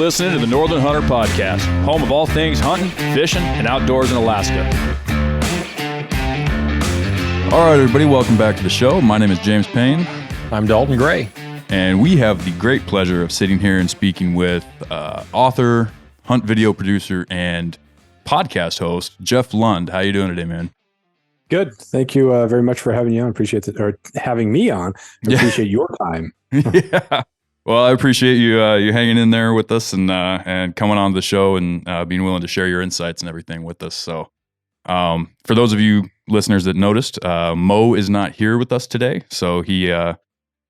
listening to the Northern Hunter Podcast, home of all things hunting, fishing, and outdoors in Alaska. All right, everybody, welcome back to the show. My name is James Payne. I'm Dalton Gray. And we have the great pleasure of sitting here and speaking with author, hunt video producer, and podcast host, Jeff Lund. How you doing today, man? Good. Thank you very much for having you on. Appreciate it, or having me on. Appreciate your time. Yeah. Well, I appreciate you you hanging in there with us and coming on the show and being willing to share your insights and everything with us. So, for those of you listeners that noticed, Mo is not here with us today. So he got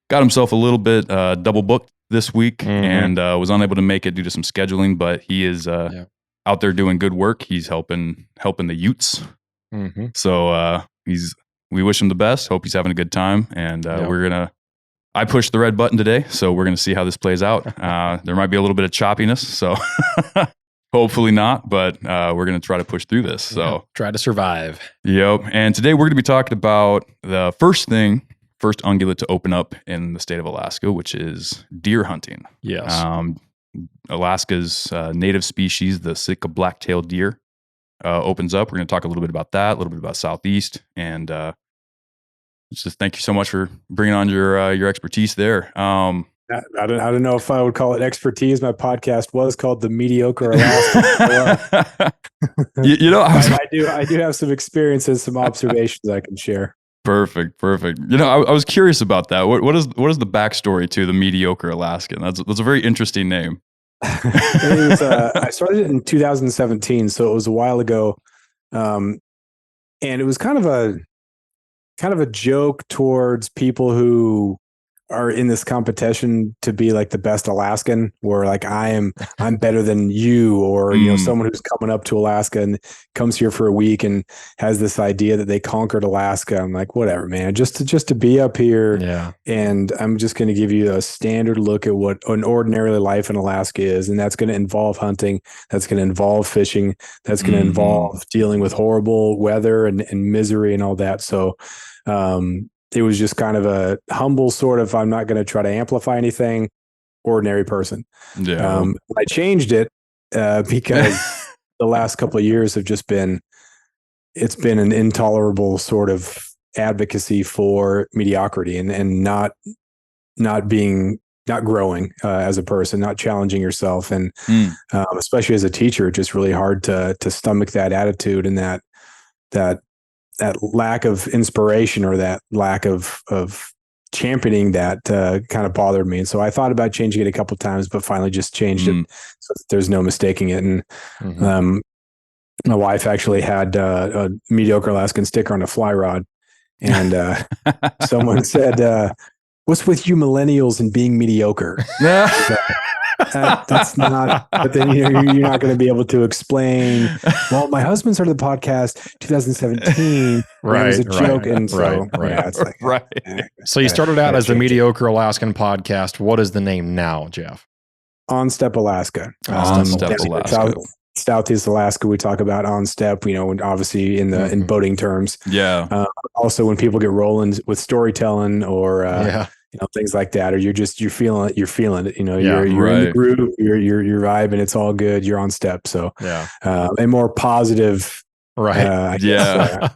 himself a little bit double booked this week and was unable to make it due to some scheduling. But he is out there doing good work. He's helping the Utes. So we wish him the best. Hope he's having a good time. And I pushed the red button today, so we're gonna see how this plays out. There might be a little bit of choppiness, so hopefully not. But we're gonna try to push through this. So try to survive. Yep. And today we're gonna be talking about the first ungulate to open up in the state of Alaska, which is deer hunting. Yes. Alaska's native species, the Sitka Blacktail Deer, opens up. We're going to talk a little bit about that, a little bit about Southeast, and just thank you so much for bringing on your expertise there. I don't know if I would call it expertise. My podcast was called The Mediocre Alaska. I do have some experiences, some observations I can share. Perfect. I was curious about that. What is the backstory to the Mediocre Alaskan? That's a very interesting name. I started it in 2017, so it was a while ago, and it was kind of a joke towards people who are in this competition to be like the best Alaskan, where like I'm better than you, or someone who's coming up to Alaska and comes here for a week and has this idea that they conquered Alaska. I'm like, whatever, man, just to be up here. Yeah. And I'm just going to give you a standard look at what an ordinary life in Alaska is. And that's going to involve hunting. That's going to involve fishing. That's going to involve dealing with horrible weather and misery and all that. So, it was just kind of a humble sort of, I'm not going to try to amplify anything, ordinary person. Yeah. I changed it because the last couple of years have just it's been an intolerable sort of advocacy for mediocrity and not growing as a person, not challenging yourself. And especially as a teacher, it's just really hard to stomach that attitude and that lack of inspiration or that lack of championing that kind of bothered me. And so I thought about changing it a couple of times, but finally just changed it so that there's no mistaking it. And my wife actually had a Mediocre Alaskan sticker on a fly rod. And someone said, what's with you millennials and being mediocre? That's not, but then you're not going to be able to explain, well, my husband started the podcast 2017. Right. It was a joke. And so, it's like, right. So you started out as the Mediocre Alaskan Podcast. What is the name now, Jeff? On Step Alaska. Southeast Alaska, we talk about on step, and obviously in boating terms. Yeah. Also when people get rolling with storytelling or, things like that, or you're feeling it. You're in the groove, you're vibing, it's all good. You're on step. So, and more positive. Right. Yes.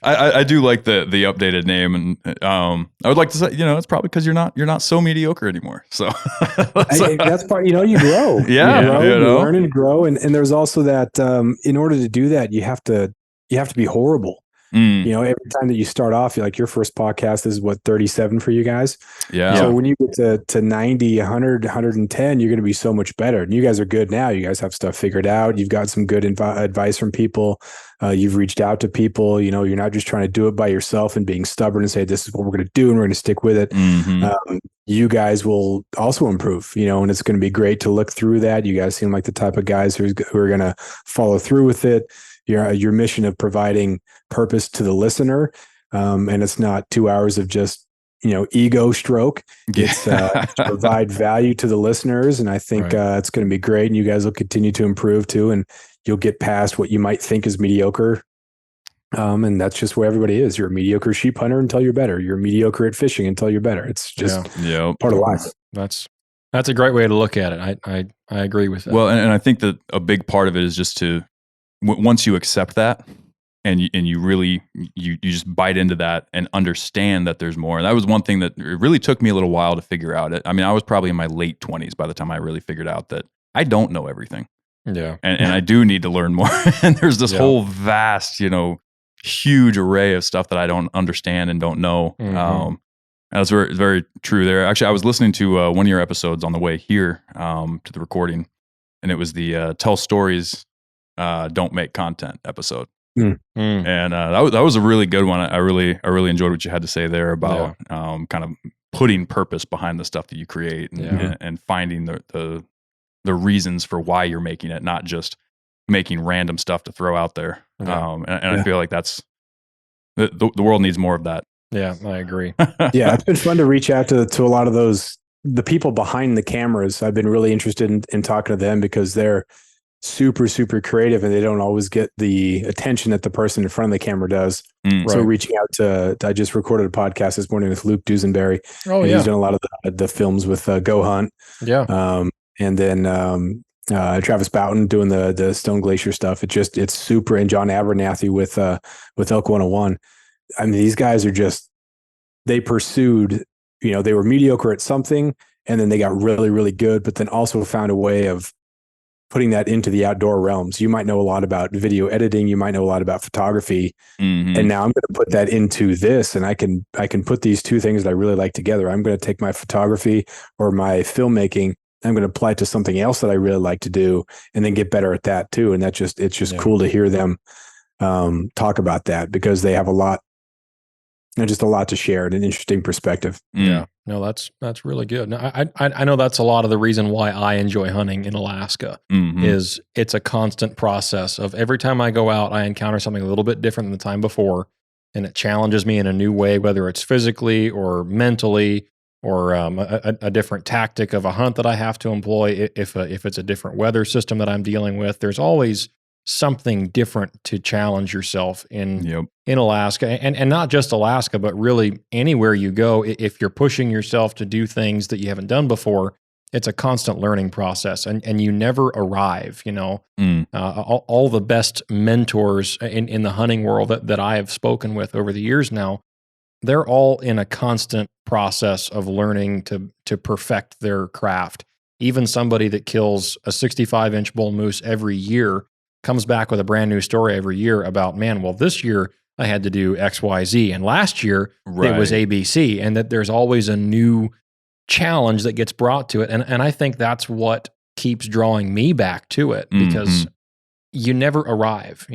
I do like the updated name, and I would like to say, it's probably because you're not so mediocre anymore. So that's part. You grow. Yeah. You learn and grow, and there's also that in order to do that, you have to be horrible. Every time that you start off, like your first podcast is 37 for you guys. Yeah. So when you get to 90, 100, 110, you're going to be so much better. And you guys are good now. You guys have stuff figured out. You've got some good advice from people. You've reached out to people. You're not just trying to do it by yourself and being stubborn and say, this is what we're going to do and we're going to stick with it. You guys will also improve, and it's going to be great to look through that. You guys seem like the type of guys who are going to follow through with it. Your mission of providing purpose to the listener, and it's not 2 hours of just ego stroke. It's to provide value to the listeners, and I think it's going to be great. And you guys will continue to improve too, and you'll get past what you might think is mediocre. And that's just where everybody is. You're a mediocre sheep hunter until you're better. You're mediocre at fishing until you're better. It's just part of life. That's That's a great way to look at it. I agree with that. Well, and I think that a big part of it is just to once you accept that and you really you just bite into that and understand that there's more. And that was one thing that it really took me a little while to figure out. I mean, I was probably in my late 20s by the time I really figured out that I don't know everything. Yeah. And I do need to learn more. And there's this whole vast, huge array of stuff that I don't understand and don't know. Mm-hmm. That's very, very true there. Actually, I was listening to one of your episodes on the way here to the recording, and it was the Tell Stories, Don't Make Content episode. Mm. And that was a really good one. I really enjoyed what you had to say there about kind of putting purpose behind the stuff that you create and finding the reasons for why you're making it, not just making random stuff to throw out there. And I feel like that's the world needs more of that. Yeah, I agree. Yeah, it's been fun to reach out to a lot of the people behind the cameras. I've been really interested in talking to them because they're super, super creative and they don't always get the attention that the person in front of the camera does. So reaching out I just recorded a podcast this morning with Luke Duesenberry. Oh, He's done a lot of the films with Go Hunt. Yeah. And then Travis Boughton doing the Stone Glacier stuff. It's super. And John Abernathy with Elk 101. I mean, these guys are they pursued, they were mediocre at something and then they got really, really good, but then also found a way of putting that into the outdoor realms. You might know a lot about video editing. You might know a lot about photography. Mm-hmm. And now I'm going to put that into this and I can put these two things that I really like together. I'm going to take my photography or my filmmaking. I'm going to apply it to something else that I really like to do and then get better at that too. And it's just cool to hear them talk about that because they have a lot to share and an interesting perspective. Yeah, no, that's really good. Now, I know that's a lot of the reason why I enjoy hunting in Alaska is it's a constant process of every time I go out, I encounter something a little bit different than the time before, and it challenges me in a new way, whether it's physically or mentally or a different tactic of a hunt that I have to employ. If it's a different weather system that I'm dealing with, there's always something different to challenge yourself in Alaska and not just Alaska, but really anywhere you go. If you're pushing yourself to do things that you haven't done before, it's a constant learning process and you never arrive, all the best mentors in the hunting world that I have spoken with over the years now, they're all in a constant process of learning to perfect their craft. Even somebody that kills a 65-inch bull moose every year comes back with a brand new story every year about, this year I had to do X, Y, Z. And last year it was ABC, and that there's always a new challenge that gets brought to it. And I think that's what keeps drawing me back to it because you never arrive,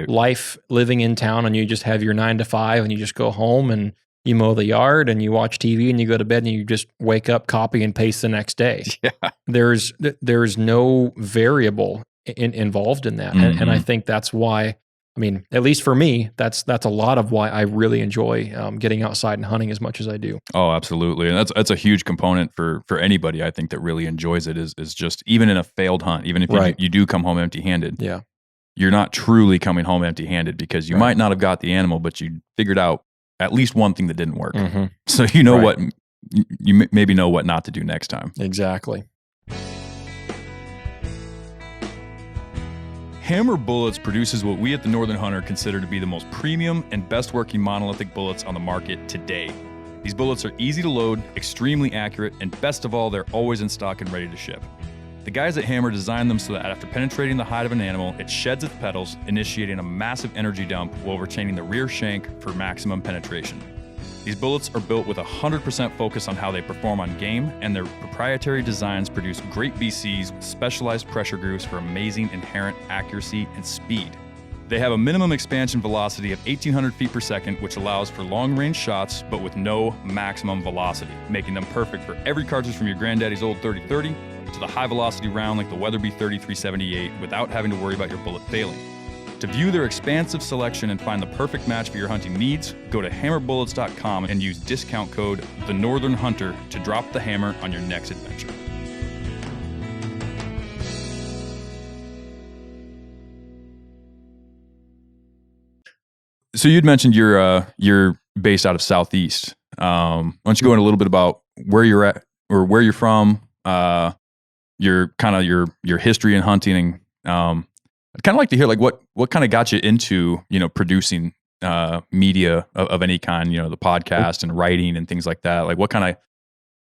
life living in town and you just have your 9 to 5 and you just go home and you mow the yard and you watch TV and you go to bed and you just wake up, copy and paste the next day. Yeah. There's no variable involved in that. And I think that's why, at least for me, that's a lot of why I really enjoy getting outside and hunting as much as I do. Oh, absolutely. And that's a huge component for anybody, I think, that really enjoys it is just even in a failed hunt, even if you do come home empty-handed, you're not truly coming home empty-handed because you might not have got the animal, but you figured out at least one thing that didn't work. So you know what, you maybe know what not to do next time. Exactly. Hammer Bullets produces what we at the Northern Hunter consider to be the most premium and best working monolithic bullets on the market today. These bullets are easy to load, extremely accurate, and best of all, they're always in stock and ready to ship. The guys at Hammer designed them so that after penetrating the hide of an animal, it sheds its petals, initiating a massive energy dump while retaining the rear shank for maximum penetration. These bullets are built with 100% focus on how they perform on game, and their proprietary designs produce great BCs with specialized pressure grooves for amazing inherent accuracy and speed. They have a minimum expansion velocity of 1,800 feet per second, which allows for long-range shots, but with no maximum velocity, making them perfect for every cartridge from your granddaddy's old 30-30 to the high-velocity round like the Weatherby 30-378 without having to worry about your bullet failing. To view their expansive selection and find the perfect match for your hunting needs, go to hammerbullets.com and use discount code TheNorthernHunter to drop the hammer on your next adventure. So you'd mentioned you're based out of Southeast. Why don't you go in a little bit about where you're at or where you're from, your history in hunting, and I'd kind of like to hear like what kind of got you into producing media of any kind, the podcast and writing and things like that. Like what kind of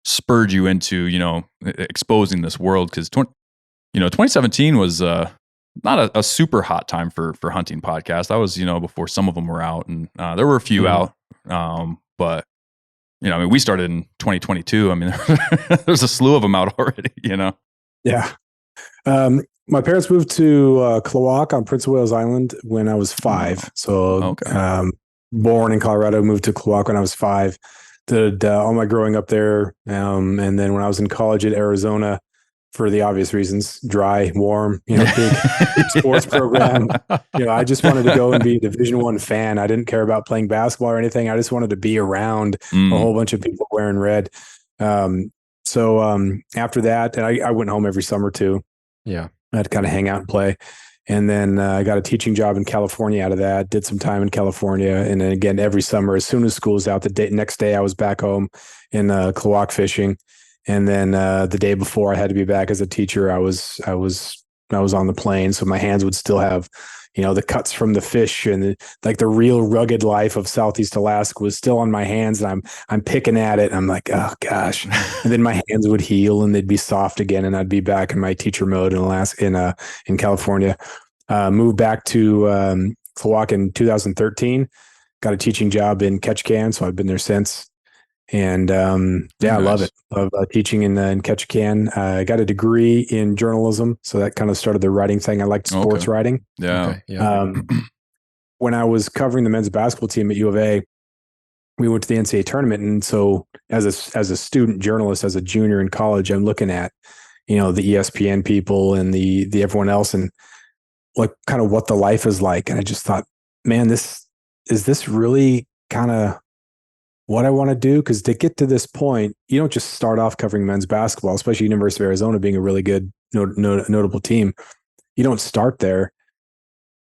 spurred you into exposing this world? Because 2017 was not a super hot time for hunting podcasts. That was before some of them were out, and there were a few out, but we started in 2022. I mean, there's a slew of them out already. Yeah. My parents moved to Klawock on Prince of Wales Island when I was 5. So, born in Colorado, moved to Klawock when I was 5. Did all my growing up there, and then when I was in college at Arizona, for the obvious reasons, dry, warm, big sports program. I just wanted to go and be a Division I fan. I didn't care about playing basketball or anything. I just wanted to be around a whole bunch of people wearing red. So after that, and I went home every summer too. Yeah. I'd kind of hang out and play. And then I got a teaching job in California out of that, did some time in California. And then again, every summer, as soon as school was out, next day I was back home in Klawock fishing. And then the day before I had to be back as a teacher, I was on the plane. So my hands would still have, the cuts from the fish, and the real rugged life of Southeast Alaska was still on my hands. And I'm picking at it. And I'm like, oh gosh. And then my hands would heal and they'd be soft again. And I'd be back in my teacher mode in Alaska, in California. Moved back to Klawock in 2013, got a teaching job in Ketchikan. So I've been there since. And nice. I love it. Love teaching in Ketchikan. I got a degree in journalism, so that kind of started the writing thing. I liked sports writing. Yeah. Okay. Yeah. When I was covering the men's basketball team at U of A, we went to the NCAA tournament, and so as a student journalist, as a junior in college, I'm looking at the ESPN people and the everyone else, and like kind of what the life is like. And I just thought, man, is this really kind of what I want to do? Because to get to this point, you don't just start off covering men's basketball, especially University of Arizona being a really good, notable team. You don't start there.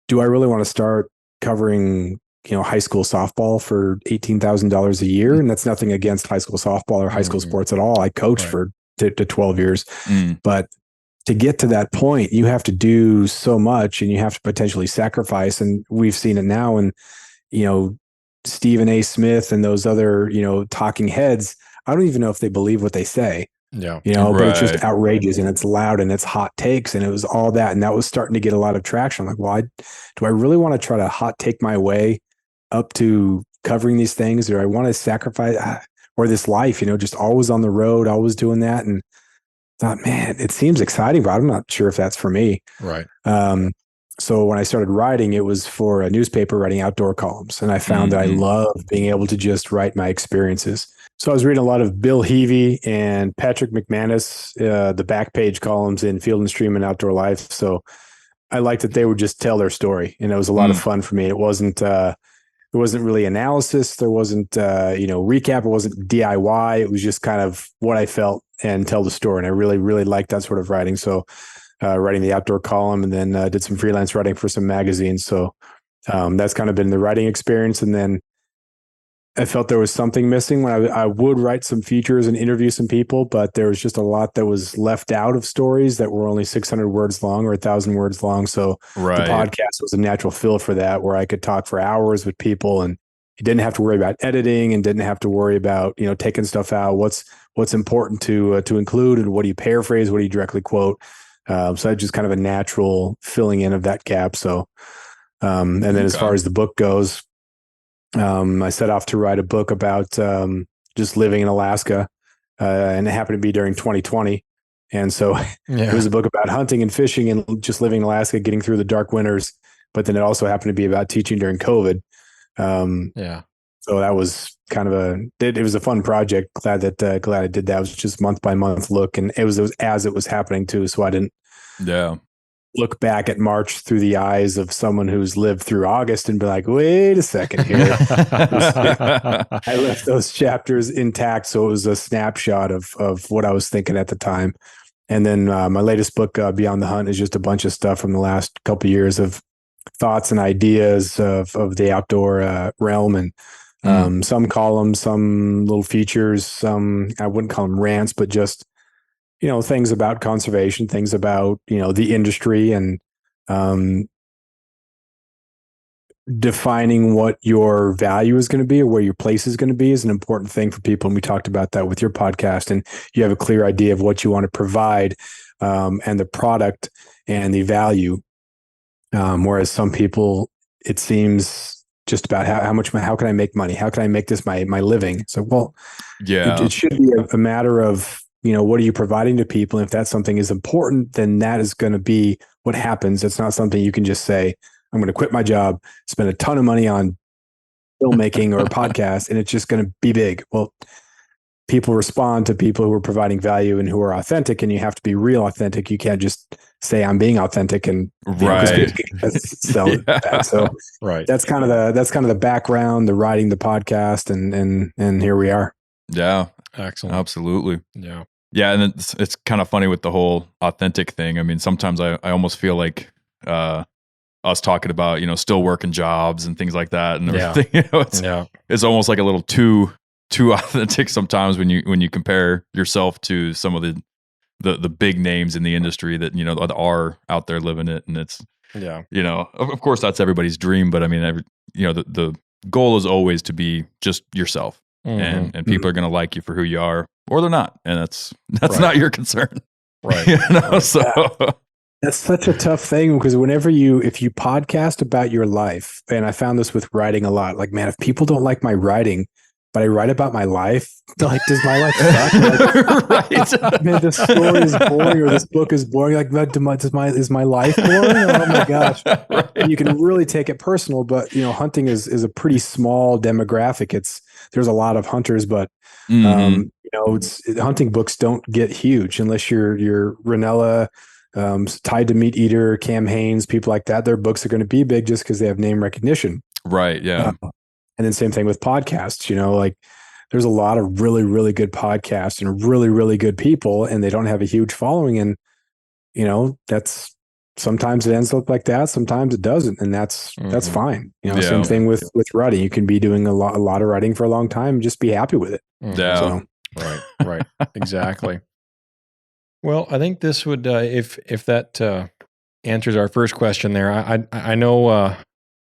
Do I really want to start covering, high school softball for $18,000 a year? And that's nothing against high school softball or high school sports at all. I coached for 12 years, but to get to that point, you have to do so much, and you have to potentially sacrifice. And we've seen it now. And, Stephen A. Smith and those other, talking heads, I don't even know if they believe what they say. Yeah. But it's just outrageous, and it's loud, and it's hot takes, and it was all that. And that was starting to get a lot of traction. I'm like, well, do I really want to try to hot take my way up to covering these things? Or I want to sacrifice or this life, just always on the road, always doing that. And thought, man, it seems exciting, but I'm not sure if that's for me. Right. So when I started writing, it was for a newspaper, writing outdoor columns. And I found that I love being able to just write my experiences. So I was reading a lot of Bill Heavey and Patrick McManus, the back page columns in Field and Stream and Outdoor Life. So I liked that they would just tell their story, and it was a lot of fun for me. It wasn't really analysis. There wasn't, recap. It wasn't DIY. It was just kind of what I felt and tell the story. And I really, really liked that sort of writing. So writing the outdoor column, and then did some freelance writing for some magazines. So that's kind of been the writing experience. And then I felt there was something missing when I would write some features and interview some people, but there was just a lot that was left out of stories that were only 600 words long or 1,000 words long. So the podcast was a natural fill for that, where I could talk for hours with people, and you didn't have to worry about editing, and didn't have to worry about, taking stuff out. What's important to include, and what do you paraphrase? What do you directly quote? So that's just kind of a natural filling in of that gap. So, and then as far as the book goes, I set off to write a book about just living in Alaska, and it happened to be during 2020. And so it was a book about hunting and fishing and just living in Alaska, getting through the dark winters. But then it also happened to be about teaching during COVID. So that was kind of it was a fun project. Glad I did that. It was just month by month look, and it was as it was happening too. So I didn't look back at March through the eyes of someone who's lived through August and be like, wait a second here. I left those chapters intact. So it was a snapshot of what I was thinking at the time. And then my latest book, Beyond the Hunt, is just a bunch of stuff from the last couple of years of thoughts and ideas of the outdoor realm, and some columns, some little features, some, I wouldn't call them rants, but just things about conservation, things about, the industry, and defining what your value is going to be or where your place is going to be is an important thing for people. And we talked about that with your podcast, and you have a clear idea of what you want to provide, and the product and the value. Whereas some people, it seems just about how can I make money? How can I make this my living? So, well, it should be a matter of, what are you providing to people? And if that something is important, then that is going to be what happens. It's not something you can just say, I'm going to quit my job, spend a ton of money on filmmaking or a podcast, and it's just going to be big. Well, people respond to people who are providing value and who are authentic, and you have to be real authentic. You can't just say I'm being authentic and sell it. So that's kind of the background, the writing the podcast, and here we are. Yeah. Excellent. Absolutely. Yeah. Yeah. And it's kind of funny with the whole authentic thing. I mean, sometimes I almost feel like, us talking about, still working jobs and things like that and everything, it's almost like a little too authentic sometimes when you compare yourself to some of the big names in the industry that, that are out there living it. And it's, of course that's everybody's dream, but I mean, the goal is always to be just yourself, and people are going to like you for who you are, or they're not. And that's not your concern. Right. So that's such a tough thing, because if you podcast about your life, and I found this with writing a lot, like, man, if people don't like my writing, but I write about my life, like, does my life suck? Like, man, this story is boring, or this book is boring. Like, is my life boring? Oh my gosh. And you can really take it personal, but hunting is a pretty small demographic. There's a lot of hunters, but hunting books don't get huge unless you're Ranella, Tied to Meat Eater, Cam Haines, people like that. Their books are going to be big just because they have name recognition. Right. Yeah. And then same thing with podcasts, like there's a lot of really, really good podcasts and really, really good people, and they don't have a huge following. And, that's sometimes it ends up like that. Sometimes it doesn't. And that's fine. Same thing with writing. You can be doing a lot of writing for a long time and just be happy with it. Yeah. So. Right. Exactly. Well, I think this would, if that answers our first question there, I know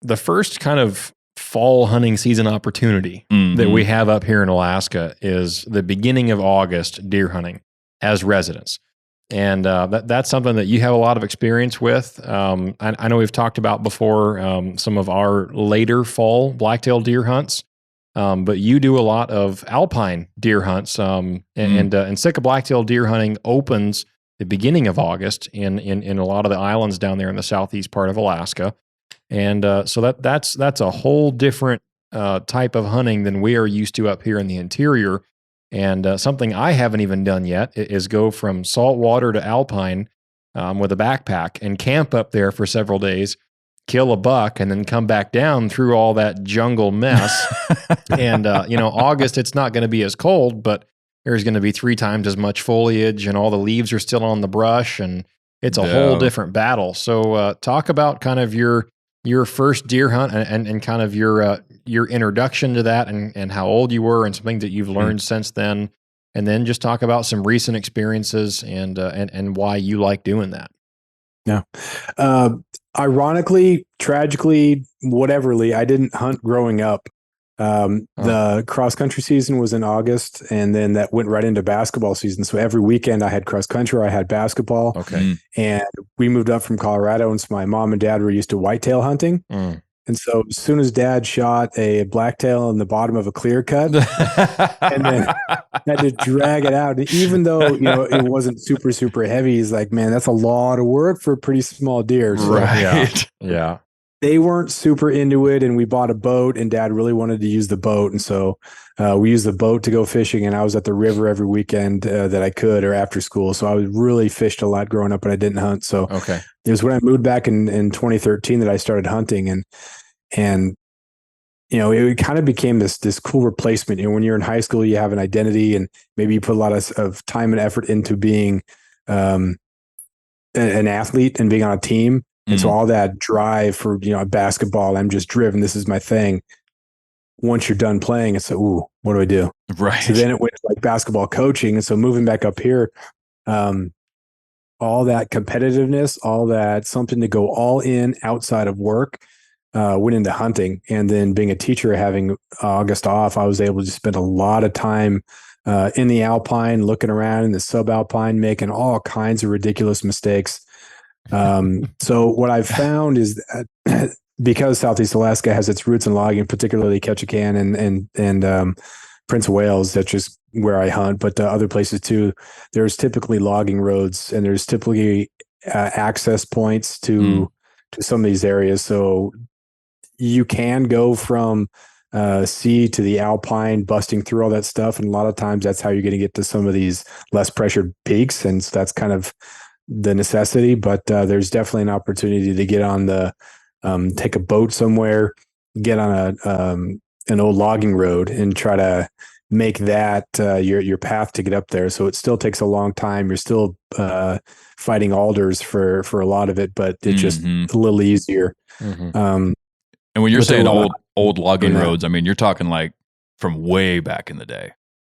the first kind of fall hunting season opportunity that we have up here in Alaska is the beginning of August deer hunting as residents. And that's something that you have a lot of experience with. I know we've talked about before some of our later fall blacktail deer hunts. But you do a lot of Alpine deer hunts, and Sitka Blacktail Deer hunting opens the beginning of August in a lot of the islands down there in the southeast part of Alaska, and so that's a whole different type of hunting than we are used to up here in the interior. And something I haven't even done yet is go from saltwater to Alpine with a backpack and camp up there for several days, kill a buck, and then come back down through all that jungle mess. And, August, it's not going to be as cold, but there's going to be 3 times as much foliage, and all the leaves are still on the brush, and it's a whole different battle. So talk about kind of your first deer hunt and kind of your introduction to that, and how old you were and something that you've learned since then. And then just talk about some recent experiences and why you like doing that. Yeah. Ironically, tragically, whateverly, I didn't hunt growing up. The cross country season was in August, and then that went right into basketball season. So every weekend I had cross country, I had basketball. Okay. And we moved up from Colorado, and so my mom and dad were used to whitetail hunting. And so as soon as dad shot a blacktail in the bottom of a clear cut and then had to drag it out, and even though, it wasn't super, super heavy, he's like, man, that's a lot of work for a pretty small deer. So, right. Yeah. They weren't super into it, and we bought a boat, and dad really wanted to use the boat. And so we used the boat to go fishing, and I was at the river every weekend that I could, or after school. So I was really fished a lot growing up, but I didn't hunt. So it was when I moved back in 2013 that I started hunting, and it kind of became this cool replacement. When you're in high school, you have an identity, and maybe you put a lot of time and effort into being an athlete and being on a team. And so all that drive for, basketball, I'm just driven. This is my thing. Once you're done playing, it's like, ooh, what do I do? Right. So then it went to like basketball coaching. And so moving back up here, all that competitiveness, all that something to go all in outside of work, went into hunting. And then being a teacher, having August off, I was able to spend a lot of time in the Alpine, looking around in the subalpine, making all kinds of ridiculous mistakes. So what I've found is that because Southeast Alaska has its roots in logging, particularly Ketchikan and Prince of Wales, that's just where I hunt, but other places too, there's typically logging roads, and there's typically access points to some of these areas. So you can go from sea to the Alpine, busting through all that stuff. And a lot of times that's how you're going to get to some of these less pressured peaks. And so that's kind of the necessity, but there's definitely an opportunity to get on the, take a boat somewhere, get on an old logging road and try to make that your path to get up there. So it still takes a long time. You're still fighting alders for a lot of it, but it's just a little easier. And when you're saying old logging roads, I mean, you're talking like from way back in the day.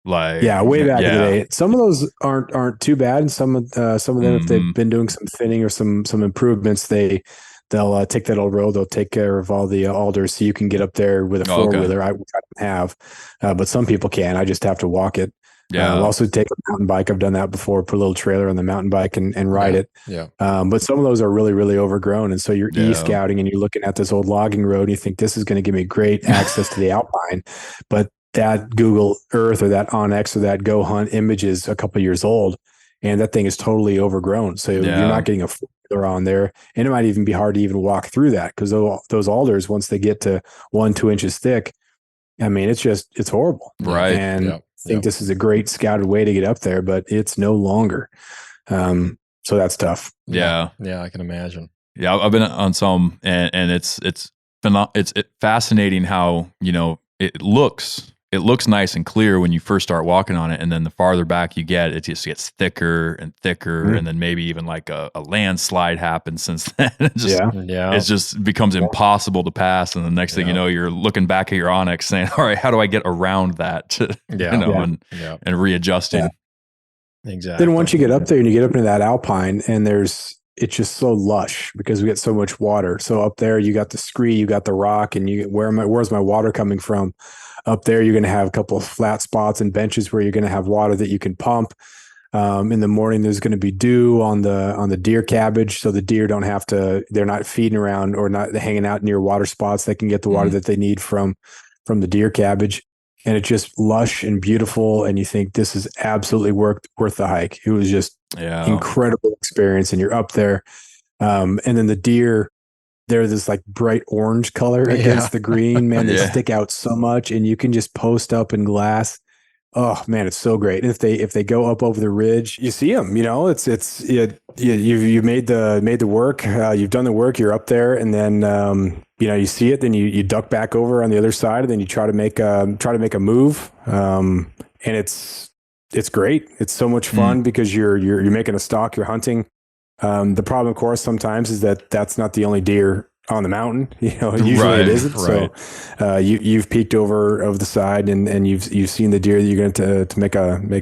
Like, way back in the day. Some of those aren't too bad, and some of them, if they've been doing some thinning or some improvements, they'll take that old road. They'll take care of all the alders, so you can get up there with a four-wheeler. I don't have, but some people can. I just have to walk it. I'll also take a mountain bike. I've done that before. Put a little trailer on the mountain bike and ride it. But some of those are really, really overgrown, and so you're e-scouting and you're looking at this old logging road, and you think this is going to give me great access to the Alpine, but that Google Earth or that OnX or that Go Hunt image is a couple of years old, and that thing is totally overgrown. So you're not getting a four-wheeler on there, and it might even be hard to even walk through that, because those alders, once they get to 1-2 inches thick, I mean, it's horrible. Right. And I think this is a great scouted way to get up there, but it's no longer. So that's tough. Yeah, I can imagine. Yeah, I've been on some, and it's fascinating how, you know, it looks nice and clear when you first start walking on it, and then the farther back you get, it just gets thicker and thicker, and then maybe even like a landslide happens since then. It just becomes impossible to pass, and the next thing you know, you're looking back at your OnX saying, all right, how do I get around that? And readjusting. Exactly. Then once you get up there and you get up into that Alpine, and it's just so lush because we get so much water. So up there, you got the scree, you got the rock, and where's my water coming from? Up there, you're going to have a couple of flat spots and benches where you're going to have water that you can pump. In the morning, there's going to be dew on the deer cabbage, so the deer they're not feeding around or not hanging out near water spots. They can get the water that they need from the deer cabbage, and it's just lush and beautiful. And you think this is absolutely worth the hike. It was just incredible experience, and you're up there, and then the deer, they're this like bright orange color against the green, man. They stick out so much, and you can just post up in glass. Oh man, it's so great. And if they go up over the ridge, you see them. You know, you've made the work. You've done the work. You're up there, and then you see it. Then you duck back over on the other side, and then you try to make a move. And it's great. It's so much fun because you're making a stalk. You're hunting. The problem, of course, sometimes is that that's not the only deer on the mountain. You know, usually it isn't. Right. So you've peeked over the side, and you've seen the deer that you're going to make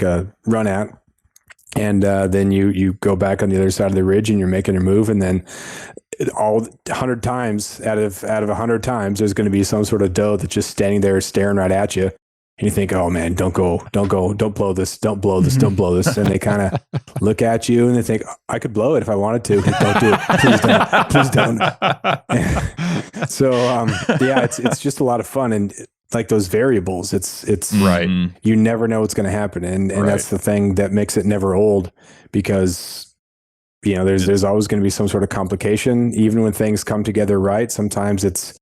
a run at, and then you go back on the other side of the ridge, and you're making a move, and then all 100 times out of 100 times, there's going to be some sort of doe that's just standing there staring right at you. And you think, oh man, don't blow this. And they kind of look at you and they think, I could blow it if I wanted to. Don't do it. Please don't. So, it's just a lot of fun. And like those variables, it's right. You never know what's going to happen. And that's the thing that makes it never old, because, you know, there's always going to be some sort of complication, even when things come together right. Sometimes it's,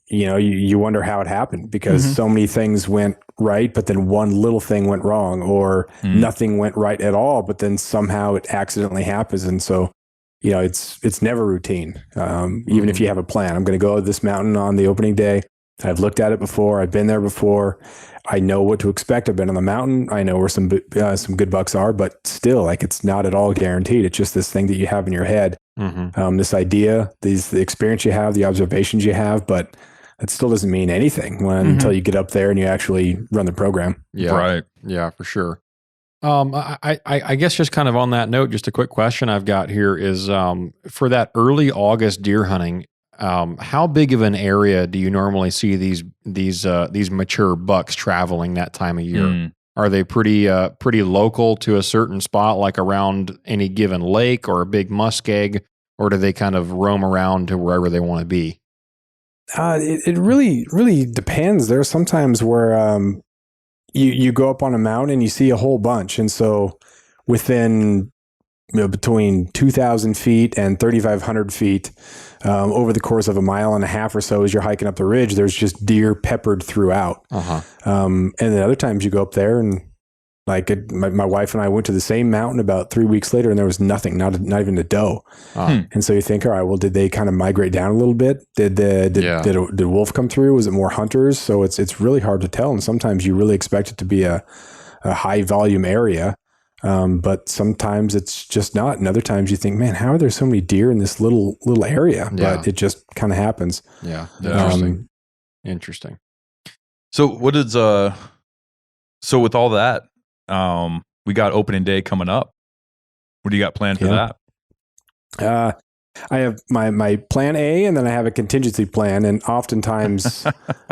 you know, you wonder how it happened, because so many things went right, but then one little thing went wrong, or nothing went right at all, but then somehow it accidentally happens. And so, you know, it's never routine. Even if you have a plan, I'm going to go to this mountain on the opening day. I've looked at it before. I've been there before. I know what to expect. I've been on the mountain. I know where some good bucks are, but still, like, it's not at all guaranteed. It's just this thing that you have in your head. This idea, the experience you have, the observations you have, but it still doesn't mean anything until you get up there and you actually run the program. Yeah. Right. Yeah, for sure. I guess just kind of on that note, just a quick question I've got here is for that early August deer hunting, how big of an area do you normally see these mature bucks traveling that time of year? Are they pretty local to a certain spot, like around any given lake or a big muskeg, or do they kind of roam around to wherever they want to be? It really depends. There are sometimes where you go up on a mountain and you see a whole bunch, and so within between 2,000 feet and 3,500 feet, over the course of a mile and a half or so, as you're hiking up the ridge, there's just deer peppered throughout. And then other times you go up there and my wife and I went to the same mountain about 3 weeks later and there was nothing, not even a doe. And so you think, all right, well, did they kind of migrate down a little bit? Did a wolf come through? Was it more hunters? So it's really hard to tell. And sometimes you really expect it to be a high volume area. But sometimes it's just not. And other times you think, man, how are there so many deer in this little area? But it just kind of happens. Yeah. Interesting. So what is, so with all that, we got opening day coming up. What do you got planned for that? I have my plan A, and then I have a contingency plan. And oftentimes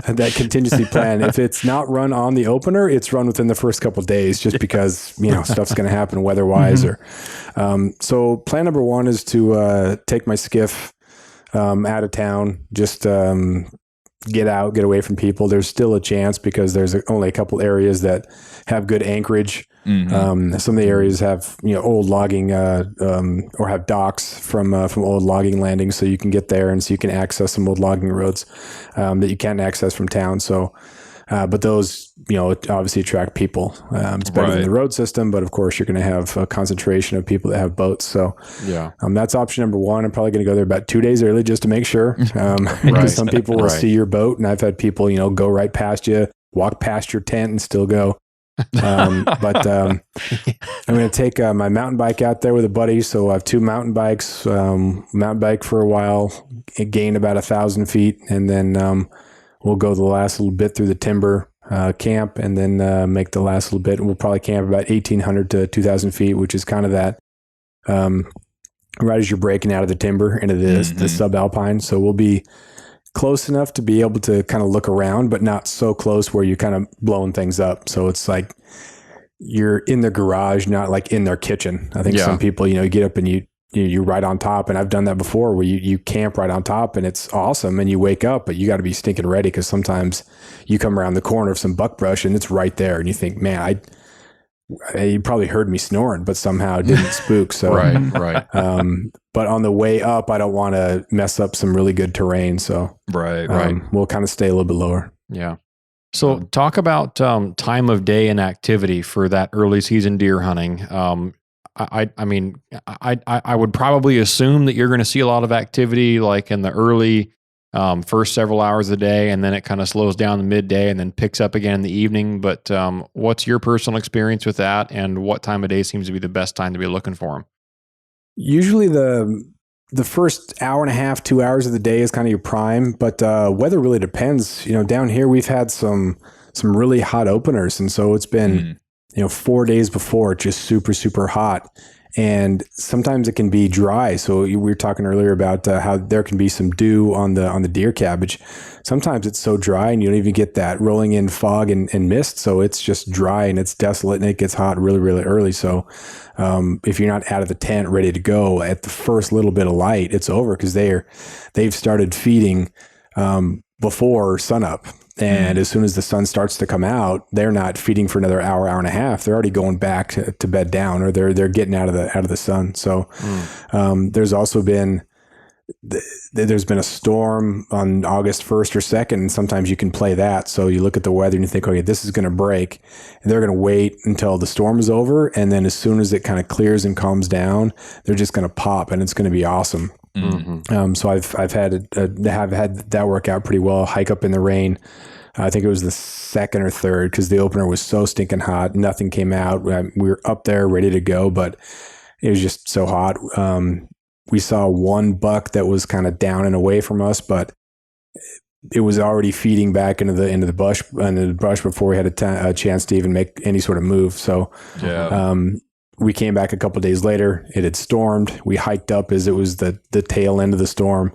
that contingency plan, if it's not run on the opener, it's run within the first couple of days, just because, stuff's going to happen weather-wise. So plan number one is to take my skiff out of town, just get away from people. There's still a chance because there's only a couple areas that have good anchorage. Some of the areas have old logging or have docks from old logging landings, so you can get there and so you can access some old logging roads that you can't access from town. So, but those obviously attract people. It's better than the road system, but of course you're going to have a concentration of people that have boats. So that's option number one. I'm probably going to go there about 2 days early just to make sure, because some people will see your boat, and I've had people go right past you, walk past your tent, and still go. But I'm going to take my mountain bike out there with a buddy. So I have two mountain bikes, mountain bike for a while, gain about 1,000 feet. And then we'll go the last little bit through the timber camp, and then make the last little bit. And we'll probably camp about 1,800 to 2,000 feet, which is kind of that right as you're breaking out of the timber into the sub-alpine. So we'll be close enough to be able to kind of look around, but not so close where you're kind of blowing things up. So it's like you're in their garage, not like in their kitchen. I think some people, you get up and you're right on top. And I've done that before where you camp right on top and it's awesome. And you wake up, but you got to be stinking ready, because sometimes you come around the corner of some buckbrush and it's right there. And you think, man, you probably heard me snoring, but somehow it didn't spook. So, right. But on the way up, I don't want to mess up some really good terrain. So, we'll kind of stay a little bit lower. Yeah. So talk about time of day and activity for that early season deer hunting. I mean, I would probably assume that you're going to see a lot of activity like in the early first several hours of the day, and then it kind of slows down the midday and then picks up again in the evening. But what's your personal experience with that, and what time of day seems to be the best time to be looking for them? Usually the first hour and a half, 2 hours of the day is kind of your prime, but weather really depends. Down here we've had some really hot openers, and so it's been 4 days before just super, super hot. And sometimes it can be dry. So we were talking earlier about how there can be some dew on the deer cabbage. Sometimes it's so dry and you don't even get that rolling in fog and mist. So it's just dry and it's desolate and it gets hot really, really early. So if you're not out of the tent ready to go at the first little bit of light, it's over, because they've started feeding before sunup. And as soon as the sun starts to come out, they're not feeding for another hour and a half. They're already going back to bed down, or they're getting out of the sun. So there's also been a storm on August 1st or 2nd, and sometimes you can play that. So you look at the weather and you think, okay, this is going to break, and they're going to wait until the storm is over, and then as soon as it kind of clears and calms down, they're just going to pop, and it's going to be awesome. So I've had that work out pretty well. Hike up in the rain. I think it was the second or third, because the opener was so stinking hot. Nothing came out. We were up there ready to go, but it was just so hot. We saw one buck that was kind of down and away from us, but it was already feeding back into the brush before we had a chance to even make any sort of move. So we came back a couple of days later. It had stormed. We hiked up as it was the tail end of the storm.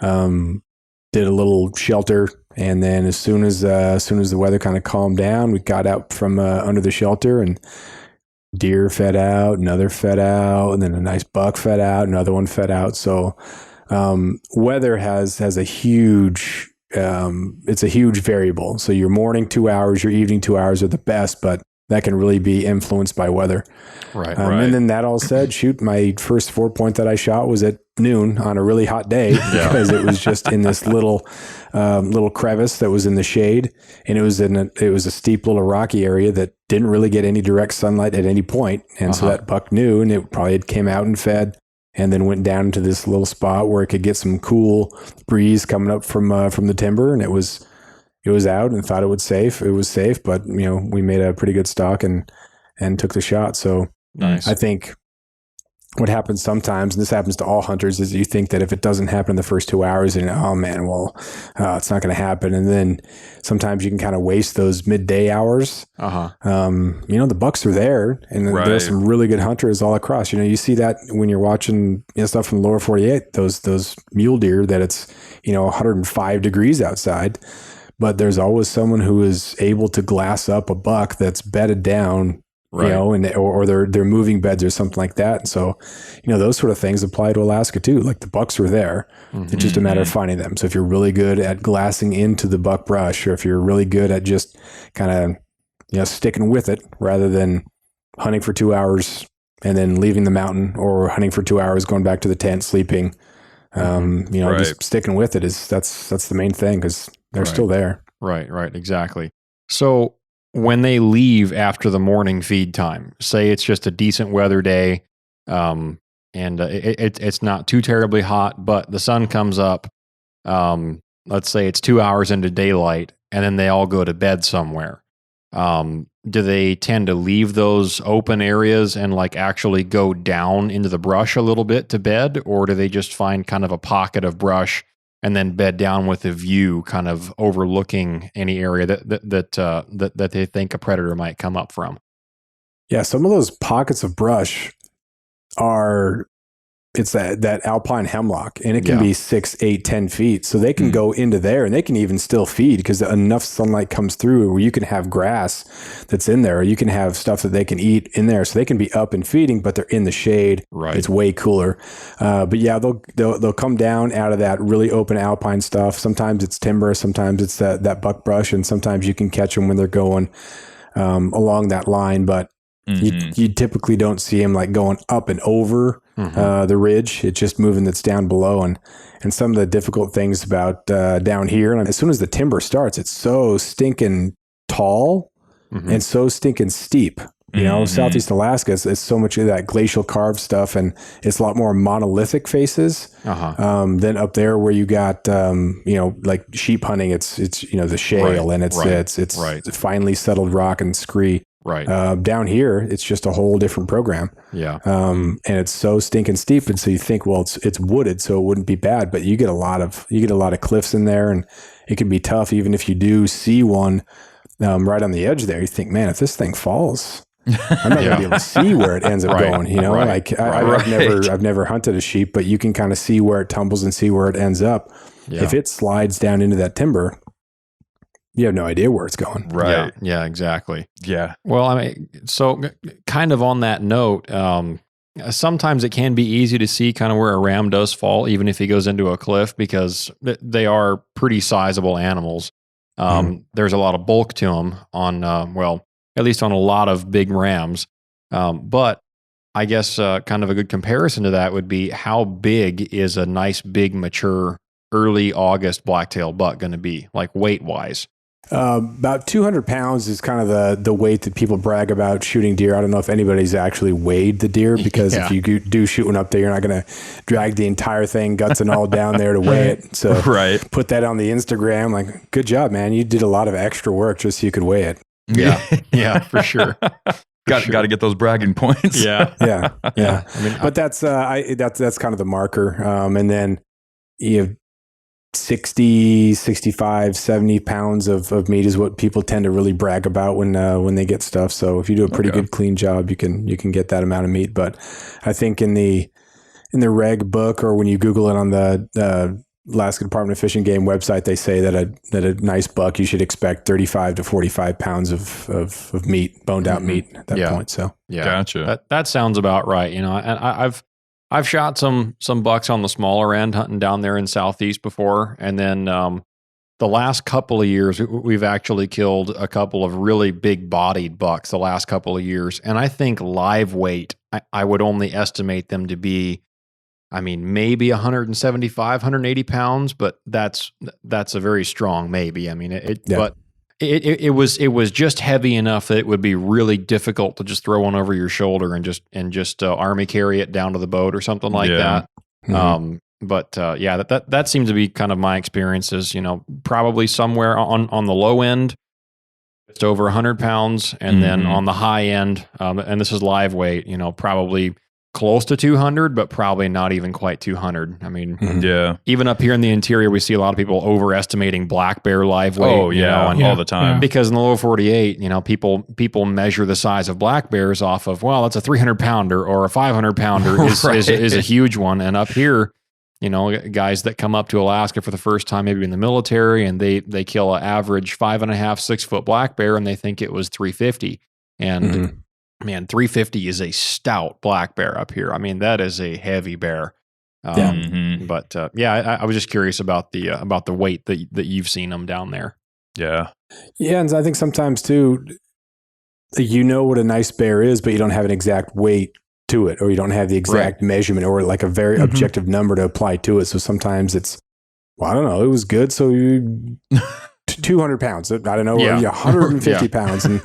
Did a little shelter, and then as soon as the weather kind of calmed down, we got out from under the shelter, and deer fed out, another fed out, and then a nice buck fed out, another one fed out. So weather has a huge it's a huge variable. So your morning 2 hours, your evening 2 hours are the best, but that can really be influenced by weather. Right. And then that all said, my first 4-point that I shot was at noon on a really hot day because it was just in this little crevice that was in the shade, and it was a steep little rocky area that didn't really get any direct sunlight at any point. And so that buck knew, and it probably came out and fed, and then went down into this little spot where it could get some cool breeze coming up from the timber, and it was out and thought it was safe, but we made a pretty good stalk and took the shot. So nice. I think what happens sometimes, and this happens to all hunters, is you think that if it doesn't happen in the first 2 hours, and it's not going to happen. And then sometimes you can kind of waste those midday hours. The bucks are there, and there's some really good hunters all across. You see that when you're watching stuff from the lower 48, those mule deer that it's 105 degrees outside. But there's always someone who is able to glass up a buck that's bedded down, or they're moving beds or something like that. And so, those sort of things apply to Alaska too. Like the bucks are there. It's just a matter of finding them. So if you're really good at glassing into the buck brush, or if you're really good at just kind of, sticking with it rather than hunting for 2 hours and then leaving the mountain, or hunting for 2 hours, going back to the tent, sleeping, just sticking with it that's the main thing, because they're still there. Right. Exactly. So when they leave after the morning feed time, say it's just a decent weather day, and it's not too terribly hot, but the sun comes up, let's say it's 2 hours into daylight, and then they all go to bed somewhere. Do they tend to leave those open areas and actually go down into the brush a little bit to bed, or do they just find kind of a pocket of brush and then bed down with a view kind of overlooking any area that they think a predator might come up from? Yeah, some of those pockets of brush it's that Alpine hemlock, and it can be 6, 8, 10 feet. So they can go into there, and they can even still feed because enough sunlight comes through where you can have grass that's in there, or you can have stuff that they can eat in there. So they can be up and feeding, but they're in the shade. Right. It's way cooler. But yeah, they'll come down out of that really open Alpine stuff. Sometimes it's timber, sometimes it's that buck brush, and sometimes you can catch them when they're going along that line. But you typically don't see them going up and over the ridge. It's just moving that's down below. And some of the difficult things about down here, and as soon as the timber starts, it's so stinking tall and so stinking steep. Southeast Alaska is so much of that glacial carved stuff, and it's a lot more monolithic faces than up there where you got like sheep hunting. It's the shale, and it's finely settled rock and scree. Right. Down here, it's just a whole different program. Yeah. And it's so stinking steep, and so you think, well, it's wooded, so it wouldn't be bad. But you get a lot of cliffs in there, and it can be tough. Even if you do see one right on the edge there, you think, man, if this thing falls, I'm not gonna be able to see where it ends up going. I've never hunted a sheep, but you can kind of see where it tumbles and see where it ends up. Yeah. If it slides down into that timber, you have no idea where it's going. Right. Yeah, exactly. Yeah. Well, so kind of on that note, sometimes it can be easy to see kind of where a ram does fall, even if he goes into a cliff, because they are pretty sizable animals. There's a lot of bulk to them on, at least on a lot of big rams. But I guess kind of a good comparison to that would be, how big is a nice, big, mature, early August blacktail buck going to be, weight-wise? About 200 pounds is kind of the weight that people brag about shooting deer. I don't know if anybody's actually weighed the deer, because if you do shoot one up there, you're not going to drag the entire thing, guts and all, down there to weigh it. So put that on the Instagram. Good job, man. You did a lot of extra work just so you could weigh it. Yeah. Yeah, for sure. Got to get those bragging points. Yeah. Yeah. But that's kind of the marker. And then 60, 65, 70 pounds of meat is what people tend to really brag about when they get stuff. So if you do a pretty good clean job, you can get that amount of meat. But I think in the reg book, or when you Google it on the Alaska Department of Fish and Game website, they say that a nice buck, you should expect 35 to 45 pounds of meat, boned out meat at that point. So Gotcha. That sounds about right. You know, and I've shot some bucks on the smaller end hunting down there in Southeast before. And then the last couple of years, we've actually killed a couple of really big bodied bucks the last couple of years. And I think live weight, I would only estimate them to be, I mean, maybe 175, 180 pounds, but that's a very strong maybe. I mean, but it was just heavy enough that it would be really difficult to just throw one over your shoulder and just army carry it down to the boat or something like that. Mm-hmm. That seems to be kind of my experiences. You know, probably somewhere on the low end, just over 100 pounds, and then on the high end, and this is live weight. You know, probably close to 200, but probably not even quite 200. I mean, even up here in the interior, we see a lot of people overestimating black bear live weight. Oh yeah, all the time. Because in the lower 48, you know, people measure the size of black bears off of, well, that's a 300 pounder or a 500 pounder is a huge one. And up here, you know, guys that come up to Alaska for the first time, maybe in the military, and they kill an average 5.5, 6 foot black bear, and they think it was 350. And man, 350 is a stout black bear up here. I mean, that is a heavy bear. But I was just curious about the weight that you've seen them down there. Yeah, and I think sometimes too, you know what a nice bear is, but you don't have an exact weight to it, or you don't have the exact measurement, or like a very objective number to apply to it. So sometimes it's, well, I don't know, it was good, so you 200 pounds, I don't know, 150 pounds. And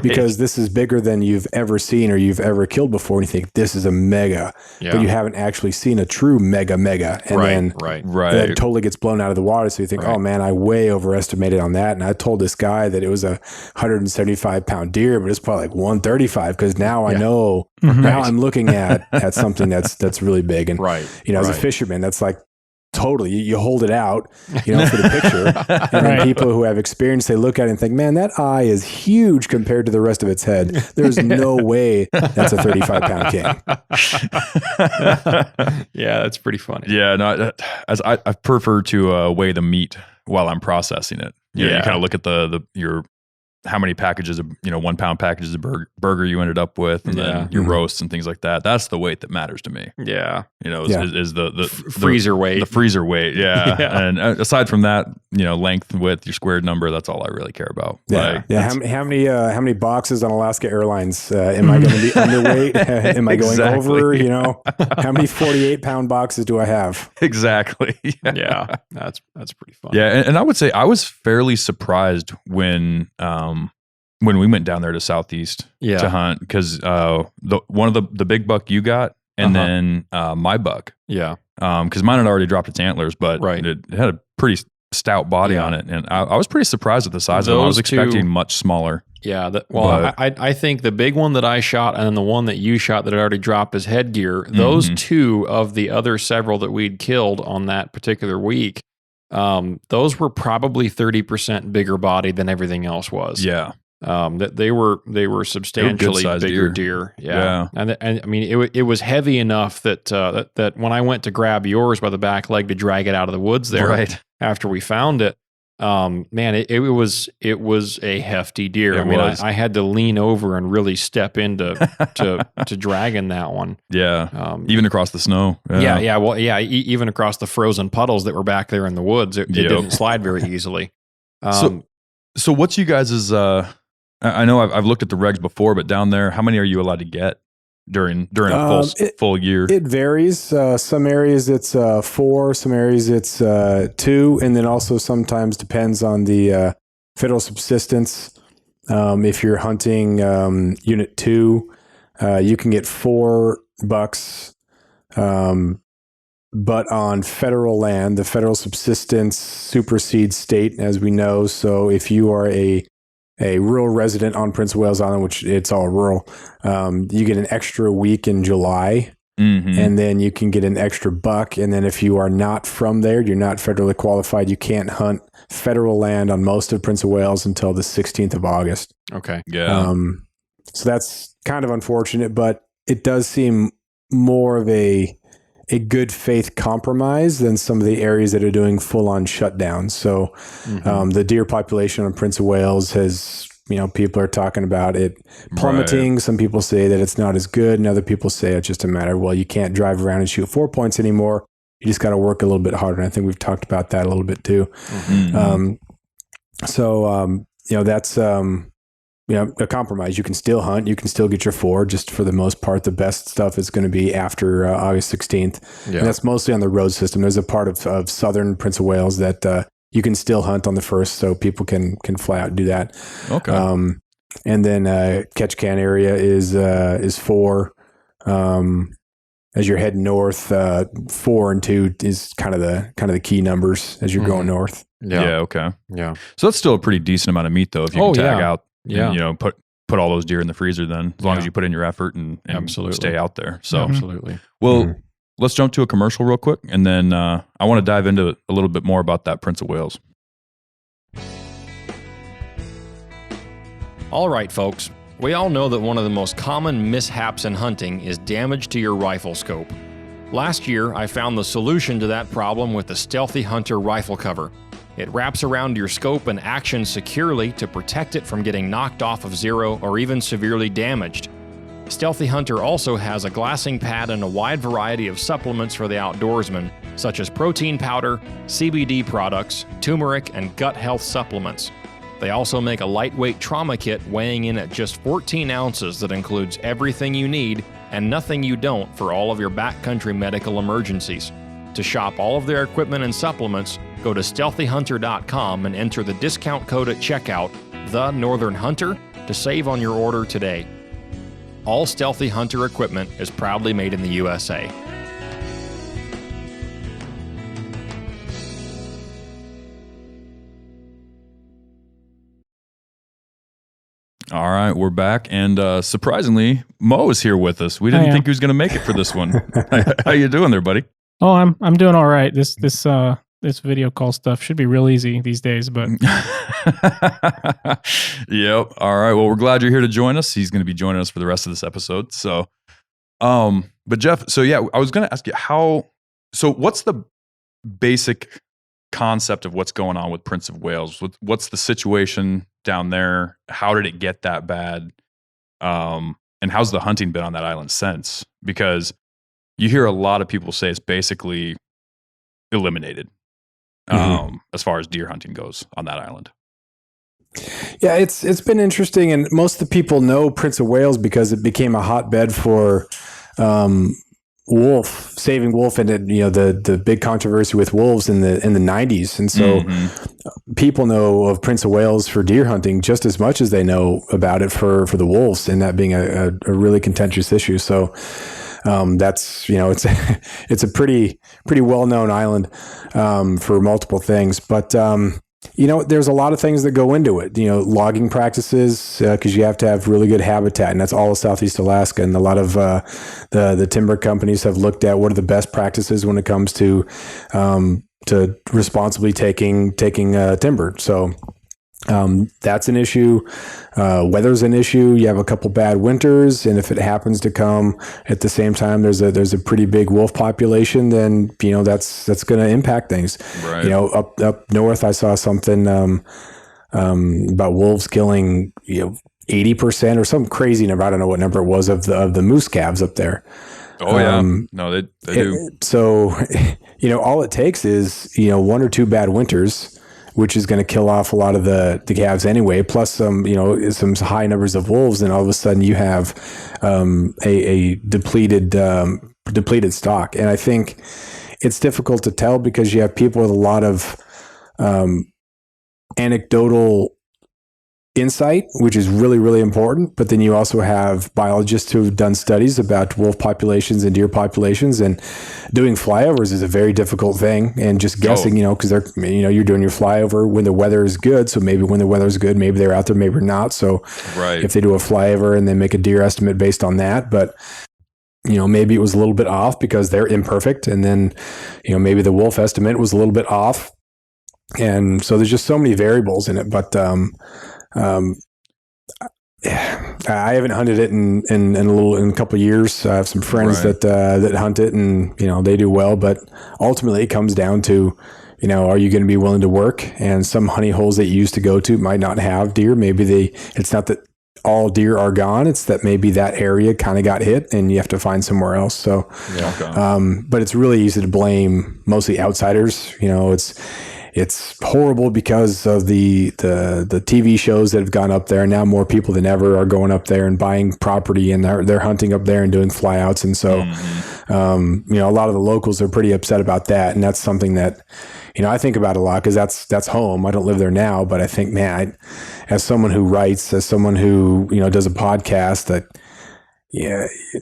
because this is bigger than you've ever seen or you've ever killed before. And you think this is a mega, but you haven't actually seen a true mega. And then it totally gets blown out of the water. So you think, oh man, I way overestimated on that. And I told this guy that it was a 175 pound deer, but it's probably like 135. Cause now I know, now I'm looking at something that's really big. And, you know, as a fisherman, that's like, totally. You hold it out, you know, for the picture. And then people who have experience, they look at it and think, man, that eye is huge compared to the rest of its head. There's no way that's a 35 pound king. Yeah, that's pretty funny. Yeah, no, I prefer to weigh the meat while I'm processing it. You know, you kind of look at your how many packages of, 1 pound packages of burger you ended up with, and then your roasts and things like that. That's the weight that matters to me. Yeah. Is the freezer weight. The freezer weight. Yeah. And aside from that, length, width, your squared number, that's all I really care about. Yeah. How many boxes on Alaska Airlines am I going to be underweight? Am I going over, how many 48 pound boxes do I have? Exactly. Yeah. That's pretty funny. Yeah. And I would say I was fairly surprised when we went down there to Southeast to hunt, because one of the big buck you got, and then my buck. Yeah. Because mine had already dropped its antlers, but it had a pretty stout body on it. And I was pretty surprised at the size of it. I was expecting much smaller. Yeah. I think the big one that I shot and then the one that you shot that had already dropped his headgear, those two of the other several that we'd killed on that particular week, those were probably 30% bigger body than everything else was. Yeah. That they were substantially bigger deer. Yeah. And I mean, it was heavy enough that when I went to grab yours by the back leg to drag it out of the woods there after we found it, man, it was a hefty deer. I had to lean over and really step into to dragging that one. Yeah. Even across the snow. Yeah. Well, even across the frozen puddles that were back there in the woods, it didn't slide very easily. So what's you guys' I know I've looked at the regs before, but down there, how many are you allowed to get during a full year? It varies. Some areas it's 4, some areas it's 2, and then also sometimes depends on the federal subsistence. If you're hunting Unit 2, you can get 4 bucks, but on federal land, the federal subsistence supersedes state, as we know. So if you are a rural resident on Prince of Wales Island, which it's all rural, you get an extra week in July and then you can get an extra buck. And then if you are not from there, you're not federally qualified, you can't hunt federal land on most of Prince of Wales until the 16th of August. Okay. Yeah. So that's kind of unfortunate, but it does seem more of a good faith compromise than some of the areas that are doing full on shutdowns. So the deer population on Prince of Wales has, people are talking about it plummeting. Right. Some people say that it's not as good, and other people say it's just a matter of, well, you can't drive around and shoot 4 points anymore. You just got to work a little bit harder. And I think we've talked about that a little bit too. That's a compromise. You can still hunt. You can still get your 4. Just for the most part, the best stuff is going to be after August 16th. Yeah. And that's mostly on the road system. There's a part of southern Prince of Wales that you can still hunt on the 1st, so people can fly out and do that. Okay. And then Ketchikan area is 4. As you're heading north, 4 and 2 is kind of the key numbers as you're going north. Yeah. Okay. Yeah. So that's still a pretty decent amount of meat, though. If you can tag out, and, put all those deer in the freezer, then as long as you put in your effort and stay out there. So absolutely. Well, let's jump to a commercial real quick, and then I want to dive into a little bit more about that Prince of Wales. All right, folks. We all know that one of the most common mishaps in hunting is damage to your rifle scope. Last year, I found the solution to that problem with the Stealthy Hunter rifle cover. It wraps around your scope and action securely to protect it from getting knocked off of zero or even severely damaged. Stealthy Hunter also has a glassing pad and a wide variety of supplements for the outdoorsman, such as protein powder, CBD products, turmeric, and gut health supplements. They also make a lightweight trauma kit weighing in at just 14 ounces that includes everything you need and nothing you don't for all of your backcountry medical emergencies. To shop all of their equipment and supplements, go to stealthyhunter.com and enter the discount code at checkout, The Northern Hunter, to save on your order today. All Stealthy Hunter equipment is proudly made in the USA. All right, we're back, and surprisingly, Mo is here with us. We didn't think he was going to make it for this one. How you doing there, buddy? Oh, I'm doing all right. This video call stuff should be real easy these days, but yep. All right. Well, we're glad you're here to join us. He's going to be joining us for the rest of this episode. So, but Jeff, I was going to ask you what's the basic concept of what's going on with Prince of Wales? What's the situation down there? How did it get that bad? And how's the hunting been on that island since? Because you hear a lot of people say it's basically eliminated as far as deer hunting goes on that island. Yeah, it's been interesting, and most of the people know Prince of Wales because it became a hotbed for saving wolf, and the big controversy with wolves in the 90s, and so people know of Prince of Wales for deer hunting just as much as they know about it for the wolves, and that being a really contentious issue. So that's it's a pretty well known island for multiple things, but there's a lot of things that go into it. Logging practices, because you have to have really good habitat, and that's all of Southeast Alaska. And a lot of the timber companies have looked at what are the best practices when it comes to responsibly taking timber. So that's an issue. Weather's an issue. You have a couple bad winters, and if it happens to come at the same time, there's a pretty big wolf population, then that's going to impact things. Right. Up north, I saw something about wolves killing 80% or something crazy number. I don't know what number it was of the moose calves up there. Oh yeah, no, they do. So all it takes is 1 or 2 bad winters, which is going to kill off a lot of the calves anyway, plus some high numbers of wolves, and all of a sudden you have a depleted stock. And I think it's difficult to tell because you have people with a lot of anecdotal insight, which is really, really important. But then you also have biologists who have done studies about wolf populations and deer populations, and doing flyovers is a very difficult thing. And just guessing, because you're doing your flyover when the weather is good. So maybe when the weather is good, maybe they're out there, maybe not. So if they do a flyover and they make a deer estimate based on that, but maybe it was a little bit off because they're imperfect. And then, maybe the wolf estimate was a little bit off. And so there's just so many variables in it. But I haven't hunted it in a couple of years. I have some friends that hunt it, and they do well. But ultimately, it comes down to, are you going to be willing to work? And some honey holes that you used to go to might not have deer. Maybe it's not that all deer are gone. It's that maybe that area kind of got hit, and you have to find somewhere else. So, but it's really easy to blame mostly outsiders. It's horrible because of the TV shows that have gone up there. Now more people than ever are going up there and buying property, and they're hunting up there and doing flyouts. And so, a lot of the locals are pretty upset about that. And that's something that, I think about a lot because that's home. I don't live there now, but I think, man, as someone who writes, as someone who, does a podcast, that,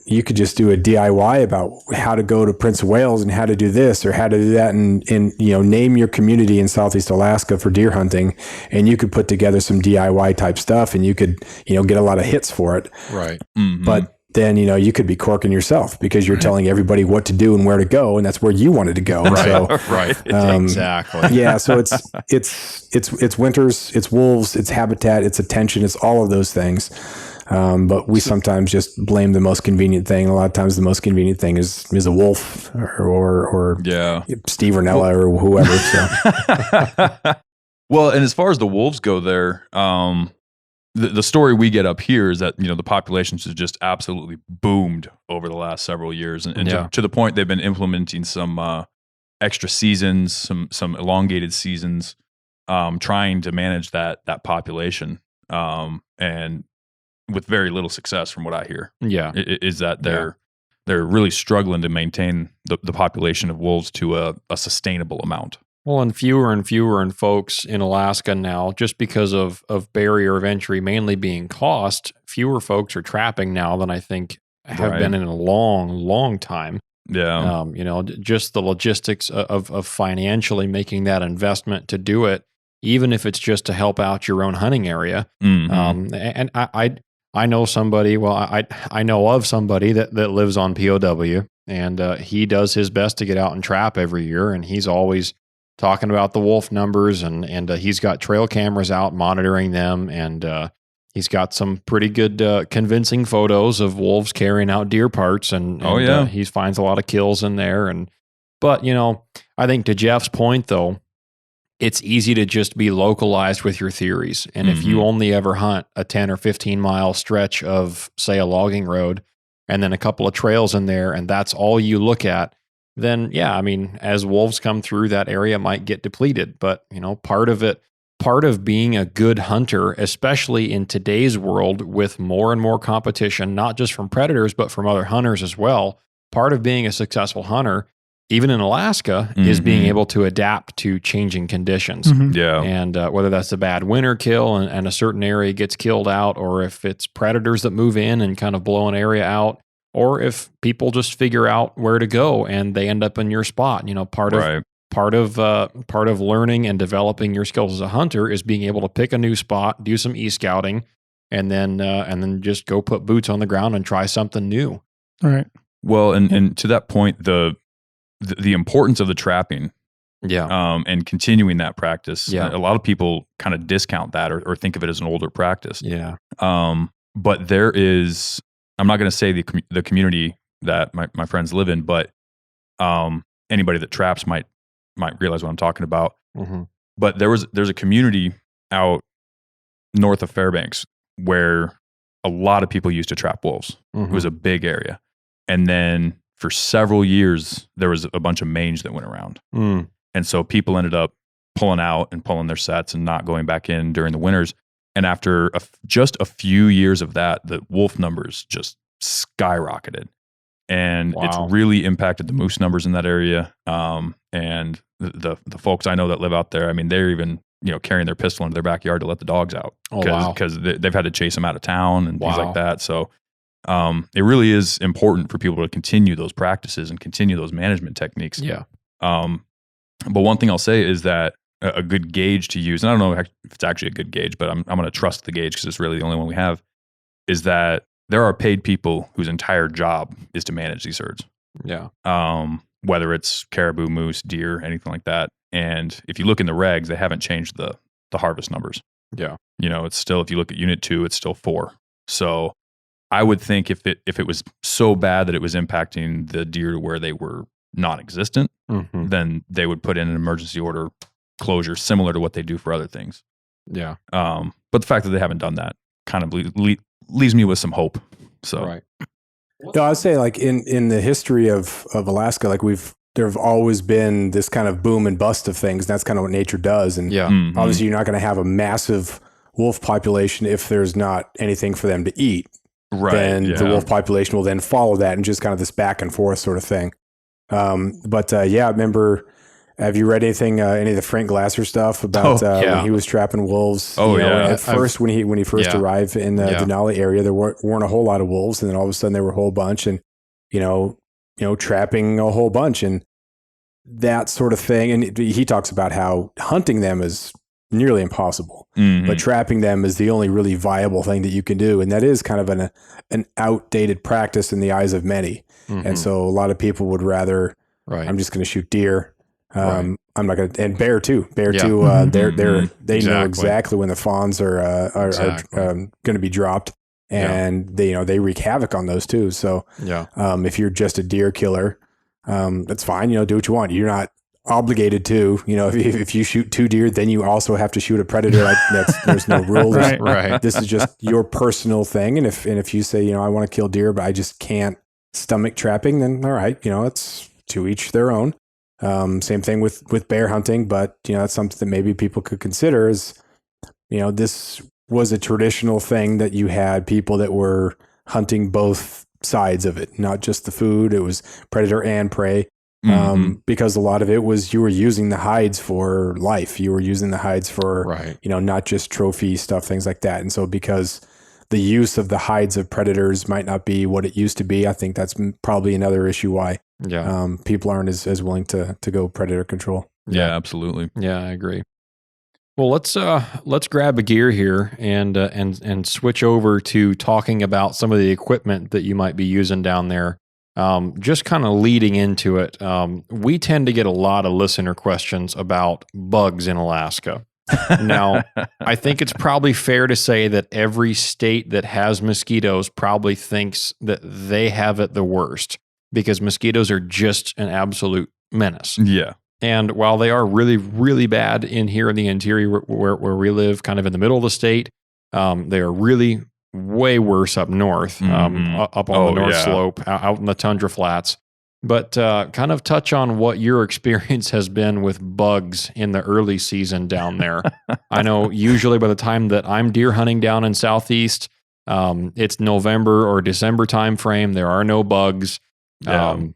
you could just do a DIY about how to go to Prince of Wales and how to do this or how to do that, and name your community in Southeast Alaska for deer hunting, and you could put together some DIY type stuff, and you could get a lot of hits for it. Right. Mm-hmm. But then you could be corking yourself because you're telling everybody what to do and where to go, and that's where you wanted to go. Right. So, Exactly. Yeah. So it's winters, it's wolves, it's habitat, it's attention, it's all of those things. But we sometimes just blame the most convenient thing. A lot of times the most convenient thing is a wolf or Steve or Nella or whoever. So. Well, and as far as the wolves go there, the story we get up here is that, the populations have just absolutely boomed over the last several years. And to the point they've been implementing some extra seasons, some elongated seasons, trying to manage that population. And with very little success from what I hear. Yeah. Is that they're really struggling to maintain the population of wolves to a sustainable amount. Well, and fewer folks in Alaska now, just because of barrier of entry mainly being cost, fewer folks are trapping now than I think have been in a long, long time. Yeah. Just the logistics of financially making that investment to do it, even if it's just to help out your own hunting area. Mm-hmm. And I know somebody, I know of somebody that lives on POW, and he does his best to get out and trap every year. And he's always talking about the wolf numbers, and he's got trail cameras out monitoring them. And he's got some pretty good convincing photos of wolves carrying out deer parts. And he finds a lot of kills in there. But I think to Jeff's point though, it's easy to just be localized with your theories. And if you only ever hunt a 10 or 15 mile stretch of, say, a logging road, and then a couple of trails in there, and that's all you look at, then as wolves come through, that area might get depleted. But, part of being a good hunter, especially in today's world with more and more competition, not just from predators, but from other hunters as well, part of being a successful hunter, even in Alaska, is being able to adapt to changing conditions. Mm-hmm. Yeah. And whether that's a bad winter kill and a certain area gets killed out, or if it's predators that move in and kind of blow an area out, or if people just figure out where to go and they end up in your spot. Part of learning and developing your skills as a hunter is being able to pick a new spot, do some e-scouting, and then just go put boots on the ground and try something new. All right. Well, and to that point, the importance of the trapping, and continuing that practice. A lot of people kind of discount that or think of it as an older practice. Yeah. But there is, I'm not going to say the community that my friends live in, but anybody that traps might realize what I'm talking about. Mm-hmm. But there's a community out north of Fairbanks where a lot of people used to trap wolves. Mm-hmm. It was a big area, and then for several years, there was a bunch of mange that went around. And so people ended up pulling out and pulling their sets and not going back in during the winters. And after just a few years of that, the wolf numbers just skyrocketed. And it's really impacted the moose numbers in that area. And the folks I know that live out there, they're even, carrying their pistol into their backyard to let the dogs out. Because they've had to chase them out of town and things like that. So it really is important for people to continue those practices and continue those management techniques. Yeah. But one thing I'll say is that a good gauge to use, and I don't know if it's actually a good gauge, but I'm going to trust the gauge because it's really the only one we have, is that there are paid people whose entire job is to manage these herds. Yeah. Whether it's caribou, moose, deer, anything like that. And if you look in the regs, they haven't changed the harvest numbers. Yeah. It's still, if you look at unit 2, it's still 4. So I would think if it was so bad that it was impacting the deer to where they were non-existent, then they would put in an emergency order closure similar to what they do for other things. Yeah. But the fact that they haven't done that kind of leaves me with some hope. So, Right. No, I'd say like in the history of Alaska, like there have always been this kind of boom and bust of things. That's kind of what nature does. And Yeah. obviously you're not going to have a massive wolf population if there's not anything for them to eat. right. Then yeah. the wolf population will then follow that and just kind of this back and forth sort of thing. But I remember, have you read anything, any of the Frank Glasser stuff about when he was trapping wolves? At first, when he first arrived in the Denali area, there weren't a whole lot of wolves. And then all of a sudden there were a whole bunch and, trapping a whole bunch and that sort of thing. And he talks about how hunting them is nearly impossible, but trapping them is the only really viable thing that you can do. And that is kind of an outdated practice in the eyes of many. And so a lot of people would rather, I'm just going to shoot deer. I'm not going to, and bear too. They know exactly when the fawns are going to be dropped, and they wreak havoc on those too. So if you're just a deer killer, that's fine. Do what you want. You're not obligated to. If you shoot 2 deer, then you also have to shoot a predator. There's no rules. Right. This is just your personal thing. And if you say I want to kill deer, but I just can't stomach trapping, then all right, it's to each their own. Same thing with bear hunting, but that's something that maybe people could consider is, this was a traditional thing that you had people that were hunting both sides of it, not just the food. It was predator and prey. Because a lot of it was, you were using the hides for life. You were using the hides for, not just trophy stuff, things like that. And so because the use of the hides of predators might not be what it used to be, I think that's probably another issue why people aren't as willing to go predator control. Yeah, absolutely. Yeah, I agree. Well, let's grab a gear here and switch over to talking about some of the equipment that you might be using down there. Just kind of leading into it, we tend to get a lot of listener questions about bugs in Alaska. Now, I think it's probably fair to say that every state that has mosquitoes probably thinks that they have it the worst because mosquitoes are just an absolute menace. Yeah. And while they are really, really bad in here in the interior where we live, kind of in the middle of the state, they are really way worse up north, up on the north slope, out in the tundra flats. But kind of touch on what your experience has been with bugs in the early season down there. I know usually by the time that I'm deer hunting down in Southeast, it's November or December timeframe. There are no bugs. So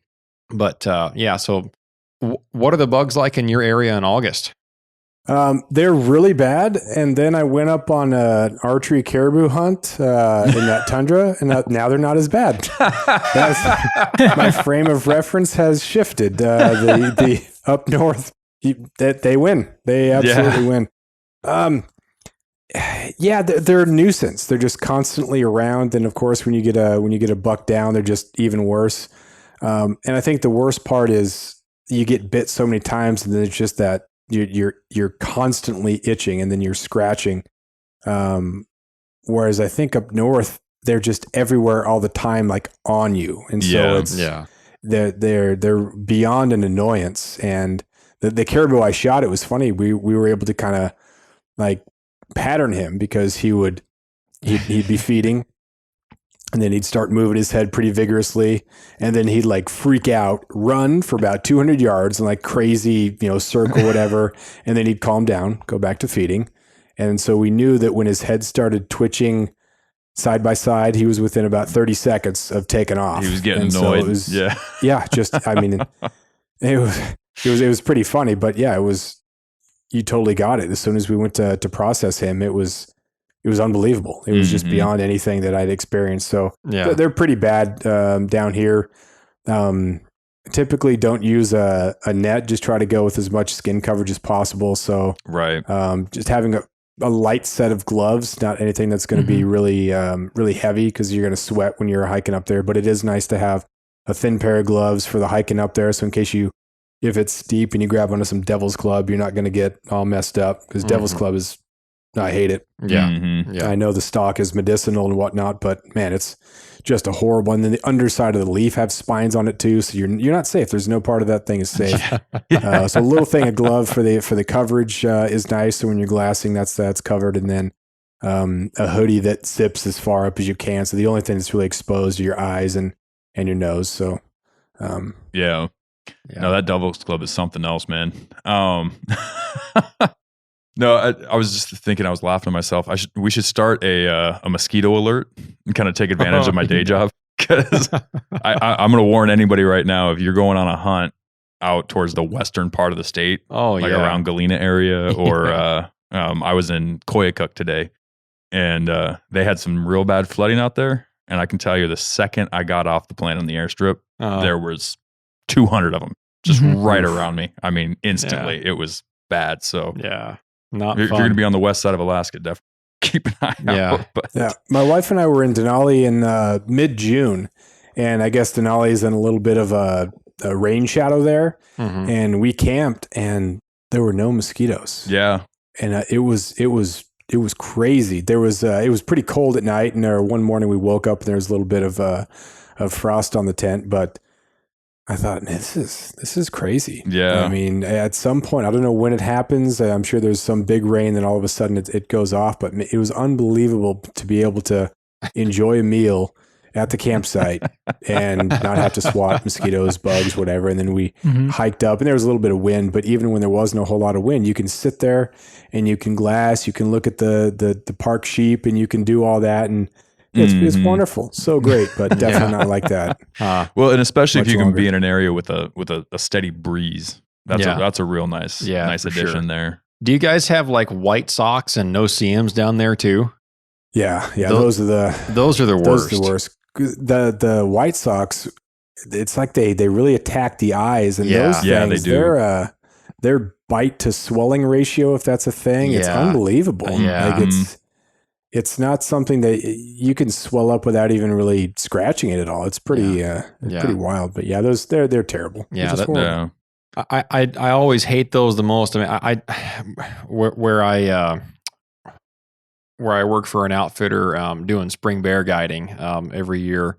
what are the bugs like in your area in August? They're really bad. And then I went up on an archery caribou hunt in that tundra, and now they're not as bad. My frame of reference has shifted. The up north, they win. They absolutely win. They're a nuisance. They're just constantly around. And of course, when you get a buck down, they're just even worse. And I think the worst part is you get bit so many times, and then it's just that you're constantly itching, and then you're scratching. Whereas I think up north, they're just everywhere all the time, like on you. And so they're beyond an annoyance. And the caribou I shot, it was funny. We were able to kind of like pattern him because he'd be feeding, and then he'd start moving his head pretty vigorously. And then he'd like freak out, run for about 200 yards and like crazy, circle, whatever. And then he'd calm down, go back to feeding. And so we knew that when his head started twitching side by side, he was within about 30 seconds of taking off. He was getting annoyed. So it was pretty funny, but you totally got it. As soon as we went to process him, it was unbelievable. It was just beyond anything that I'd experienced. So they're pretty bad down here. Typically don't use a net, just try to go with as much skin coverage as possible. So just having a light set of gloves, not anything that's going to be really, really heavy because you're going to sweat when you're hiking up there. But it is nice to have a thin pair of gloves for the hiking up there. So in case if it's steep and you grab onto some Devil's Club, you're not going to get all messed up because Devil's Club I hate it. Yeah. I know the stalk is medicinal and whatnot, but man, it's just a horrible. And then the underside of the leaf have spines on it too, so you're not safe. There's no part of that thing is safe. So a little thing of glove for the coverage is nice. So when you're glassing, that's covered, and then a hoodie that zips as far up as you can. So the only thing that's really exposed are your eyes and your nose. So yeah. No, that Devil's Club is something else, man. No, I was just thinking, I was laughing at myself. We should start a mosquito alert and kind of take advantage of my day job. Because I'm going to warn anybody right now, if you're going on a hunt out towards the western part of the state, around Galena area, or I was in Koyukuk today, and they had some real bad flooding out there. And I can tell you, the second I got off the plane on the airstrip, there was 200 of them just right around me. I mean, instantly. It was bad. So yeah. If you're going to be on the west side of Alaska, definitely keep an eye out. But. My wife and I were in Denali in mid-June, and I guess Denali is in a little bit of a rain shadow there, and we camped, and there were no mosquitoes. Yeah, and it was crazy. It was pretty cold at night, and one morning we woke up and there was a little bit of frost on the tent, but I thought, man, this is crazy. Yeah. I mean, at some point, I don't know when it happens. I'm sure there's some big rain, then all of a sudden it goes off. But it was unbelievable to be able to enjoy a meal at the campsite and not have to swat mosquitoes, bugs, whatever. And then we hiked up, and there was a little bit of wind. But even when there wasn't a whole lot of wind, you can sit there and you can glass, you can look at the park sheep, and you can do all that. And it's wonderful. So great, but definitely not like that. Well, and especially if you can be in an area with a steady breeze. That's a real nice addition there. Do you guys have like white socks and no-see-ums down there too? Yeah. Those are the worst. Those are the worst. The white socks, it's like they really attack the eyes, and those things, they do. Their bite to swelling ratio, if that's a thing, it's unbelievable. Like it's not something that you can swell up without even really scratching it at all. It's pretty pretty wild. But they're terrible. Yeah, I always hate those the most. I mean, where I work for an outfitter doing spring bear guiding every year.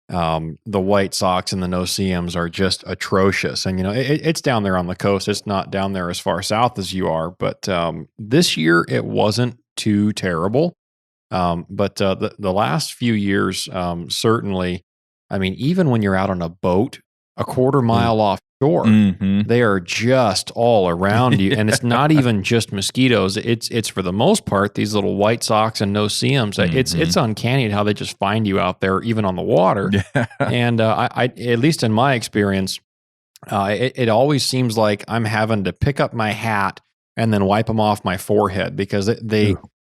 The white socks and the no-see-ums are just atrocious. And, it's down there on the coast. It's not down there as far south as you are. But this year it wasn't too terrible. But the last few years, certainly, I mean, even when you're out on a boat, a quarter mile offshore, they are just all around you. And it's not even just mosquitoes. It's for the most part, these little white socks and no-see-ums. It's uncanny how they just find you out there, even on the water. Yeah. And I at least in my experience, it always seems like I'm having to pick up my hat and then wipe them off my forehead, because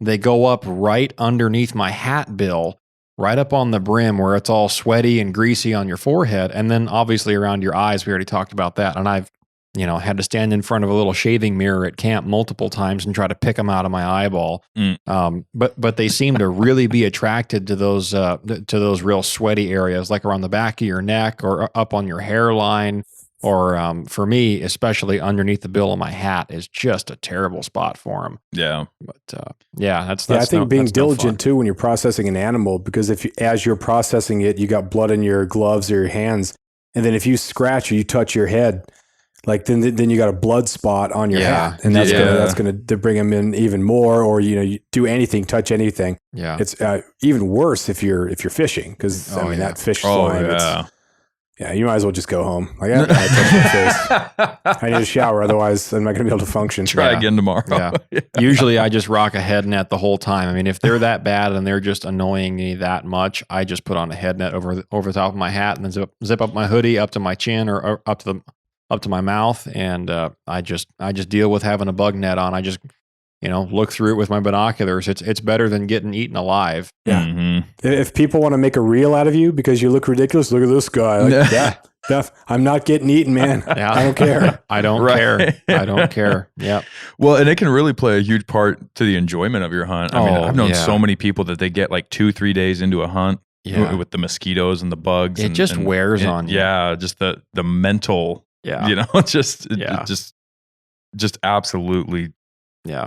they go up right underneath my hat bill, right up on the brim where it's all sweaty and greasy on your forehead. And then obviously around your eyes, we already talked about that. And I've, had to stand in front of a little shaving mirror at camp multiple times and try to pick them out of my eyeball. But they seem to really be attracted to those real sweaty areas, like around the back of your neck or up on your hairline. Or for me, especially underneath the bill of my hat is just a terrible spot for them. Yeah. But that's I think being diligent too when you're processing an animal, because as you're processing it, you got blood in your gloves or your hands, and then if you scratch or you touch your head, like then you got a blood spot on your hat, and that's gonna bring them in even more. Or you do anything, touch anything. Yeah. It's even worse if you're fishing, because that fish slime. Yeah, you might as well just go home. Like, I touched my face. I need a shower, otherwise I'm not going to be able to function. Try again tomorrow. Yeah. Usually I just rock a head net the whole time. I mean, if they're that bad and they're just annoying me that much, I just put on a head net over the top of my hat and then zip up my hoodie up to my chin or up to my mouth, and I just deal with having a bug net on. I just look through it with my binoculars. It's better than getting eaten alive. Yeah. Mhm. If people want to make a reel out of you because you look ridiculous, look at this guy. Like, yeah, I'm not getting eaten, man. Yeah. I don't care. I don't Right. care. I don't care. Yeah. Well, and it can really play a huge part to the enjoyment of your hunt. I mean, I've known so many people that they get like 2-3 days into a hunt with the mosquitoes and the bugs. It just wears on you. Yeah, just the mental. Yeah. Just absolutely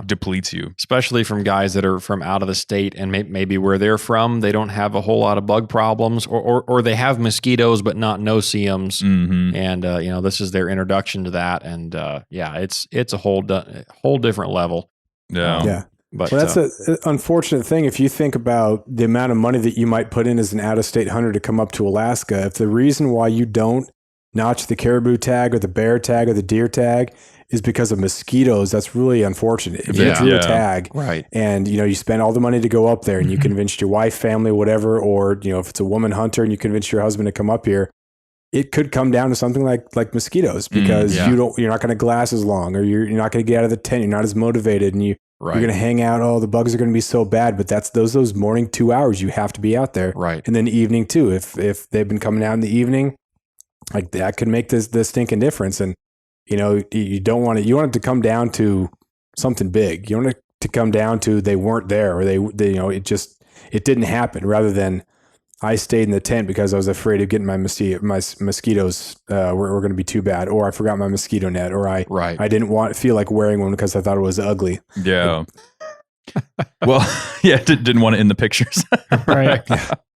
depletes you. Especially from guys that are from out of the state and maybe where they're from, they don't have a whole lot of bug problems, or they have mosquitoes but not no-see-ums. Mm-hmm. And this is their introduction to that, and it's a whole different level. Yeah. But Well, that's an unfortunate thing. If you think about the amount of money that you might put in as an out-of-state hunter to come up to Alaska, if the reason why you don't notch the caribou tag or the bear tag or the deer tag is because of mosquitoes, that's really unfortunate. If you drew a tag, right, and you spend all the money to go up there, and you convinced your wife, family, whatever, or if it's a woman hunter and you convince your husband to come up here, it could come down to something like mosquitoes, because you're not going to glass as long, or you're not going to get out of the tent, you're not as motivated, and you're going to hang out. Oh, the bugs are going to be so bad, but that's those morning 2 hours you have to be out there, right? And then the evening too. If they've been coming out in the evening, like that could make this stinking difference. And you don't want it. You want it to come down to something big. You want it to come down to they weren't there, or they it didn't happen, rather than I stayed in the tent because I was afraid of getting my mosquitoes were going to be too bad, or I forgot my mosquito net, or I didn't feel like wearing one because I thought it was ugly. Yeah. Well, didn't want it in the pictures. Right.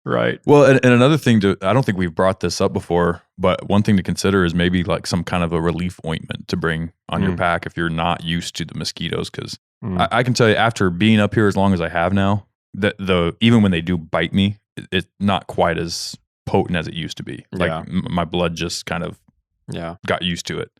Right. Well, and another thing I don't think we've brought this up before, but one thing to consider is maybe like some kind of a relief ointment to bring on your pack if you're not used to the mosquitoes. Because I can tell you, after being up here as long as I have now, that even when they do bite me, it's not quite as potent as it used to be. Like my blood just kind of got used to it.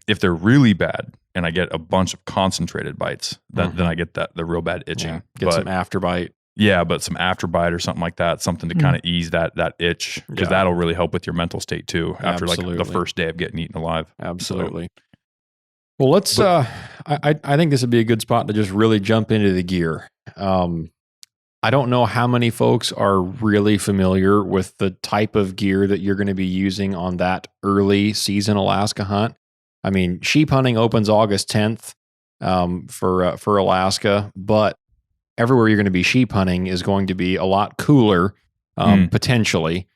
If they're really bad and I get a bunch of concentrated bites, then I get the real bad itching. Get some afterbite. Yeah, but some afterbite or something like that, something to kind of ease that itch, because that'll really help with your mental state too after like the first day of getting eaten alive. Absolutely. Well, let's. I think this would be a good spot to just really jump into the gear. I don't know how many folks are really familiar with the type of gear that you're going to be using on that early season Alaska hunt. I mean, sheep hunting opens August 10th for Alaska, but everywhere you're going to be sheep hunting is going to be a lot cooler, potentially,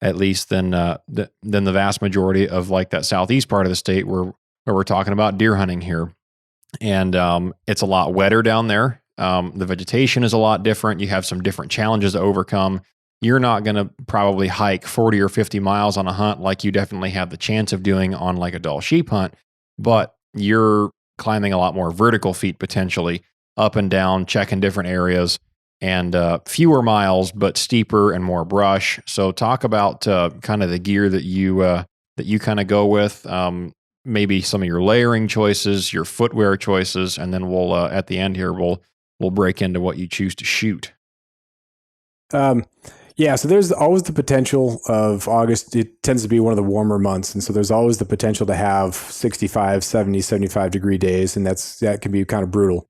at least than the vast majority of like that southeast part of the state where we're talking about deer hunting here. And it's a lot wetter down there. The vegetation is a lot different. You have some different challenges to overcome. You're not going to probably hike 40 or 50 miles on a hunt like you definitely have the chance of doing on like a Dall sheep hunt, but you're climbing a lot more vertical feet potentially, up and down, checking different areas, and fewer miles, but steeper and more brush. So talk about kind of the gear that you kind of go with, maybe some of your layering choices, your footwear choices, and then we'll at the end here we'll break into what you choose to shoot. So there's always the potential of August. It tends to be one of the warmer months. And so there's always the potential to have 65, 70, 75 degree days. And that can be kind of brutal.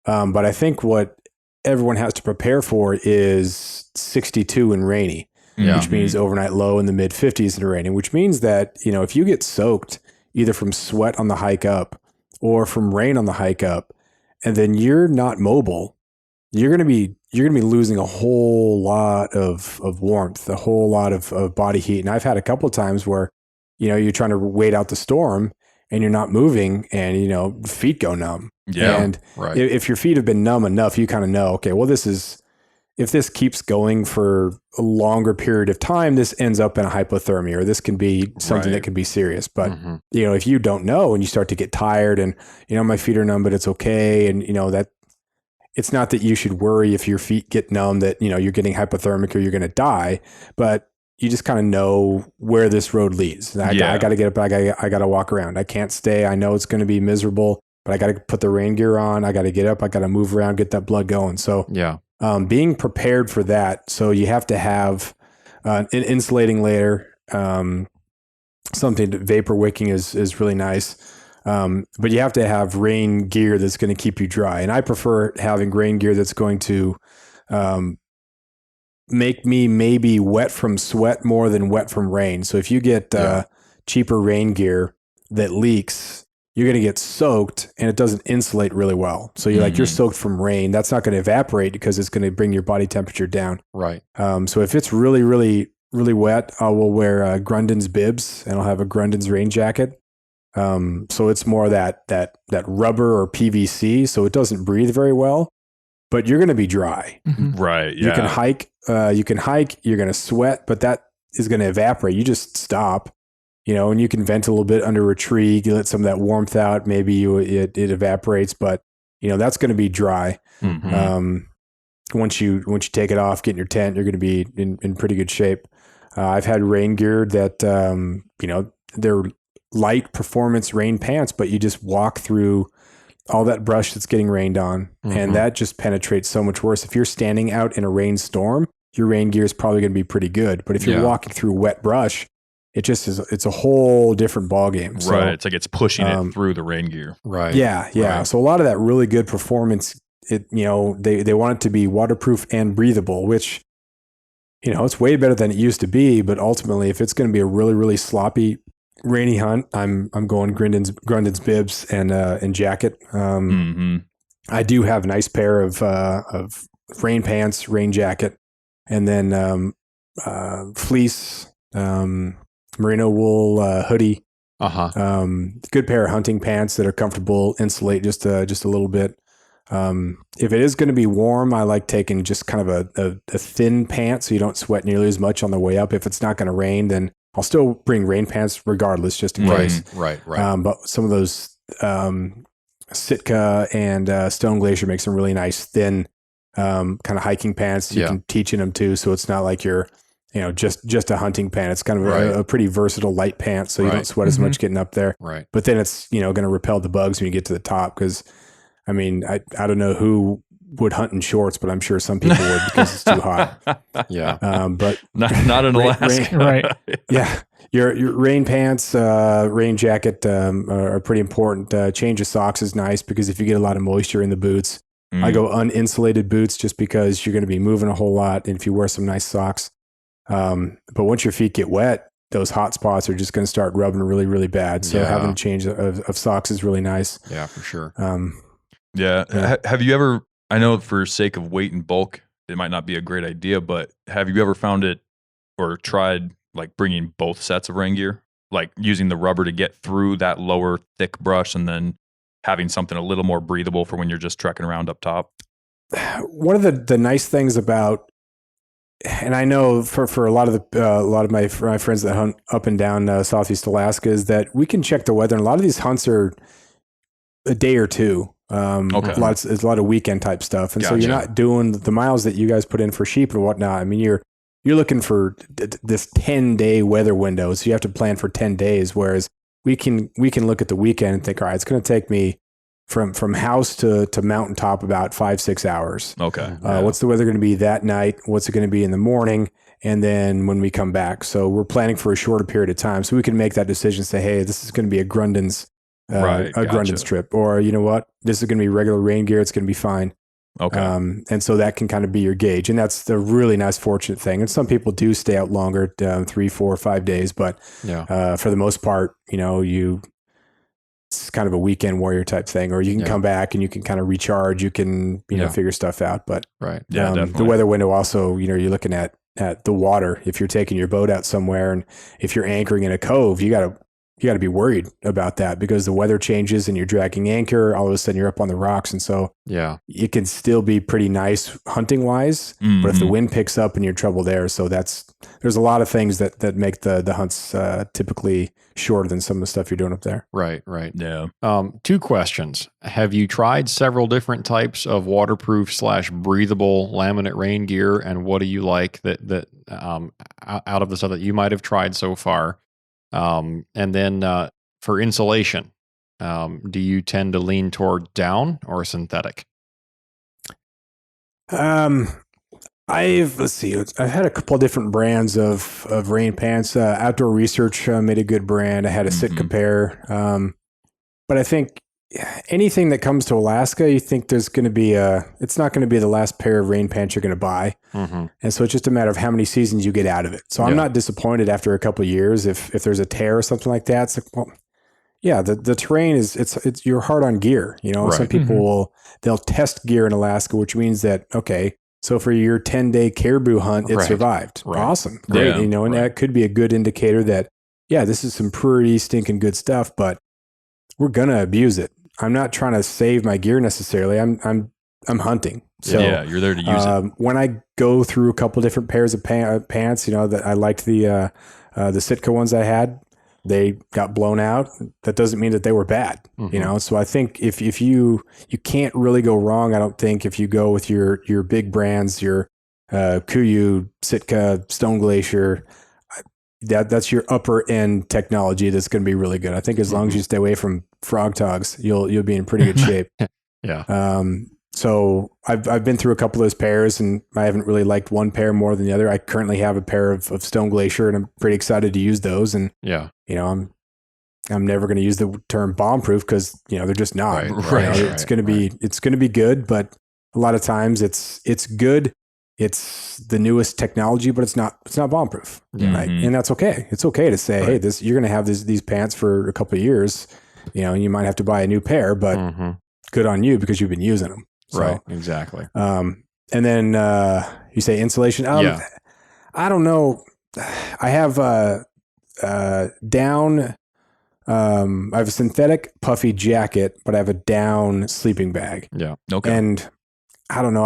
But I think what everyone has to prepare for is 62 and rainy, which means overnight low in the mid 50s and rainy, which means that, if you get soaked either from sweat on the hike up or from rain on the hike up, and then you're not mobile, you're going to be losing a whole lot of warmth, a whole lot of body heat. And I've had a couple of times where, you're trying to wait out the storm and you're not moving, and feet go numb. Yeah. And if your feet have been numb enough, you kind of know, okay, well, if this keeps going for a longer period of time, this ends up in a hypothermia, or this can be something that can be serious. But, if you don't know and you start to get tired and, my feet are numb, but it's okay. And, that it's not that you should worry if your feet get numb that, you're getting hypothermic or you're going to die, but you just kind of know where this road leads. I got to get up. I got to walk around. I can't stay. I know it's going to be miserable, but I got to put the rain gear on. I got to get up. I got to move around, get that blood going. So being prepared for that. So you have to have an insulating layer. Something that vapor wicking is really nice. But you have to have rain gear that's going to keep you dry. And I prefer having rain gear that's going to make me maybe wet from sweat more than wet from rain. So if you get cheaper rain gear that leaks, you're going to get soaked and it doesn't insulate really well. So you're soaked from rain. That's not going to evaporate because it's going to bring your body temperature down. Right. So if it's really, really, really wet, I will wear Grundon's bibs and I'll have a Grundon's rain jacket. So it's more that rubber or PVC. So it doesn't breathe very well, but you're going to be dry. Mm-hmm. Right. Yeah. You can hike, you're going to sweat, but that is going to evaporate. You just stop, and you can vent a little bit under a tree, you let some of that warmth out. Maybe it evaporates, but that's going to be dry. Mm-hmm. Once you take it off, get in your tent, you're going to be in pretty good shape. I've had rain gear that, they're light performance rain pants, but you just walk through all that brush that's getting rained on. And that just penetrates so much worse. If you're standing out in a rainstorm, your rain gear is probably going to be pretty good. But if you're walking through wet brush, it's a whole different ballgame. So, right. It's like it's pushing it through the rain gear. Right. Yeah. Yeah. Right. So a lot of that really good performance, they want it to be waterproof and breathable, which, it's way better than it used to be. But ultimately, if it's going to be a really, really sloppy, rainy hunt, I'm going Grundon's bibs and jacket. I do have a nice pair of rain pants, rain jacket, and then fleece, merino wool hoodie. Good pair of hunting pants that are comfortable, insulate just a little bit. If it is going to be warm, I like taking just kind of a thin pant so you don't sweat nearly as much on the way up. If it's not going to rain, then I'll still bring rain pants regardless, just in case. Right. But some of those Sitka and Stone Glacier make some really nice thin kind of hiking pants you can teach in them too. So it's not like you're just a hunting pant. It's kind of a pretty versatile light pant, so you don't sweat as much getting up there. Right. But then it's going to repel the bugs when you get to the top. Because I don't know who would hunt in shorts, but I'm sure some people would because it's too hot. Yeah. But not in Alaska. Right. Yeah. Your rain pants, rain jacket are pretty important. Change of socks is nice because if you get a lot of moisture in the boots, I go uninsulated boots just because you're going to be moving a whole lot. And if you wear some nice socks, but once your feet get wet, those hot spots are just going to start rubbing really, really bad. So having a change of socks is really nice. Yeah, for sure. Have you ever, I know for sake of weight and bulk, it might not be a great idea, but have you ever found it or tried like bringing both sets of rain gear, like using the rubber to get through that lower thick brush and then having something a little more breathable for when you're just trekking around up top? One of the nice things about, and I know for a lot of my friends that hunt up and down Southeast Alaska, is that we can check the weather. And a lot of these hunts are a day or two. It's a lot of weekend type stuff. And so you're not doing the miles that you guys put in for sheep and whatnot. I mean, you're looking for this 10-day weather window. So you have to plan for 10 days. Whereas we can look at the weekend and think, all right, it's going to take me from house to mountaintop about 5-6 hours. Okay. What's the weather going to be that night? What's it going to be in the morning? And then when we come back. So we're planning for a shorter period of time. So we can make that decision, say, hey, this is going to be a Grundon's Grundon's trip, or you know what, this is going to be regular rain gear. It's going to be fine. Okay. And so that can kind of be your gauge, and that's the really nice, fortunate thing. And some people do stay out longer, 3, 4, 5 days, but for the most part, it's kind of a weekend warrior type thing, or you can come back and you can kind of recharge. You can figure stuff out. But the weather window also, you're looking at the water. If you're taking your boat out somewhere, and if you're anchoring in a cove, you got to be worried about that because the weather changes and you're dragging anchor. All of a sudden you're up on the rocks. And so it can still be pretty nice hunting wise, but if the wind picks up and you're in trouble there. So there's a lot of things that make the hunts typically shorter than some of the stuff you're doing up there. Right. Yeah. 2 questions. Have you tried several different types of waterproof / breathable laminate rain gear? And what do you like that out of the stuff that you might have tried so far? And then for insulation, do you tend to lean toward down or synthetic? I've had a couple of different brands of rain pants. Outdoor Research made a good brand. I had a Sitka pair. But I think anything that comes to Alaska, you think there's going to be it's not going to be the last pair of rain pants you're going to buy. Mm-hmm. And so it's just a matter of how many seasons you get out of it. So I'm not disappointed after a couple of years if there's a tear or something like that. It's like, well, yeah, the terrain is, it's you're hard on gear. You know, some people they'll test gear in Alaska, which means that, okay, so for your 10-day caribou hunt, it survived. Awesome. Great. Yeah, you know, and that could be a good indicator that, yeah, this is some pretty stinking good stuff, but we're going to abuse it. I'm not trying to save my gear necessarily. I'm hunting. So you're there to use it. When I go through a couple different pairs of pants, you know, that I liked the Sitka ones I had, they got blown out. That doesn't mean that they were bad, you know? So I think if you can't really go wrong, I don't think, if you go with your big brands, your Kuiu, Sitka, Stone Glacier, that's your upper end technology that's going to be really good. I think as long as you stay away from frog togs, you'll be in pretty good shape. So I've been through a couple of those pairs, and I haven't really liked one pair more than the other. I currently have a pair of Stone Glacier, and I'm pretty excited to use those. And you know, I'm never going to use the term bomb proof because, you know, they're just not. It's going to be good, but a lot of times it's good. It's the newest technology, but it's not bomb proof. Right? And that's okay. It's okay to say, hey, you're going to have these pants for a couple of years. You know, you might have to buy a new pair, but good on you because you've been using them. So, right. Exactly. And then you say insulation. I don't know. I have down. I have a synthetic puffy jacket, but I have a down sleeping bag. Yeah. Okay. And I don't know.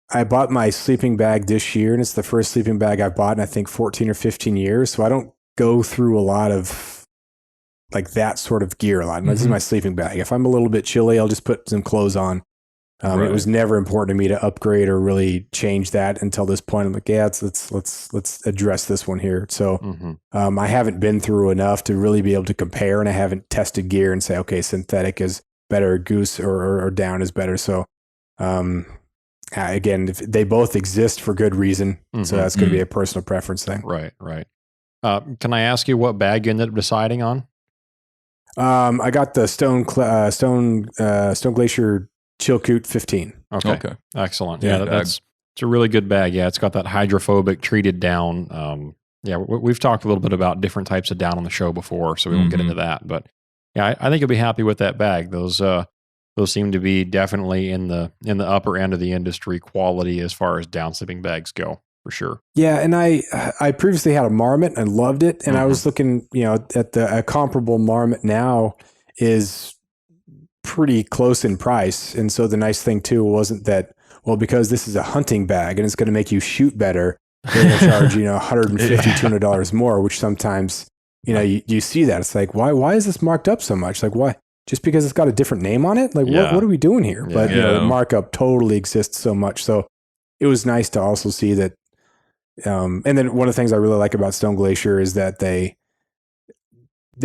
I bought my sleeping bag this year, and it's the first sleeping bag I've bought in, I think, 14 or 15 years. So I don't go through a lot of like that sort of gear a lot. This is my sleeping bag. If I'm a little bit chilly, I'll just put some clothes on. It was never important to me to upgrade or really change that until this point. I'm like, yeah, let's address this one here. So I haven't been through enough to really be able to compare, and I haven't tested gear and say, okay, synthetic is better, goose or down is better. So again, if they both exist for good reason. So that's going to be a personal preference thing. Right. Can I ask you what bag you ended up deciding on? I got the Stone Glacier Chilkoot 15. Okay. Excellent. Yeah, it's a really good bag. Yeah, it's got that hydrophobic treated down. We've talked a little bit about different types of down on the show before, so we won't get into that. But yeah, I think you'll be happy with that bag. Those seem to be definitely in the upper end of the industry quality as far as down sleeping bags go. For sure. Yeah. And I previously had a Marmot and loved it. And I was looking, you know, at a comparable Marmot now is pretty close in price. And so the nice thing too wasn't that, well, because this is a hunting bag and it's going to make you shoot better, they're going to charge, you know, $150, $200 more, which sometimes, you know, you see that. It's like, why is this marked up so much? Like, why? Just because it's got a different name on it? Like, what are we doing here? But you know, the markup totally exists so much. So it was nice to also see that. And then one of the things I really like about Stone Glacier is that they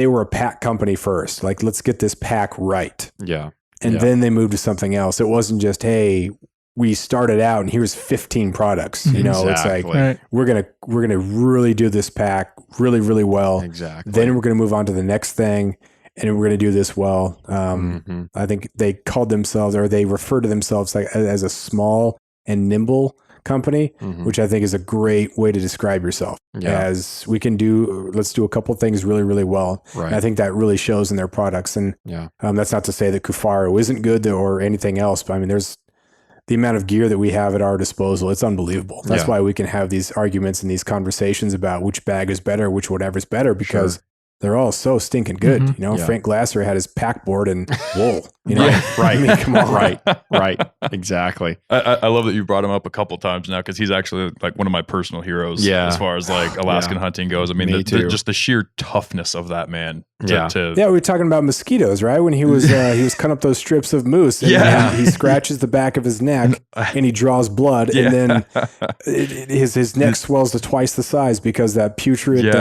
were a pack company first. Like, let's get this pack right. Yeah. And then they moved to something else. It wasn't just, hey, we started out and here's 15 products. You know, It's like, we're going to really do this pack really, really well. Exactly. Then we're going to move on to the next thing and we're going to do this well. I think they called themselves, or they refer to themselves like as a small and nimble company, which I think is a great way to describe yourself. As let's do a couple of things really, really well. And I think that really shows in their products. And that's not to say that Kufaro isn't good or anything else, but I mean, there's the amount of gear that we have at our disposal. It's unbelievable. That's why we can have these arguments and these conversations about which bag is better, which whatever's better, because they're all so stinking good. You know, Frank Glasser had his pack board and wool, you know, right. I mean, come on. Right. Exactly. I love that you brought him up a couple times now, because he's actually like one of my personal heroes as far as like Alaskan hunting goes. I mean, just the sheer toughness of that man. We were talking about mosquitoes, right? When he was cutting up those strips of moose, and he scratches the back of his neck and he draws blood, and then his neck swells to twice the size because that putrid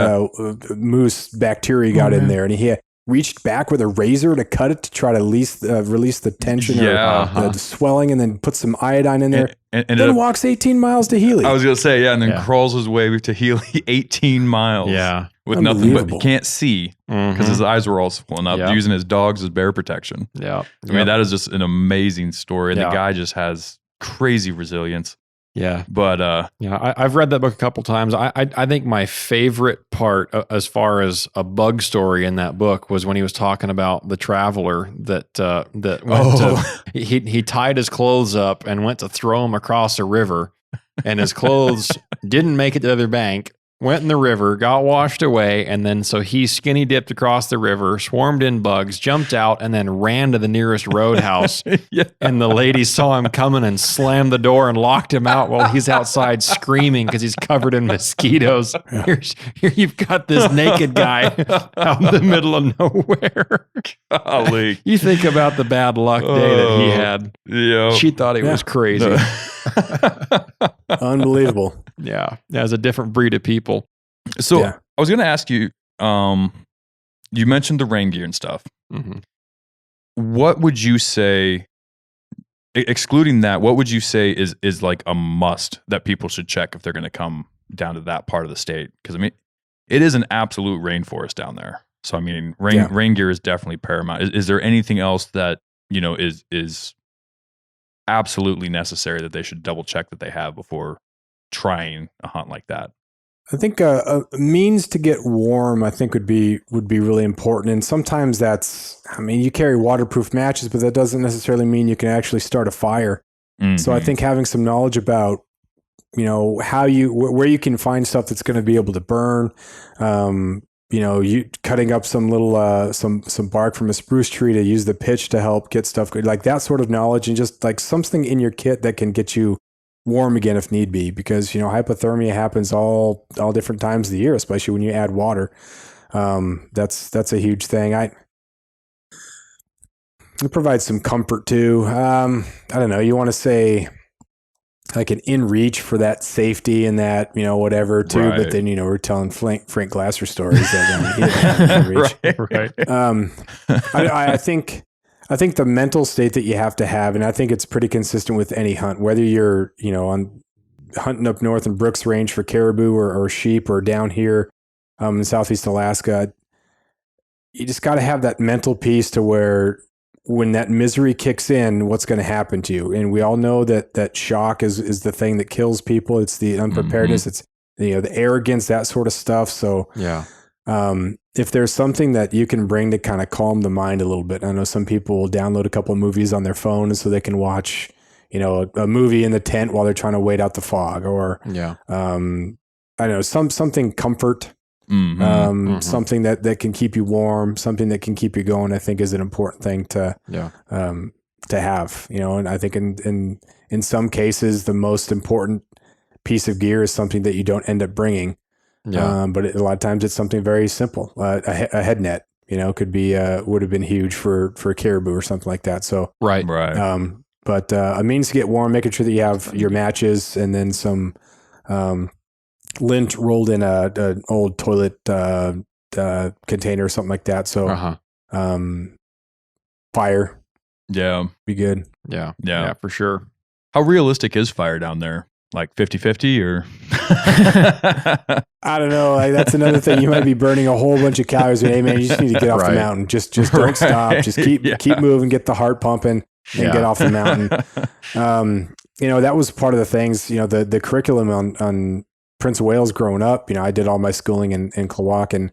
moose bacteria got in there, and he reached back with a razor to cut it to try to release the tension or the swelling, and then put some iodine in there. then walks 18 miles to Healy. I was going to say, and then crawls his way to Healy 18 miles. Yeah. With nothing, but he can't see because his eyes were all swollen up, using his dogs as bear protection. Yeah. I mean, that is just an amazing story. And the guy just has crazy resilience. Yeah. But I've read that book a couple times. I think my favorite part as far as a bug story in that book was when he was talking about the traveler that went to, he tied his clothes up and went to throw them across a river, and his clothes didn't make it to the other bank. Went in the river, got washed away, and then so he skinny dipped across the river, swarmed in bugs, jumped out, and then ran to the nearest roadhouse. And the lady saw him coming and slammed the door and locked him out while he's outside screaming because he's covered in mosquitoes. Here you've got this naked guy out in the middle of nowhere. Golly. You think about the bad luck day that he had. Yeah. She thought he was crazy. Unbelievable. Yeah. As a different breed of people. So I was going to ask you, you mentioned the rain gear and stuff. Mm-hmm. What would you say, excluding that, what would you say is like a must that people should check if they're going to come down to that part of the state? Because I mean, it is an absolute rainforest down there. So I mean, rain gear is definitely paramount. Is there anything else that, is absolutely necessary that they should double check that they have before trying a hunt like that? I think a means to get warm, I think would be really important. And sometimes you carry waterproof matches, but that doesn't necessarily mean you can actually start a fire. Mm-hmm. So I think having some knowledge about, where you can find stuff that's going to be able to burn, you cutting up some little, some bark from a spruce tree to use the pitch to help get stuff good, like that sort of knowledge, and just like something in your kit that can get you warm again if need be, because hypothermia happens all different times of the year, especially when you add water. That's a huge thing. It provides some comfort too. I don't know, you want to say like an in reach for that safety and that, whatever too, right. But then, we're telling Frank Glasser stories that in reach. Right. I think the mental state that you have to have, and I think it's pretty consistent with any hunt, whether you're, on hunting up north in Brooks Range for caribou or sheep, or down here in Southeast Alaska, you just got to have that mental piece to where when that misery kicks in, what's going to happen to you? And we all know that shock is the thing that kills people. It's the unpreparedness. It's, the arrogance, that sort of stuff. So yeah. If there's something that you can bring to kind of calm the mind a little bit, I know some people will download a couple of movies on their phone so they can watch, a movie in the tent while they're trying to wait out the fog, or, I don't know, something comfort, something that can keep you warm, something that can keep you going, I think is an important thing to have, and I think in some cases, the most important piece of gear is something that you don't end up bringing. Yeah. But a lot of times it's something very simple. A head net, could be, would have been huge for caribou or something like that. So, right. But a means to get warm, making sure that you have your matches, and then some, lint rolled in an old toilet, container or something like that. So, fire. Yeah. Be good. Yeah, for sure. How realistic is fire down there? Like 50-50 or? I don't know. Like, that's another thing. You might be burning a whole bunch of calories. Hey man, you just need to get off the mountain. Just don't stop. Just keep moving, get the heart pumping, and get off the mountain. That was part of the things, the curriculum on Prince of Wales growing up. I did all my schooling in Klawock, and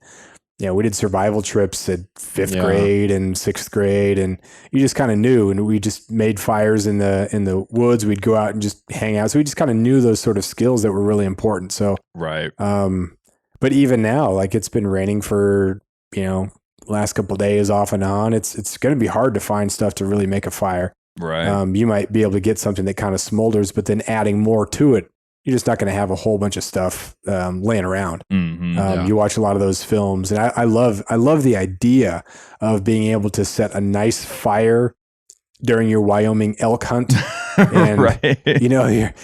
we did survival trips at 5th grade and 6th grade, and you just kind of knew, and we just made fires in the woods. We'd go out and just hang out. So we just kind of knew those sort of skills that were really important. So, right. But even now, like, it's been raining for, last couple of days off and on. It's going to be hard to find stuff to really make a fire. Right. You might be able to get something that kind of smolders, but then adding more to it, you're just not going to have a whole bunch of stuff laying around. You watch a lot of those films, and I love the idea of being able to set a nice fire during your Wyoming elk hunt. And, right.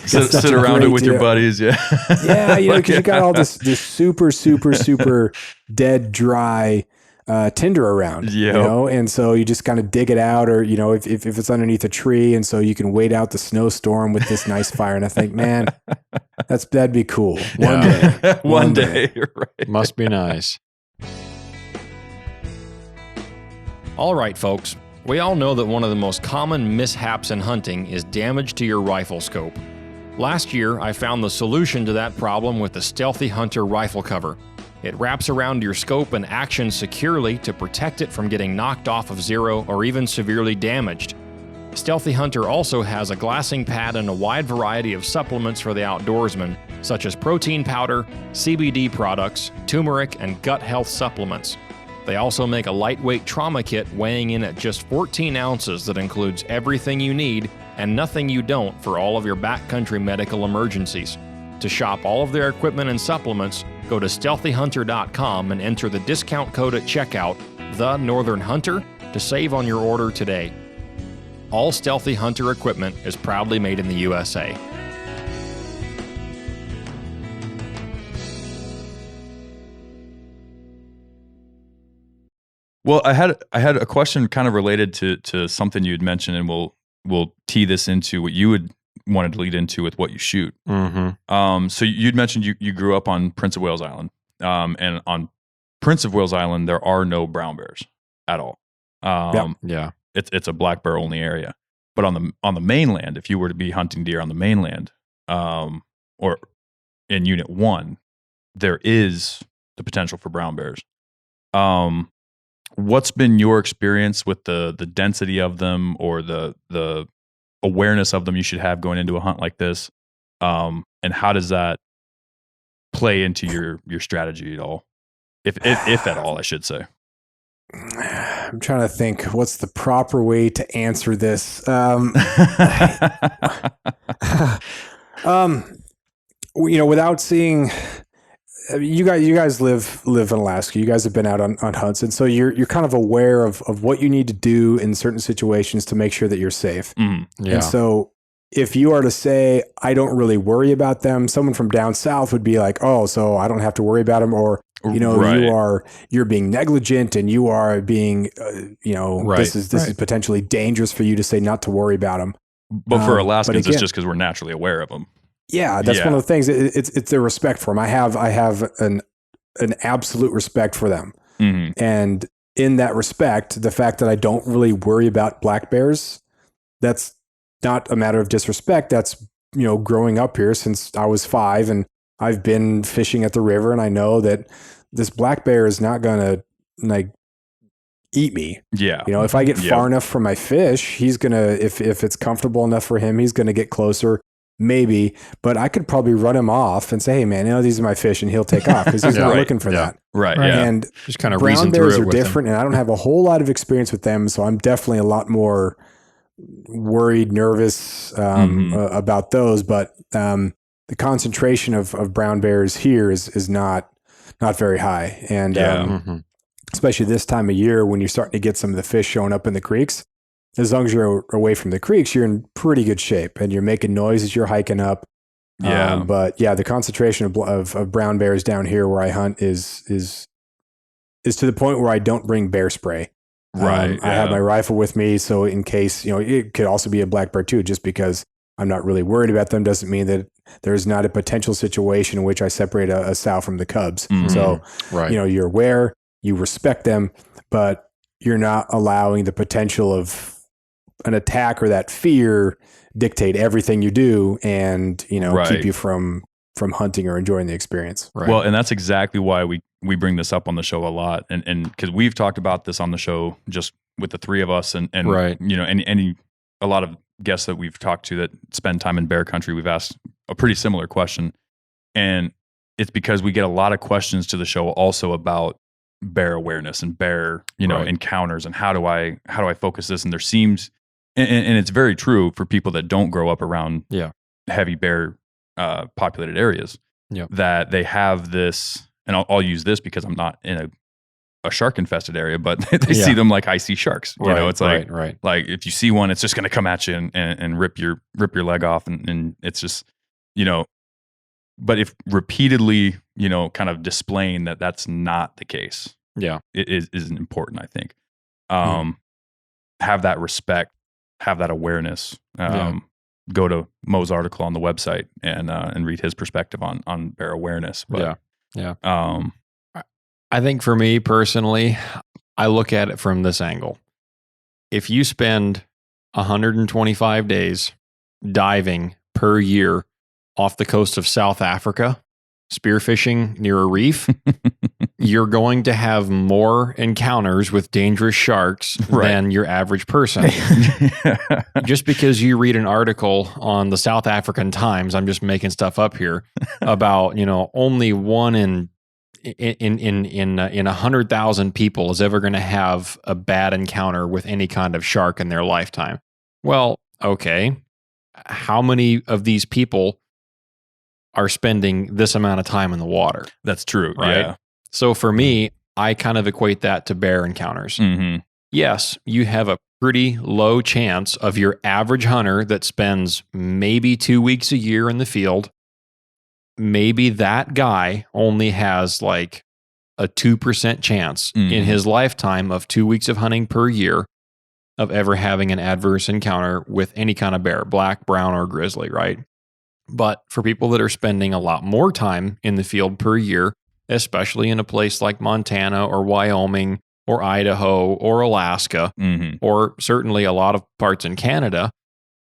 Sit around it with your buddies. Yeah. Yeah. Because you got all this super, super, super dead, dry tinder around, you know, and so you just kind of dig it out, or, you know, if it's underneath a tree, and so you can wait out the snowstorm with this nice fire. And I think, man, that'd be cool. One day. One day. Right. Must be nice. All right, folks. We all know that one of the most common mishaps in hunting is damage to your rifle scope. Last year, I found the solution to that problem with the Stealthy Hunter rifle cover. It wraps around your scope and actions securely to protect it from getting knocked off of zero or even severely damaged. Stealthy Hunter also has a glassing pad and a wide variety of supplements for the outdoorsman, such as protein powder, CBD products, turmeric, and gut health supplements. They also make a lightweight trauma kit weighing in at just 14 ounces that includes everything you need and nothing you don't for all of your backcountry medical emergencies. To shop all of their equipment and supplements, go to stealthyhunter.com and enter the discount code at checkout, The Northern Hunter, to save on your order today. All Stealthy Hunter equipment is proudly made in the USA. Well, I had a question kind of related to something you had mentioned, and we'll tee this into what you would wanted to lead into with what you shoot. Mm-hmm. So you'd mentioned you grew up on Prince of Wales Island, and on Prince of Wales Island there are no brown bears at all. Yeah, it's a black bear only area. But on the mainland, if you were to be hunting deer on the mainland, or in Unit 1, there is the potential for brown bears. What's been your experience with the density of them, or the awareness of them you should have going into a hunt like this? And how does that play into your strategy at all? If at all, I should say. I'm trying to think what's the proper way to answer this. You know, without seeing, you guys live in Alaska. You guys have been out on hunts, and so you're kind of aware of what you need to do in certain situations to make sure that you're safe. Yeah. And so if you are to say, I don't really worry about them, someone from down south would be like, oh, so I don't have to worry about them, or, you know, Right. you're being negligent, and you are being, Right. this is potentially dangerous for you to say not to worry about them. But for Alaskans, again, it's just because we're naturally aware of them. Yeah, that's Yeah. one of the things. It's the respect for them. I have an absolute respect for them, Mm-hmm. and in that respect, the fact that I don't really worry about black bears, that's not a matter of disrespect. That's, you know, growing up here since I was 5, and I've been fishing at the river, and I know that this black bear is not gonna like eat me. Yeah. You know, if I get Yep. far enough from my fish, he's gonna, if it's comfortable enough for him, he's gonna get closer. Maybe, but I could probably run him off and say, hey man, you know, these are my fish, and he'll take off because he's Yeah, not right. looking for Yeah. that. Right. Right. Yeah. And Just kind of brown reason through bears it are with them. different, and I don't have a whole lot of experience with them, so I'm definitely a lot more worried, nervous about those. But the concentration of brown bears here is not very high, and Mhm. especially this time of year when you're starting to get some of the fish showing up in the creeks. As long as you're away from the creeks, you're in pretty good shape, and you're making noise as you're hiking up. Yeah. But yeah, the concentration of brown bears down here where I hunt is to the point where I don't bring bear spray. Right. I have yeah. my rifle with me, so in case, you know, it could also be a black bear too. Just because I'm not really worried about them doesn't mean that there's not a potential situation in which I separate a sow from the cubs. Mhm. So, Right. you know, you're aware, you respect them, but you're not allowing the potential of an attack or that fear dictate everything you do, and, you know, Right. keep you from hunting or enjoying the experience. Right. Well, and that's exactly why we bring this up on the show a lot, and because we've talked about this on the show just with the three of us, and Right. you know, a lot of guests that we've talked to that spend time in bear country, we've asked a pretty similar question, and it's because we get a lot of questions to the show also about bear awareness and bear, you know, Right. encounters, and how do I focus this? And there seems, and it's very true for people that don't grow up around Yeah. heavy bear populated areas, Yep. that they have this, and I'll use this because I'm not in a shark infested area, but they see them like I see sharks. You know, it's like, right. like if you see one, it's just going to come at you and rip your leg off. And it's just, you know, but if repeatedly, you know, kind of displaying that that's not the case, is important, I think. Have that respect, have that awareness. Go to Mo's article on the website and read his perspective on bear awareness. But, I think for me personally, I look at it from this angle. If you spend 125 days diving per year off the coast of South Africa, spearfishing near a reef, you're going to have more encounters with dangerous sharks than your average person. Just because you read an article on the South African Times, I'm just making stuff up here, about, only one in 100,000 people is ever going to have a bad encounter with any kind of shark in their lifetime. Well, okay. How many of these people are spending this amount of time in the water? That's true. Right. Yeah. So for me, I kind of equate that to bear encounters. Yes, you have a pretty low chance of your average hunter that spends maybe 2 weeks a year in the field. Maybe that guy only has like a 2% chance in his lifetime of 2 weeks of hunting per year of ever having an adverse encounter with any kind of bear, black, brown, or grizzly, right? But for people that are spending a lot more time in the field per year, especially in a place like Montana or Wyoming or Idaho or Alaska, or certainly a lot of parts in Canada,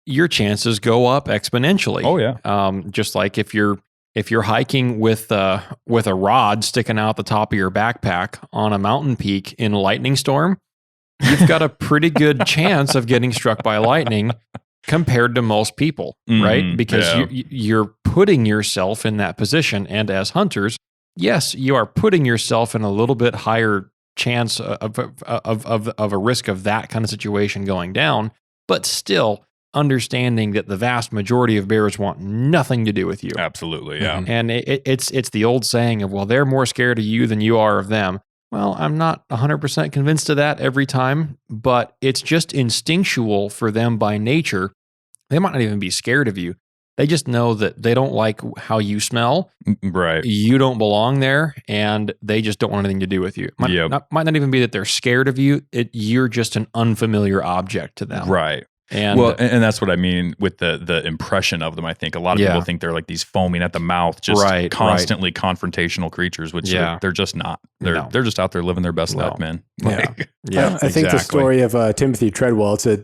your chances go up exponentially. Oh yeah. Just like if you're hiking with a rod sticking out the top of your backpack on a mountain peak in a lightning storm, you've got a pretty good chance of getting struck by lightning compared to most people, right? Because you're putting yourself in that position. And as hunters, yes, you are putting yourself in a little bit higher chance of a risk of that kind of situation going down, but still understanding that the vast majority of bears want nothing to do with you. Absolutely, yeah. And it's the old saying of, well, they're more scared of you than you are of them. Well, I'm not 100% convinced of that every time, but it's just instinctual for them by nature. They might not even be scared of you. They just know that they don't like how you smell. Right. You don't belong there, and they just don't want anything to do with you. Might not even be that they're scared of you. You're just an unfamiliar object to them. Right. And that's what I mean with the impression of them. I think a lot of people think they're like these foaming at the mouth, just constantly confrontational creatures, which they're just not. They're just out there living their best life, man. I think the story of Timothy Treadwell, it's a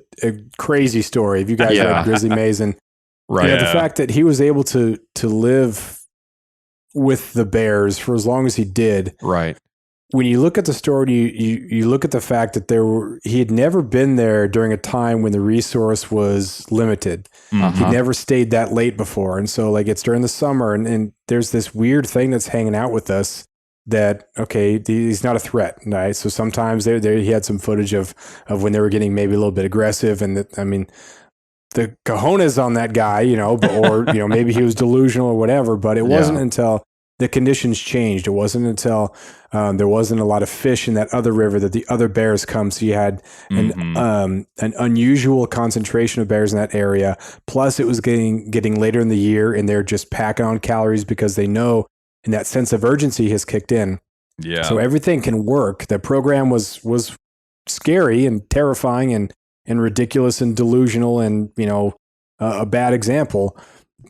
crazy story. If you guys read Grizzly Maze, and the fact that he was able to live with the bears for as long as he did. Right. When you look at the story, you look at the fact that he had never been there during a time when the resource was limited. He'd never stayed that late before. And so like it's during the summer and there's this weird thing that's hanging out with us that, okay, he's not a threat, right? So sometimes he had some footage of when they were getting maybe a little bit aggressive. And the cojones on that guy, or maybe he was delusional or whatever, but it wasn't until the conditions changed. It wasn't until there wasn't a lot of fish in that other river that the other bears come. So you had an unusual concentration of bears in that area. Plus it was getting later in the year and they're just packing on calories because they know, and that sense of urgency has kicked in. Yeah. So everything can work. The program was scary and terrifying and ridiculous and delusional and, a bad example,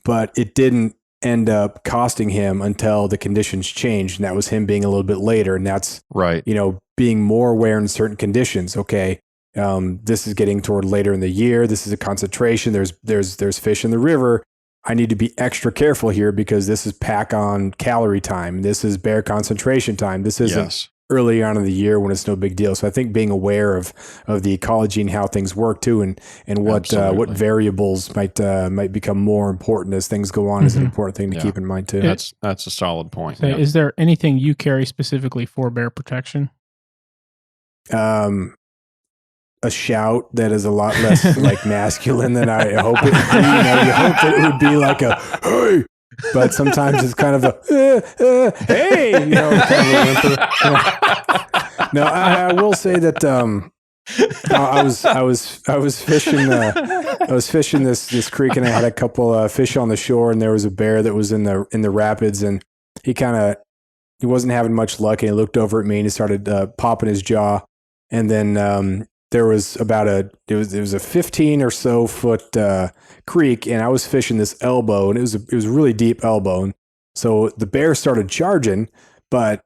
but it didn't end up costing him until the conditions changed. And that was him being a little bit later. And that's right. Being more aware in certain conditions. Okay. This is getting toward later in the year. This is a concentration. There's fish in the river. I need to be extra careful here because this is pack on calorie time. This is bear concentration time. This isn't early on in the year when it's no big deal. So I think being aware of the ecology and how things work too, and what variables might become more important as things go on is an important thing to keep in mind too. That's a solid point. So is there anything you carry specifically for bear protection? A shout that is a lot less like masculine than I hope it would be. You hope that it would be like a hey, but sometimes it's kind of a hey, kind of a No, I will say that I was fishing. I was fishing this creek, and I had a couple fish on the shore, and there was a bear that was in the rapids, and he kind of wasn't having much luck, and he looked over at me and he started popping his jaw. And then there was it was a 15 or so foot creek, and I was fishing this elbow, and it was a really deep elbow. And so the bear started charging, but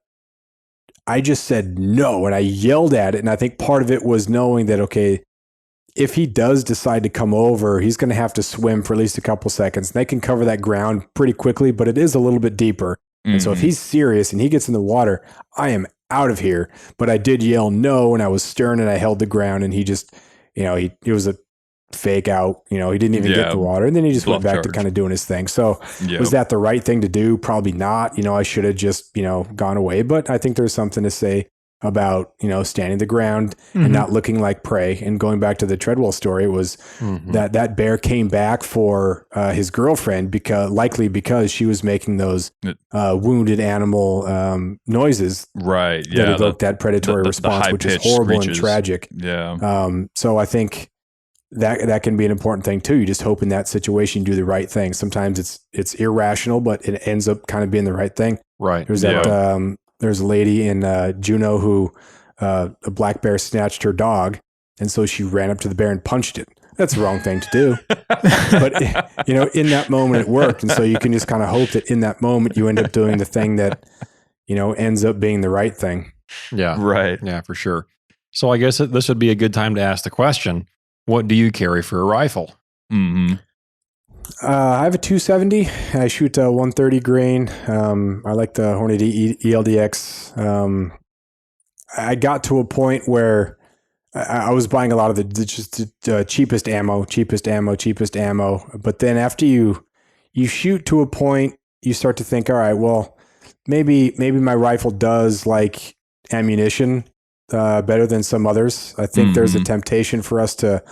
I just said no, and I yelled at it. And I think part of it was knowing that, okay, if he does decide to come over, he's going to have to swim for at least a couple seconds. They can cover that ground pretty quickly, but it is a little bit deeper. And so if he's serious and he gets in the water, I am out of here. But I did yell no, and I was stern, and I held the ground, and he just, it was a fake out. He didn't even get in the water, and then he just went back to kind of doing his thing. So was that the right thing to do? Probably not. I should have just, gone away. But I think there's something to say about, standing the ground and not looking like prey. And going back to the Treadwell story, it was that bear came back for his girlfriend likely because she was making those wounded animal noises. Right. Yeah. That evoked that predatory response, which is horrible and tragic. Yeah. So I think that can be an important thing too. You just hope in that situation you do the right thing. Sometimes it's irrational, but it ends up kind of being the right thing. Right. There's a lady in Juneau who a black bear snatched her dog, and so she ran up to the bear and punched it. That's the wrong thing to do. But, in that moment it worked. And so you can just kind of hope that in that moment you end up doing the thing that, ends up being the right thing. Yeah. Right. Yeah, for sure. So I guess this would be a good time to ask the question, what do you carry for a rifle? Mm-hmm. I have a 270. I shoot a 130 grain. I like the Hornady ELDX. I got to a point where I was buying a lot of the cheapest ammo. But then after you shoot to a point, you start to think, all right, well, maybe my rifle does like ammunition better than some others. I think there's a temptation for us to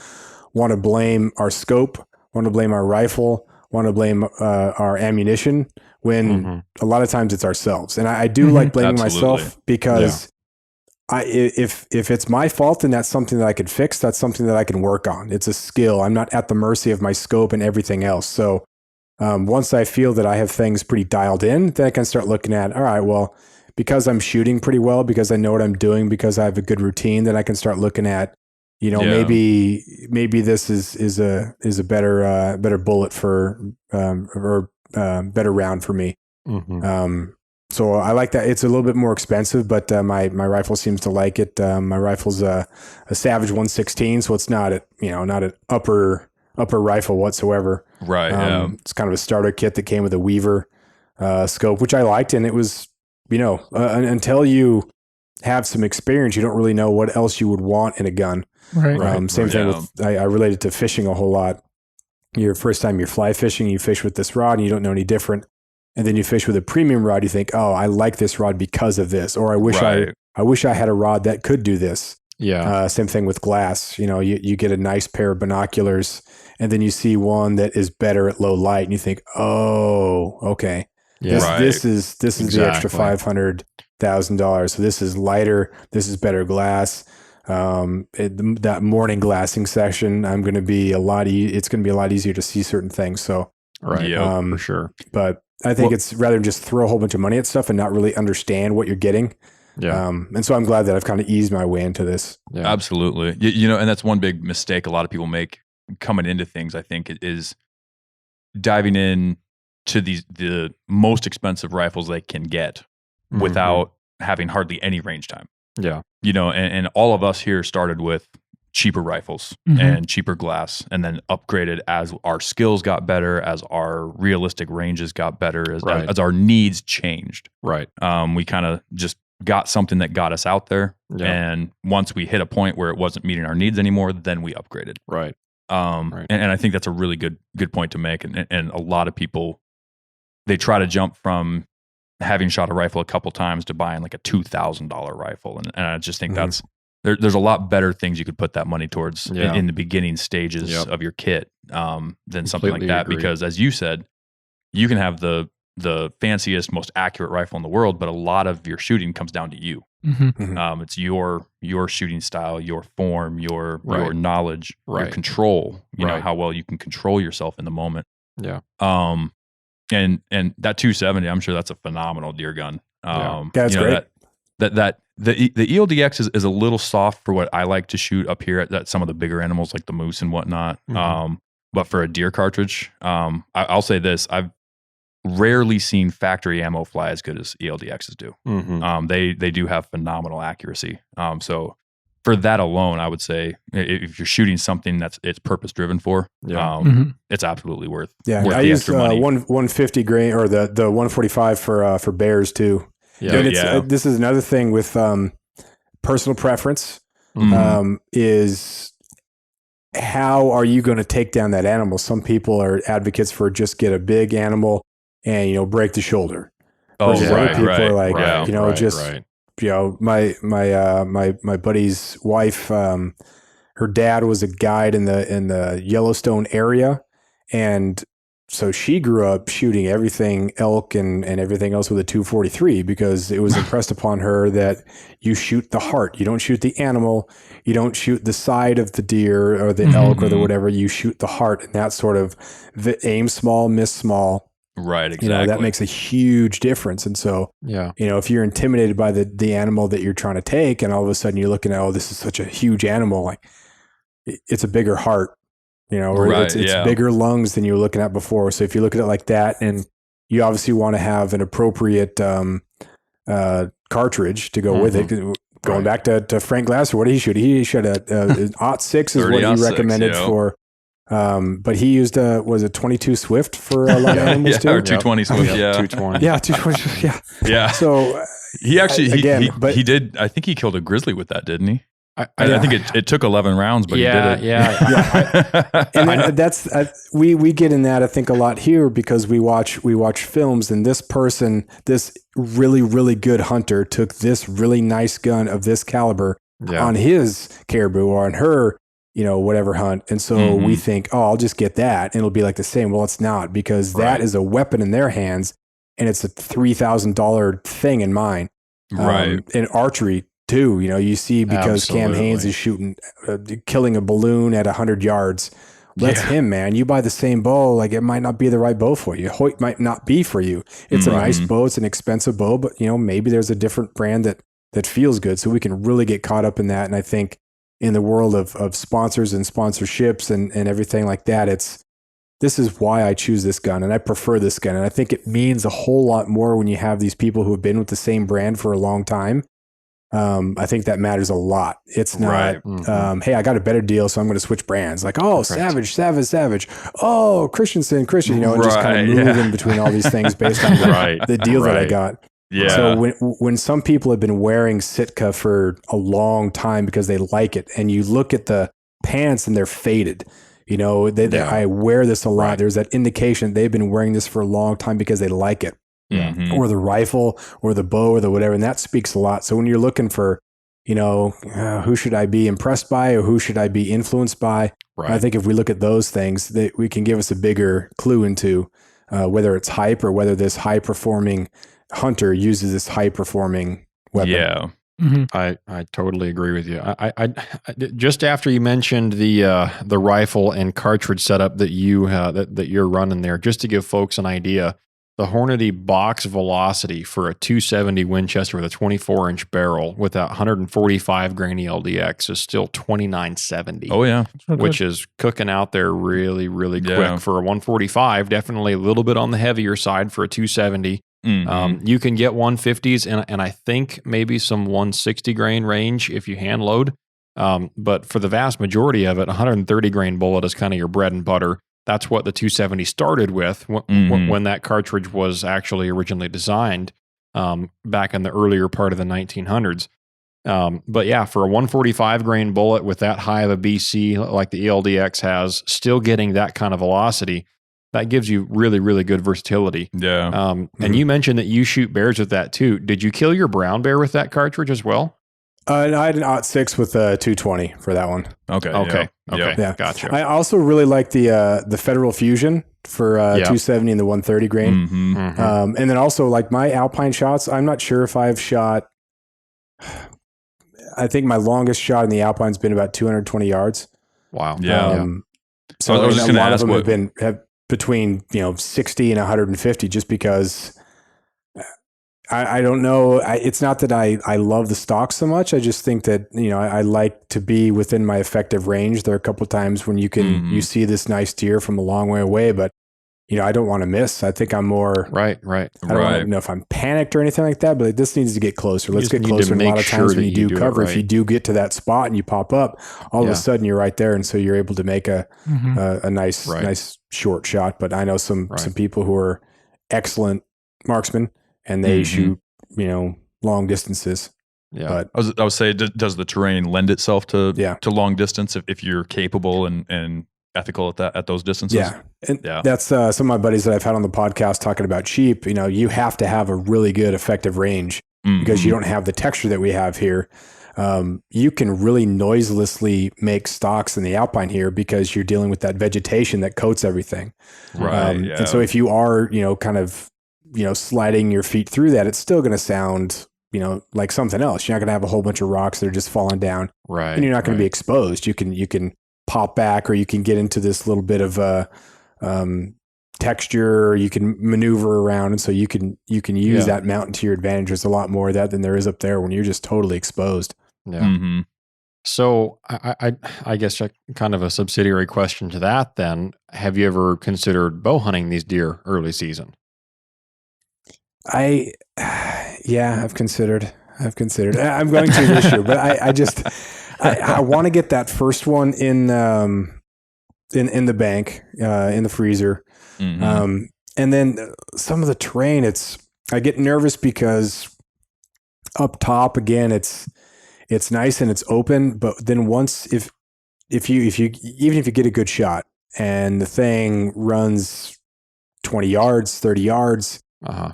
want to blame our scope, want to blame our rifle, want to blame our ammunition, when a lot of times it's ourselves. And I do like blaming myself, because if it's my fault, then that's something that I could fix. That's something that I can work on. It's a skill. I'm not at the mercy of my scope and everything else. So once I feel that I have things pretty dialed in, then I can start looking at, all right, well, because I'm shooting pretty well, because I know what I'm doing, because I have a good routine, then I can start looking at, maybe this is a better bullet for or better round for me. So I like that. It's a little bit more expensive, but my rifle seems to like it. My rifle's a Savage 116, so it's not an upper rifle whatsoever. Right. It's kind of a starter kit that came with a Weaver scope, which I liked, and it was until you have some experience, you don't really know what else you would want in a gun. Right. Same thing with, I related to fishing a whole lot. Your first time you're fly fishing, you fish with this rod and you don't know any different. And then you fish with a premium rod, you think, oh, I like this rod because of this. Or I wish I had a rod that could do this. Yeah. Same thing with glass. You get a nice pair of binoculars and then you see one that is better at low light and you think, oh, okay. Yeah. This is the extra $500,000. So this is lighter. This is better glass. That morning glassing session, it's going to be a lot easier to see certain things. So, right. For sure. But I think it's rather than just throw a whole bunch of money at stuff and not really understand what you're getting. Yeah. And so I'm glad that I've kind of eased my way into this. Yeah. Absolutely. And that's one big mistake a lot of people make coming into things. I think it is diving in to the most expensive rifles they can get without having hardly any range time. Yeah. And all of us here started with cheaper rifles and cheaper glass, and then upgraded as our skills got better, as our realistic ranges got better, as our needs changed. Right. We kind of just got something that got us out there. Yeah. And once we hit a point where it wasn't meeting our needs anymore, then we upgraded. Right. And I think that's a really good point to make. And a lot of people, they try to jump from having shot a rifle a couple times to buying like a $2,000 rifle. And I just think that's, there's a lot better things you could put that money towards in the beginning stages of your kit than something like that. Agree. Because as you said, you can have the fanciest, most accurate rifle in the world, but a lot of your shooting comes down to you. It's your shooting style, your form, your knowledge, your control, you know, how well you can control yourself in the moment. Yeah. And that 270, I'm sure that's a phenomenal deer gun. That's great. The ELDX is a little soft for what I like to shoot up here at some of the bigger animals like the moose and whatnot. But for a deer cartridge, I'll say this: I've rarely seen factory ammo fly as good as ELDXs do. They do have phenomenal accuracy. So for that alone, I would say if you're shooting something it's purpose driven for, it's absolutely worth. Yeah, worth I the use extra money. 150 grain or the 145 for bears too. Yeah. And this is another thing with personal preference. Is how are you going to take down that animal? Some people are advocates for just get a big animal and break the shoulder. Versus other people are like my buddy's wife, her dad was a guide in the Yellowstone area, and so she grew up shooting everything elk and everything else with a 243 because it was impressed upon her that you shoot the heart. You don't shoot the animal. You don't shoot the side of the deer or the elk or the whatever. You shoot the heart, and that sort of aim small, miss small. Right, exactly. That makes a huge difference. And so, if you're intimidated by the animal that you're trying to take, and all of a sudden you're looking at, this is such a huge animal, like it's a bigger heart. It's bigger lungs than you were looking at before. So if you look at it like that, and you obviously want to have an appropriate cartridge to go with it. Going back to Frank Glasser, what did he shoot? He shot a .6 is what he recommended for. But he used was a 22 Swift for a lot of animals too. Or 220 Swift, 220. Yeah, 220. Yeah. So he actually he did. I think he killed a grizzly with that, didn't he? I think it took 11 rounds, but he did it. Yeah. And that's we get in that I think a lot here because we watch films, and this really really good hunter took this really nice gun of this caliber on his caribou or on her whatever hunt, and so we think, I'll just get that, and it'll be like the same. Well, it's not, because that is a weapon in their hands, and it's a $3,000 thing in mine. In archery too, you see, because Cam Haynes is shooting, killing a balloon at 100 yards. That's him, man. You buy the same bow, like it might not be the right bow for you. Hoyt might not be for you. It's a nice bow. It's an expensive bow, but maybe there's a different brand that feels good. So we can really get caught up in that. And I think in the world of sponsors and sponsorships and everything like that, this is why I choose this gun, and I prefer this gun. And I think it means a whole lot more when you have these people who have been with the same brand for a long time. I think that matters a lot. It's not, hey, I got a better deal, so I'm going to switch brands. Like, Savage. Oh, Christian, and just kind of move in between all these things based on the deal that I got. Yeah. So when some people have been wearing Sitka for a long time because they like it, and you look at the pants and they're faded, I wear this a lot. Right. There's that indication they've been wearing this for a long time because they like it. Or the rifle or the bow or the whatever. And that speaks a lot. So when you're looking for, who should I be impressed by or who should I be influenced by? Right. I think if we look at those things, that we can give us a bigger clue into whether it's hype or whether this high performing hunter uses this high performing weapon. Yeah. I totally agree with you. I just after you mentioned the rifle and cartridge setup that you're running there, just to give folks an idea, the Hornady box velocity for a 270 Winchester with a 24-inch barrel with that 145 grain ELDX is still 2970. Oh yeah, which is cooking out there really, really quick for a 145. Definitely a little bit on the heavier side for a 270. You can get 150s and I think maybe some 160 grain range if you hand load. But for the vast majority of it, 130 grain bullet is kind of your bread and butter. That's what the 270 started with when that cartridge was actually originally designed back in the earlier part of the 1900s. But yeah, for a 145 grain bullet with that high of a BC like the ELDX has, still getting that kind of velocity, that gives you really, really good versatility. Yeah. And you mentioned that you shoot bears with that too. Did you kill your brown bear with that cartridge as well? I had an .6 with a 220 for that one. Okay. Yeah. Gotcha. I also really like the Federal Fusion for 270 and the 130 grain. And then also like my Alpine shots, I'm not sure if I've shot, I think my longest shot in the Alpine's been about 220 yards. Wow. Yeah. So I was just a lot ask of them have between 60 and 150 just because I don't know. It's not that I love the stock so much. I just think that, I like to be within my effective range. There are a couple of times when you see this nice deer from a long way away, but I don't want to miss. I think I'm more right. I don't know if I'm panicked or anything like that, but this needs to get closer. Let's get closer. And a lot of times when you do cover, if you do get to that spot and you pop up, all of a sudden you're right there, and so you're able to make a nice short shot. But I know some people who are excellent marksmen, and they shoot long distances. Yeah, but I would say, does the terrain lend itself to long distance if you're capable and ethical at those distances? That's some of my buddies that I've had on the podcast talking about sheep. You have to have a really good effective range because you don't have the texture that we have here. You can really noiselessly make stalks in the Alpine here because you're dealing with that vegetation that coats everything. Right. And so if you are, kind of, sliding your feet through that, it's still going to sound, like something else. You're not going to have a whole bunch of rocks that are just falling down. Right. And you're not going to be exposed. You can pop back, or you can get into this little bit of texture, or you can maneuver around, and so you can use that mountain to your advantage. There's a lot more of that than there is up there when you're just totally exposed. Yeah. So I guess kind of a subsidiary question to that then, have you ever considered bow hunting these deer early season? I've considered. I'm going to this year, but I want to get that first one in the bank, in the freezer. And then some of the terrain, I get nervous because up top, again, it's nice and it's open, but then once, if you get a good shot and the thing runs 20 yards, 30 yards,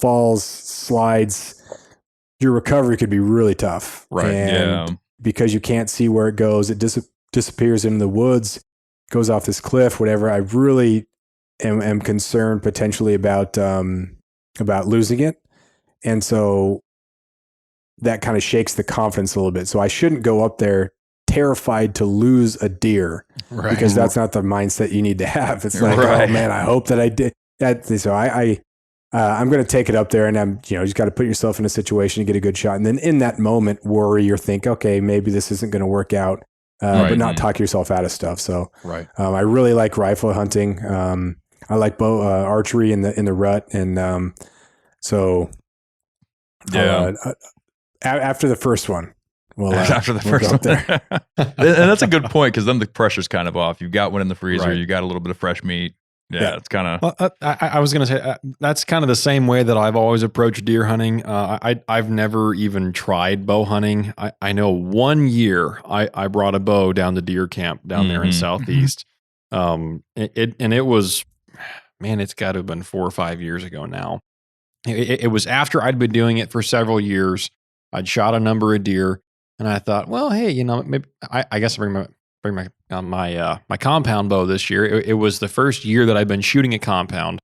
falls, slides, your recovery could be really tough. Right. And because you can't see where it goes, it disappears in the woods, goes off this cliff, whatever. I really am concerned potentially about losing it. And so that kind of shakes the confidence a little bit. So I shouldn't go up there terrified to lose a deer, because that's not the mindset you need to have. It's like, oh man, I hope that I did that. So I'm going to take it up there, and I'm, you just got to put yourself in a situation to get a good shot. And then in that moment, worry or think, okay, maybe this isn't going to work out, but not talk yourself out of stuff. So I really like rifle hunting. I like bow archery in the rut. And after the first one, after the first one there. And that's a good point, because then the pressure's kind of off. You've got one in the freezer. You got a little bit of fresh meat. Yeah, it's kind of. Well, I was going to say that's kind of the same way that I've always approached deer hunting. I've never even tried bow hunting. I know one year I brought a bow down to deer camp down there in Southeast. It was, man, it's got to have been 4 or 5 years ago now. It was after I'd been doing it for several years. I'd shot a number of deer, and I thought, well, hey, maybe I guess I'll bring my compound bow this year. It was the first year that I've been shooting a compound,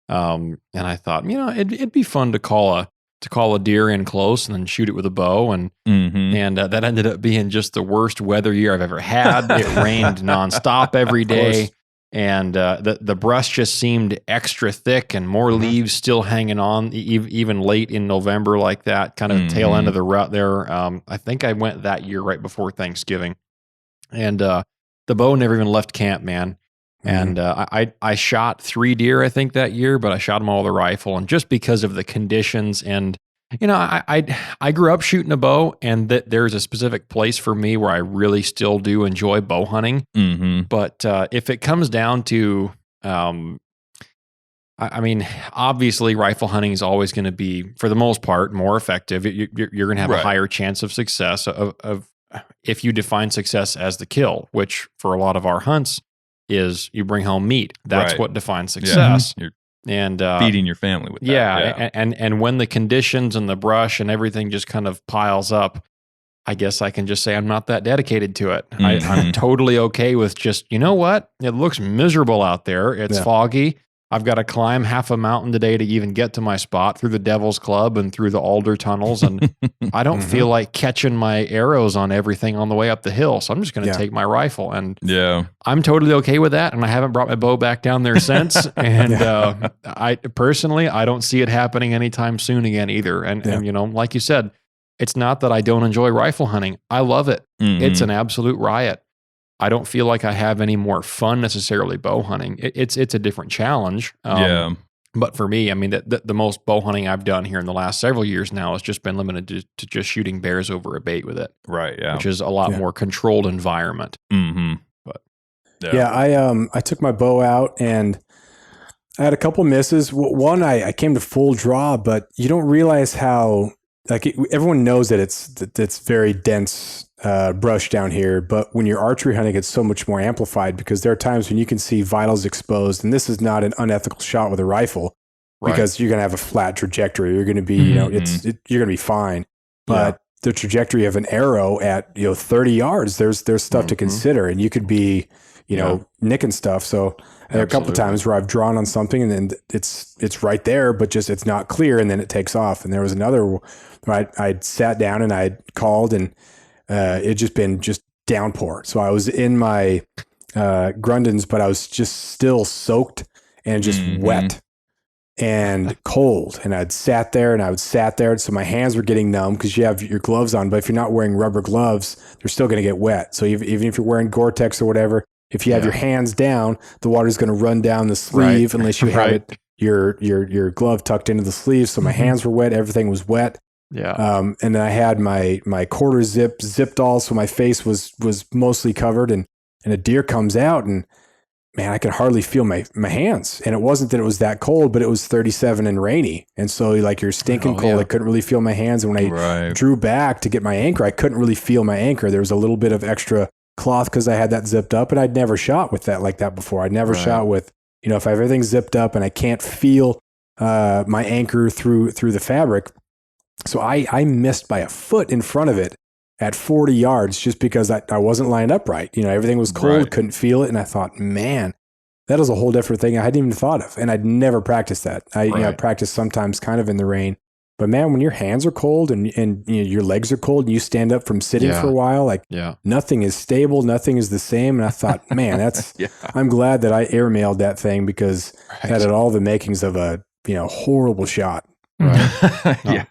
and I thought, it'd be fun to call a deer in close and then shoot it with a bow, and that ended up being just the worst weather year I've ever had. It rained nonstop every day, and the brush just seemed extra thick, and more leaves still hanging on, even late in November, like that kind of tail end of the rut there. I think I went that year right before Thanksgiving. And the bow never even left camp, man. And I shot 3 deer, I think, that year, but I shot them all with a rifle. And just because of the conditions, and I grew up shooting a bow, and that there's a specific place for me where I really still do enjoy bow hunting. But if it comes down to, obviously, rifle hunting is always going to be, for the most part, more effective. You're going to have a higher chance of success of if you define success as the kill, which for a lot of our hunts is you bring home meat. That's what defines success. You're and feeding your family with that. And when the conditions and the brush and everything just kind of piles up, I guess I can just say I'm not that dedicated to it. I'm totally okay with just, you know what? It looks miserable out there. It's foggy. I've got to climb half a mountain today to even get to my spot through the Devil's Club and through the alder tunnels. And I don't feel like catching my arrows on everything on the way up the hill. So I'm just going to take my rifle. And I'm totally okay with that. And I haven't brought my bow back down there since. And I personally, I don't see it happening anytime soon again either. And, you know, like you said, it's not that I don't enjoy rifle hunting. I love it. It's an absolute riot. I don't feel like I have any more fun necessarily bow hunting. It's a different challenge. But for me, I mean, the most bow hunting I've done here in the last several years now has just been limited to just shooting bears over a bait with it. Right. Yeah. Which is a lot more controlled environment. But I took my bow out and I had a couple misses. One, I came to full draw, but you don't realize how, like, everyone knows that it's very dense brush down here, but when you're archery hunting, it's so much more amplified because there are times when you can see vitals exposed, and this is not an unethical shot with a rifle because you're going to have a flat trajectory. You're going to be, you know, you're going to be fine, but the trajectory of an arrow at 30 yards, there's stuff to consider, and you could be, you know, nicking stuff. So there are a couple of times where I've drawn on something and then it's right there, but just it's not clear, and then it takes off. And there was another where I'd sat down and I'd called and it just been downpour. So I was in my Grundens, but I was just still soaked and just wet and cold. And I'd sat there and I would sat there. So my hands were getting numb because you have your gloves on, but if you're not wearing rubber gloves, they're still going to get wet. So even if you're wearing Gore-Tex or whatever, if you have your hands down, the water's going to run down the sleeve unless you have your glove tucked into the sleeve. So my hands were wet. Everything was wet. And then I had my quarter zipped all, so my face was mostly covered, and a deer comes out, and man, I could hardly feel my hands. And it wasn't that it was that cold, but it was 37 and rainy, and so like you're stinking cold. I couldn't really feel my hands, and when I drew back to get my anchor, I couldn't really feel my anchor. There was a little bit of extra cloth because I had that zipped up, and I'd never shot with that like that before. I'd never shot with, you know, if I have everything zipped up and I can't feel my anchor through the fabric. So I missed by a foot in front of it at 40 yards just because I wasn't lined up right. You know, everything was cold, couldn't feel it. And I thought, man, that is a whole different thing I hadn't even thought of. And I'd never practiced that. I practiced sometimes kind of in the rain. But man, when your hands are cold and you know, your legs are cold and you stand up from sitting for a while, like nothing is stable, nothing is the same. And I thought, man, that's I'm glad that I airmailed that thing because that had all the makings of a, you know, horrible shot. Right.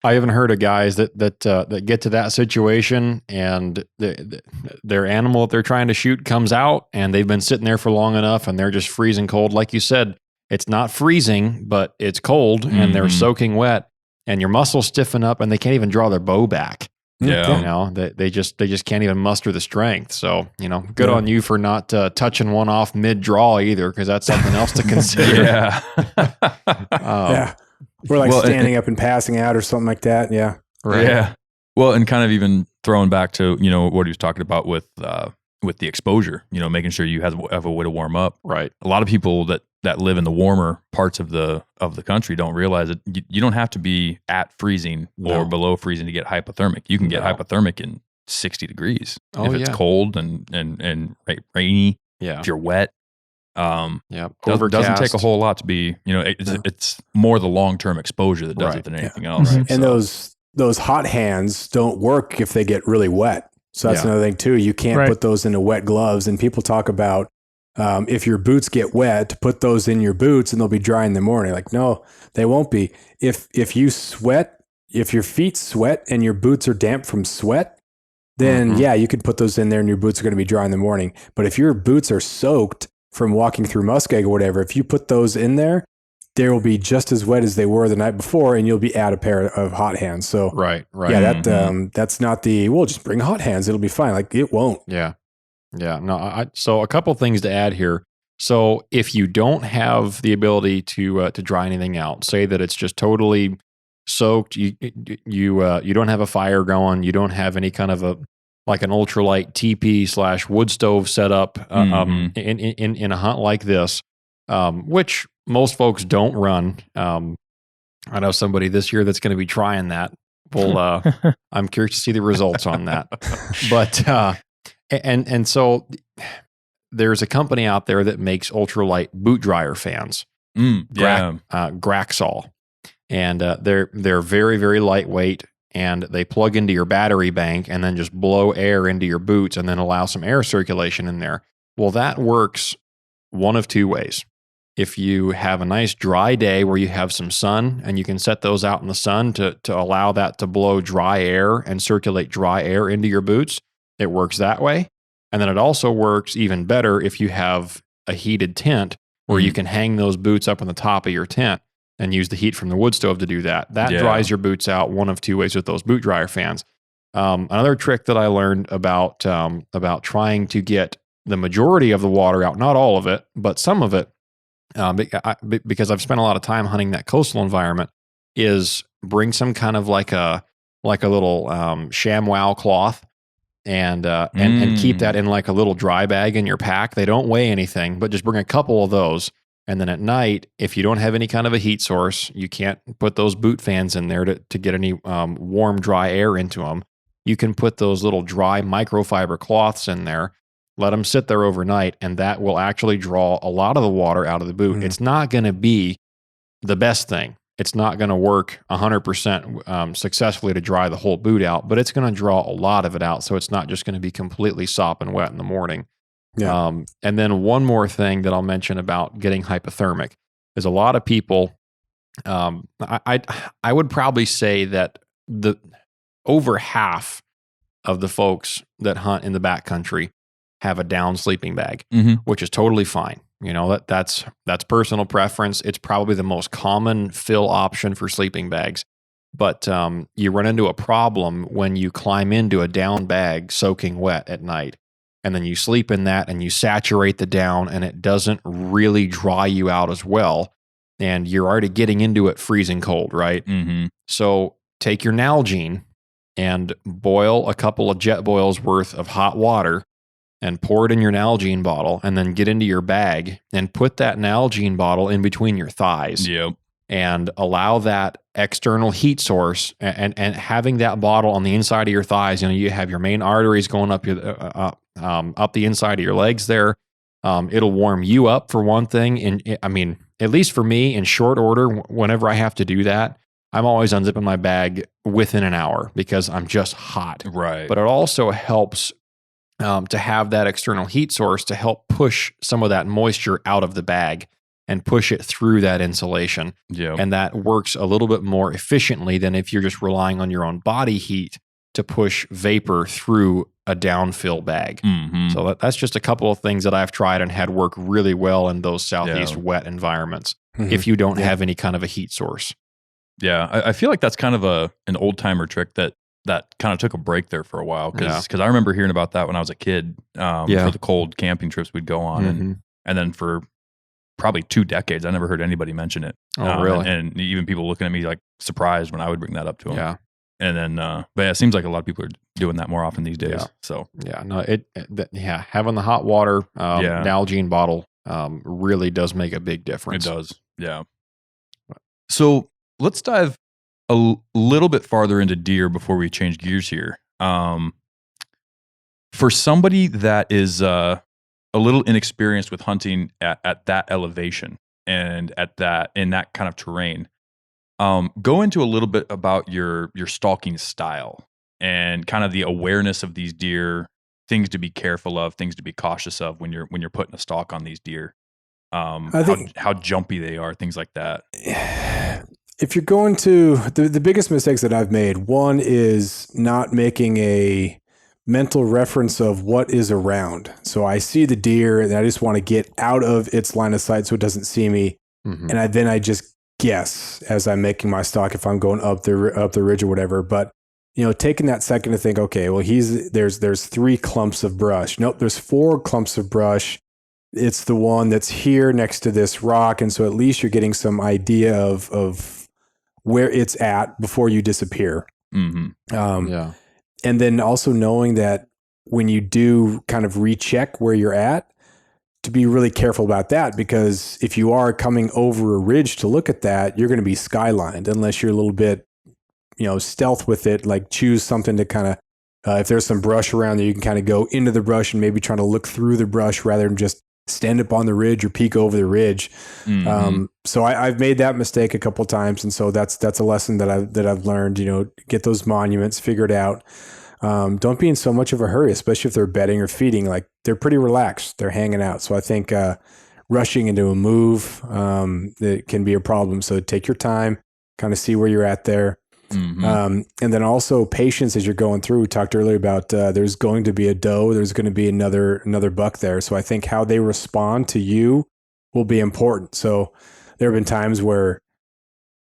I haven't heard of guys that get to that situation and their animal that they're trying to shoot comes out and they've been sitting there for long enough and they're just freezing cold. Like you said, it's not freezing, but it's cold and they're soaking wet and your muscles stiffen up and they can't even draw their bow back. You know, they just can't even muster the strength. So, you know, good on you for not touching one off mid draw either, because that's something else to consider. We're like standing up and passing out or something like that. Yeah. Right. Yeah. Well, and kind of even throwing back to, you know, what he was talking about with the exposure, you know, making sure you have a way to warm up. Right. A lot of people that live in the warmer parts of the country don't realize that you don't have to be at freezing or below freezing to get hypothermic. You can get hypothermic in 60 degrees if it's cold and rainy. Yeah. If you're wet. Doesn't take a whole lot to be, you know, it's more the long-term exposure that does it than anything else. Right. And those hot hands don't work if they get really wet. So that's another thing too. You can't put those into wet gloves. And people talk about if your boots get wet, to put those in your boots and they'll be dry in the morning. Like, no, they won't be. If you sweat, if your feet sweat and your boots are damp from sweat, then you could put those in there and your boots are going to be dry in the morning. But if your boots are soaked from walking through muskeg or whatever, if you put those in there, they will be just as wet as they were the night before, and you'll be out a pair of hot hands. So that's not we'll just bring hot hands, it'll be fine. Like, it won't. No, so a couple things to add here. So if you don't have the ability to dry anything out, say that it's just totally soaked, you don't have a fire going, you don't have any kind of like an ultralight TP / wood stove setup in a hunt like this, which most folks don't run. I know somebody this year that's going to be trying that. Well, I'm curious to see the results on that. But and so there's a company out there that makes ultralight boot dryer fans, Graxol, and they're very, very lightweight, and they plug into your battery bank and then just blow air into your boots and then allow some air circulation in there. Well, that works one of two ways. If you have a nice dry day where you have some sun and you can set those out in the sun to allow that to blow dry air and circulate dry air into your boots, it works that way. And then it also works even better if you have a heated tent where you can hang those boots up on the top of your tent and use the heat from the wood stove to do that. That dries your boots out one of two ways with those boot dryer fans. Another trick that I learned about trying to get the majority of the water out, not all of it, but some of it, because I've spent a lot of time hunting that coastal environment, is bring some kind of like a little ShamWow cloth and keep that in like a little dry bag in your pack. They don't weigh anything, but just bring a couple of those. And then at night, if you don't have any kind of a heat source, you can't put those boot fans in there to get any warm, dry air into them. You can put those little dry microfiber cloths in there, let them sit there overnight, and that will actually draw a lot of the water out of the boot. It's not going to be the best thing. It's not going to work 100% successfully to dry the whole boot out, but it's going to draw a lot of it out. So it's not just going to be completely sopping wet in the morning. Yeah. And then one more thing that I'll mention about getting hypothermic is a lot of people, I would probably say that over half of the folks that hunt in the backcountry have a down sleeping bag, which is totally fine. You know, that's personal preference. It's probably the most common fill option for sleeping bags. But you run into a problem when you climb into a down bag soaking wet at night, and then you sleep in that and you saturate the down, and it doesn't really dry you out as well. And you're already getting into it freezing cold, right? So take your Nalgene and boil a couple of jet boils worth of hot water and pour it in your Nalgene bottle, and then get into your bag and put that Nalgene bottle in between your thighs. And allow that external heat source, and having that bottle on the inside of your thighs. You know, you have your main arteries going up up the inside of your legs there. It'll warm you up for one thing. And I mean, at least for me, in short order, whenever I have to do that, I'm always unzipping my bag within an hour because I'm just hot. Right. But it also helps to have that external heat source to help push some of that moisture out of the bag and push it through that insulation. And that works a little bit more efficiently than if you're just relying on your own body heat to push vapor through a downfill bag. So that's just a couple of things that I've tried and had work really well in those southeast wet environments if you don't have any kind of a heat source. I feel like that's kind of an old timer trick that kind of took a break there for a while, because I remember hearing about that when I was a kid for the cold camping trips we'd go on, and then for probably 2 decades I never heard anybody mention it. Oh, really? And even people looking at me like surprised when I would bring that up to them. And then but it seems like a lot of people are doing that more often these days. So having the hot water Nalgene bottle really does make a big difference. It does. So let's dive a little bit farther into deer before we change gears here. For somebody that is a little inexperienced with hunting at that elevation and in that kind of terrain, go into a little bit about your stalking style and kind of the awareness of these deer, things to be careful of, things to be cautious of when you're putting a stalk on these deer. I think how jumpy they are, things like that. If you're going to, the biggest mistakes that I've made, one is not making a mental reference of what is around. So I see the deer and I just want to get out of its line of sight so it doesn't see me. And I just guess as I'm making my stalk if I'm going up the ridge or whatever. But you know, taking that second to think, okay, well there's 3 clumps of brush. Nope, there's 4 clumps of brush. It's the one that's here next to this rock, and so at least you're getting some idea of where it's at before you disappear. And then also knowing that when you do kind of recheck where you're at, to be really careful about that, because if you are coming over a ridge to look at that, you're going to be skylined unless you're a little bit, stealth with it, like choose something to kind of If there's some brush around there, you can kind of go into the brush and maybe trying to look through the brush rather than just stand up on the ridge or peek over the ridge. So I've made that mistake a couple of times. And so that's a lesson that I've learned, get those monuments figured out. Don't be in so much of a hurry, especially if they're bedding or feeding. Like, they're pretty relaxed. They're hanging out. So I think, rushing into a move, it can be a problem. So take your time, kind of see where you're at there. And then also patience as you're going through. We talked earlier about there's going to be a doe, there's going to be another buck there. So I think how they respond to you will be important. So there have been times where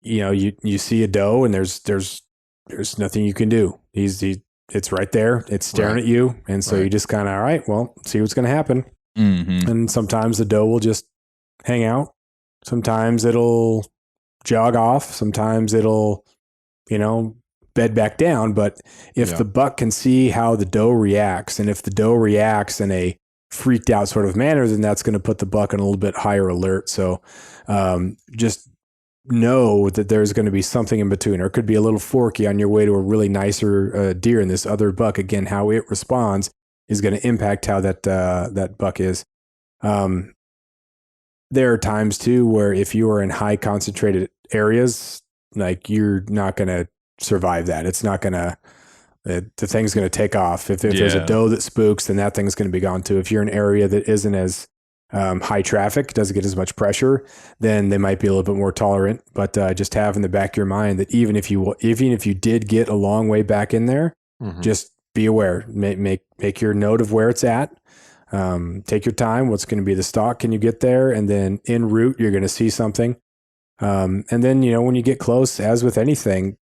you see a doe and there's nothing you can do. It's right there, it's staring at you, and so you just kind of, all right, well, see what's going to happen. And sometimes the doe will just hang out. Sometimes it'll jog off. Sometimes it'll bed back down. But if the buck can see how the doe reacts, and if the doe reacts in a freaked out sort of manner, then that's going to put the buck in a little bit higher alert. So just know that there's going to be something in between, or it could be a little forky on your way to a really nicer deer. And this other buck, again, how it responds is going to impact how that buck is. There are times too where if you are in high concentrated areas, like, you're not going to survive that. It's not going to, the thing's going to take off. If there's a doe that spooks, then that thing's going to be gone too. If you're in an area that isn't as high traffic, doesn't get as much pressure, then they might be a little bit more tolerant. But just have in the back of your mind that even if you did get a long way back in there, just be aware. Make your note of where it's at. Take your time. What's going to be the stalk? Can you get there? And then en route, you're going to see something. And then, when you get close, as with anything,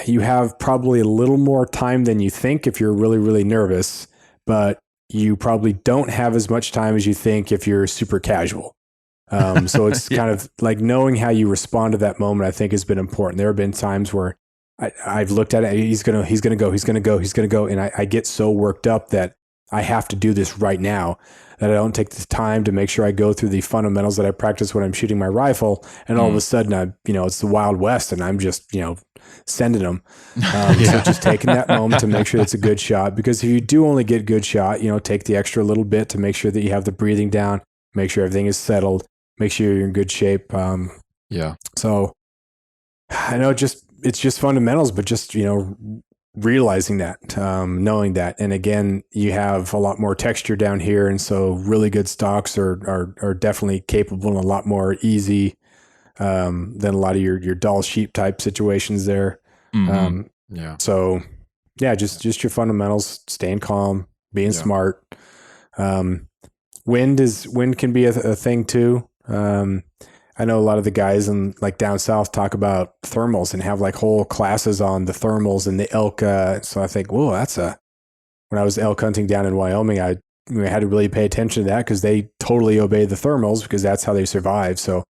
you have probably a little more time than you think if you're really, really nervous, but you probably don't have as much time as you think if you're super casual. So it's kind of like knowing how you respond to that moment, I think, has been important. There have been times where I've looked at it, he's going to go. And I get so worked up that I have to do this right now, that I don't take the time to make sure I go through the fundamentals that I practice when I'm shooting my rifle. And all of a sudden it's the Wild West and I'm just, sending them. So just taking that moment to make sure it's a good shot, because if you do only get good shot, take the extra little bit to make sure that you have the breathing down, make sure everything is settled, make sure you're in good shape. So I know it's just fundamentals, but just, realizing that, knowing that. And again, you have a lot more texture down here. And so really good stocks are definitely capable and a lot more easy than a lot of your dull sheep type situations there. So yeah, just your fundamentals, staying calm, being smart. Wind can be a thing too. I know a lot of the guys in like down south talk about thermals and have like whole classes on the thermals and the elk. So I think, whoa, when I was elk hunting down in Wyoming, I had to really pay attention to that because they totally obey the thermals because that's how they survive. So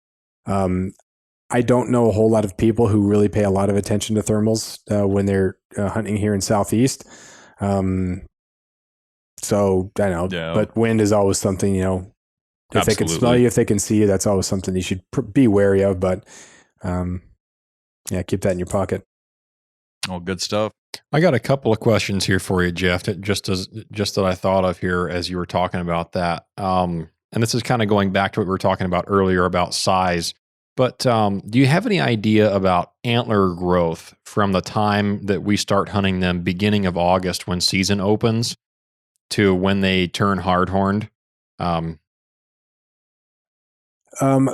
I don't know a whole lot of people who really pay a lot of attention to thermals when they're hunting here in Southeast. So I know, but wind is always something, if they can smell you, if they can see you, that's always something you should be wary of. But keep that in your pocket. Oh, good stuff. I got a couple of questions here for you, Jeff, just that I thought of here as you were talking about that. And this is kind of going back to what we were talking about earlier about size. But do you have any idea about antler growth from the time that we start hunting them, beginning of August when season opens, to when they turn hard-horned?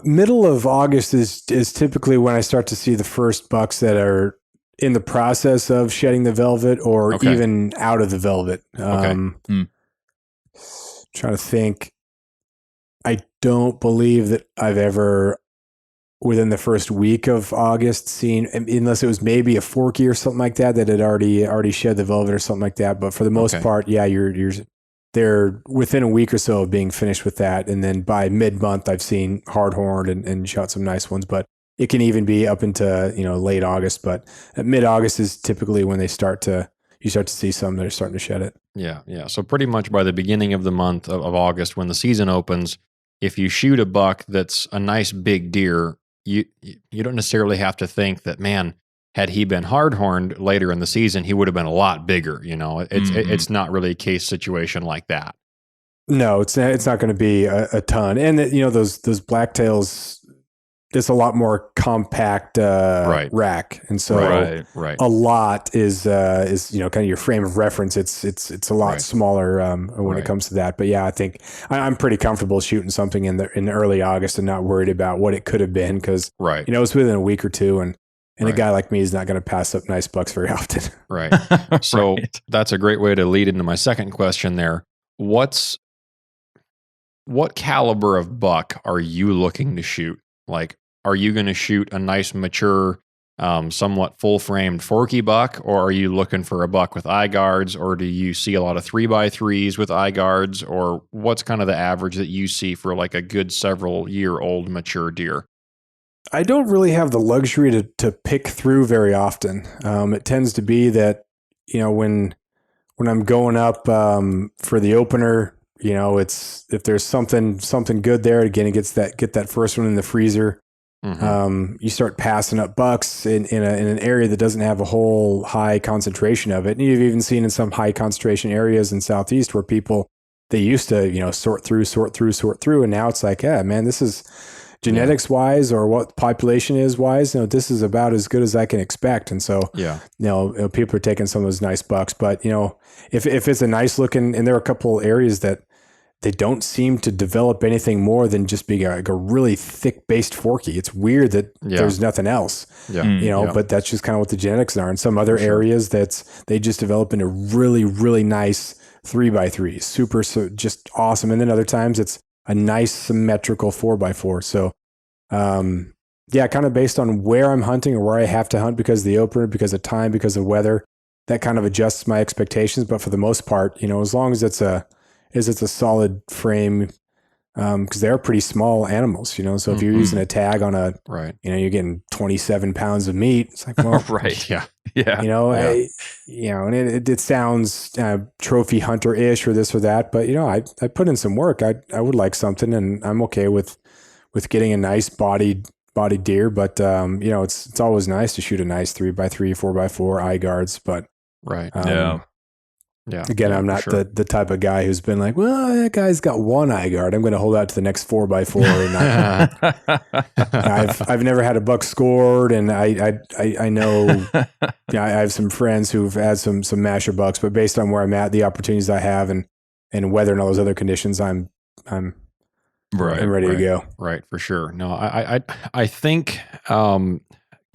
Middle of August is typically when I start to see the first bucks that are in the process of shedding the velvet or even out of the velvet. Trying to think. I don't believe that I've ever, within the first week of August, seen, unless it was maybe a forky or something like that had already shed the velvet or something like that. But for the most part, they're within a week or so of being finished with that. And then by mid-month, I've seen hard-horned and shot some nice ones. But it can even be up into, late August. But at mid-August is typically when you start to see some that are starting to shed it. Yeah. So pretty much by the beginning of the month of August, when the season opens, if you shoot a buck that's a nice big deer, you don't necessarily have to think that, man, had he been hard-horned later in the season, he would have been a lot bigger. It's not really a case situation like that. No, it's not going to be a ton. And those blacktails, it's a lot more compact rack, and so a lot is kind of your frame of reference. It's a lot smaller when it comes to that. But yeah, I think I'm pretty comfortable shooting something in the early August and not worried about what it could have been, because it's within a week or two, and a guy like me is not going to pass up nice bucks very often. Right. So that's a great way to lead into my second question there. What caliber of buck are you looking to shoot? Like, are you going to shoot a nice, mature, somewhat full-framed forky buck, or are you looking for a buck with eye guards, or do you see a lot of 3x3s with eye guards, or what's kind of the average that you see for like a good several-year-old mature deer? I don't really have the luxury to pick through very often. It tends to be that, when I'm going up for the opener, it's if there's something good there, again, get that first one in the freezer. You start passing up bucks in an area that doesn't have a whole high concentration of it. And you've even seen in some high concentration areas in Southeast where they used to, sort through. And now it's like, yeah, man, this is genetics wise, or what population is wise. This is about as good as I can expect. And so, people are taking some of those nice bucks, but if it's a nice looking, and there are a couple areas that they don't seem to develop anything more than just being like a really thick based forky. It's weird that there's nothing else, but that's just kind of what the genetics are. In some other areas, they just develop into really, really nice 3x3, super, so just awesome. And then other times it's a nice symmetrical 4x4. So, kind of based on where I'm hunting or where I have to hunt because of the opener, because of time, because of weather, that kind of adjusts my expectations. But for the most part, as long as it's a solid frame, because they're pretty small animals, so if you're using a tag on you're getting 27 pounds of meat. It's like, well, and it sounds trophy hunter-ish or this or that, but I put in some work. I would like something, and I'm okay with getting a nice bodied deer, but it's always nice to shoot a nice 3x3, 4x4 eye guards, but again, I'm not the type of guy who's been like, well, that guy's got one eye guard, I'm going to hold out to the next 4x4. And I've never had a buck scored, and I know I have some friends who've had some masher bucks, but based on where I'm at, the opportunities I have, and weather and all those other conditions, I'm ready to go. Right, for sure. No, I think kind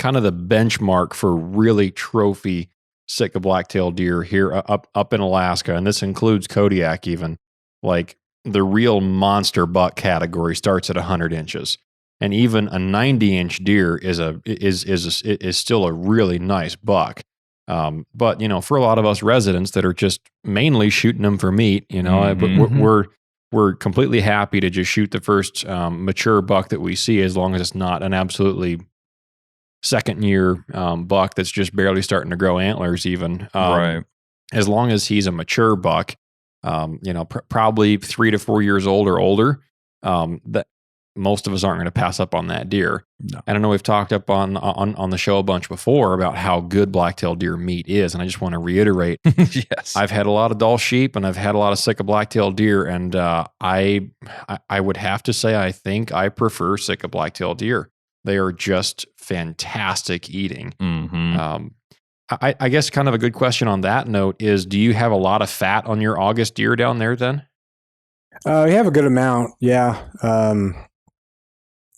of the benchmark for really trophy Sitka Blacktail deer here up in Alaska, and this includes Kodiak even, like the real monster buck category starts at 100 inches. And even a 90-inch deer is still a really nice buck. But for a lot of us residents that are just mainly shooting them for meat, but we're completely happy to just shoot the first mature buck that we see, as long as it's not an absolutely second year buck that's just barely starting to grow antlers even. As long as he's a mature buck, probably 3 to 4 years old or older, that most of us aren't going to pass up on that deer. No. And I know we've talked up on the show a bunch before about how good blacktail deer meat is, and I just want to reiterate, yes, I've had a lot of Dall sheep and I've had a lot of Sitka Blacktail deer, and I would have to say I think I prefer Sitka Blacktail deer. They are just fantastic eating. I guess kind of a good question on that note is, do you have a lot of fat on your August deer down there then? We have a good amount, yeah.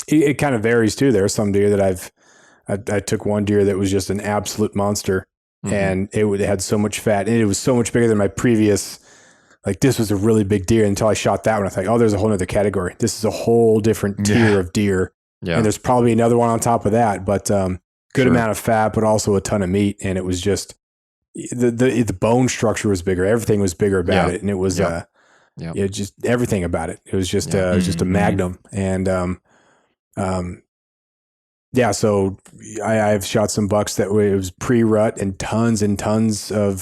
It kind of varies too. There are some deer that I took one deer that was just an absolute monster, and it had so much fat, and it was so much bigger than my previous. Like, this was a really big deer until I shot that one. I thought, oh, there's a whole other category. This is a whole different tier of deer. Yeah. And there's probably another one on top of that, but good amount of fat, but also a ton of meat. And it was just the bone structure was bigger. Everything was bigger about it, and it was just everything about it. It was just a magnum. And so I've shot some bucks that it was pre-rut and tons of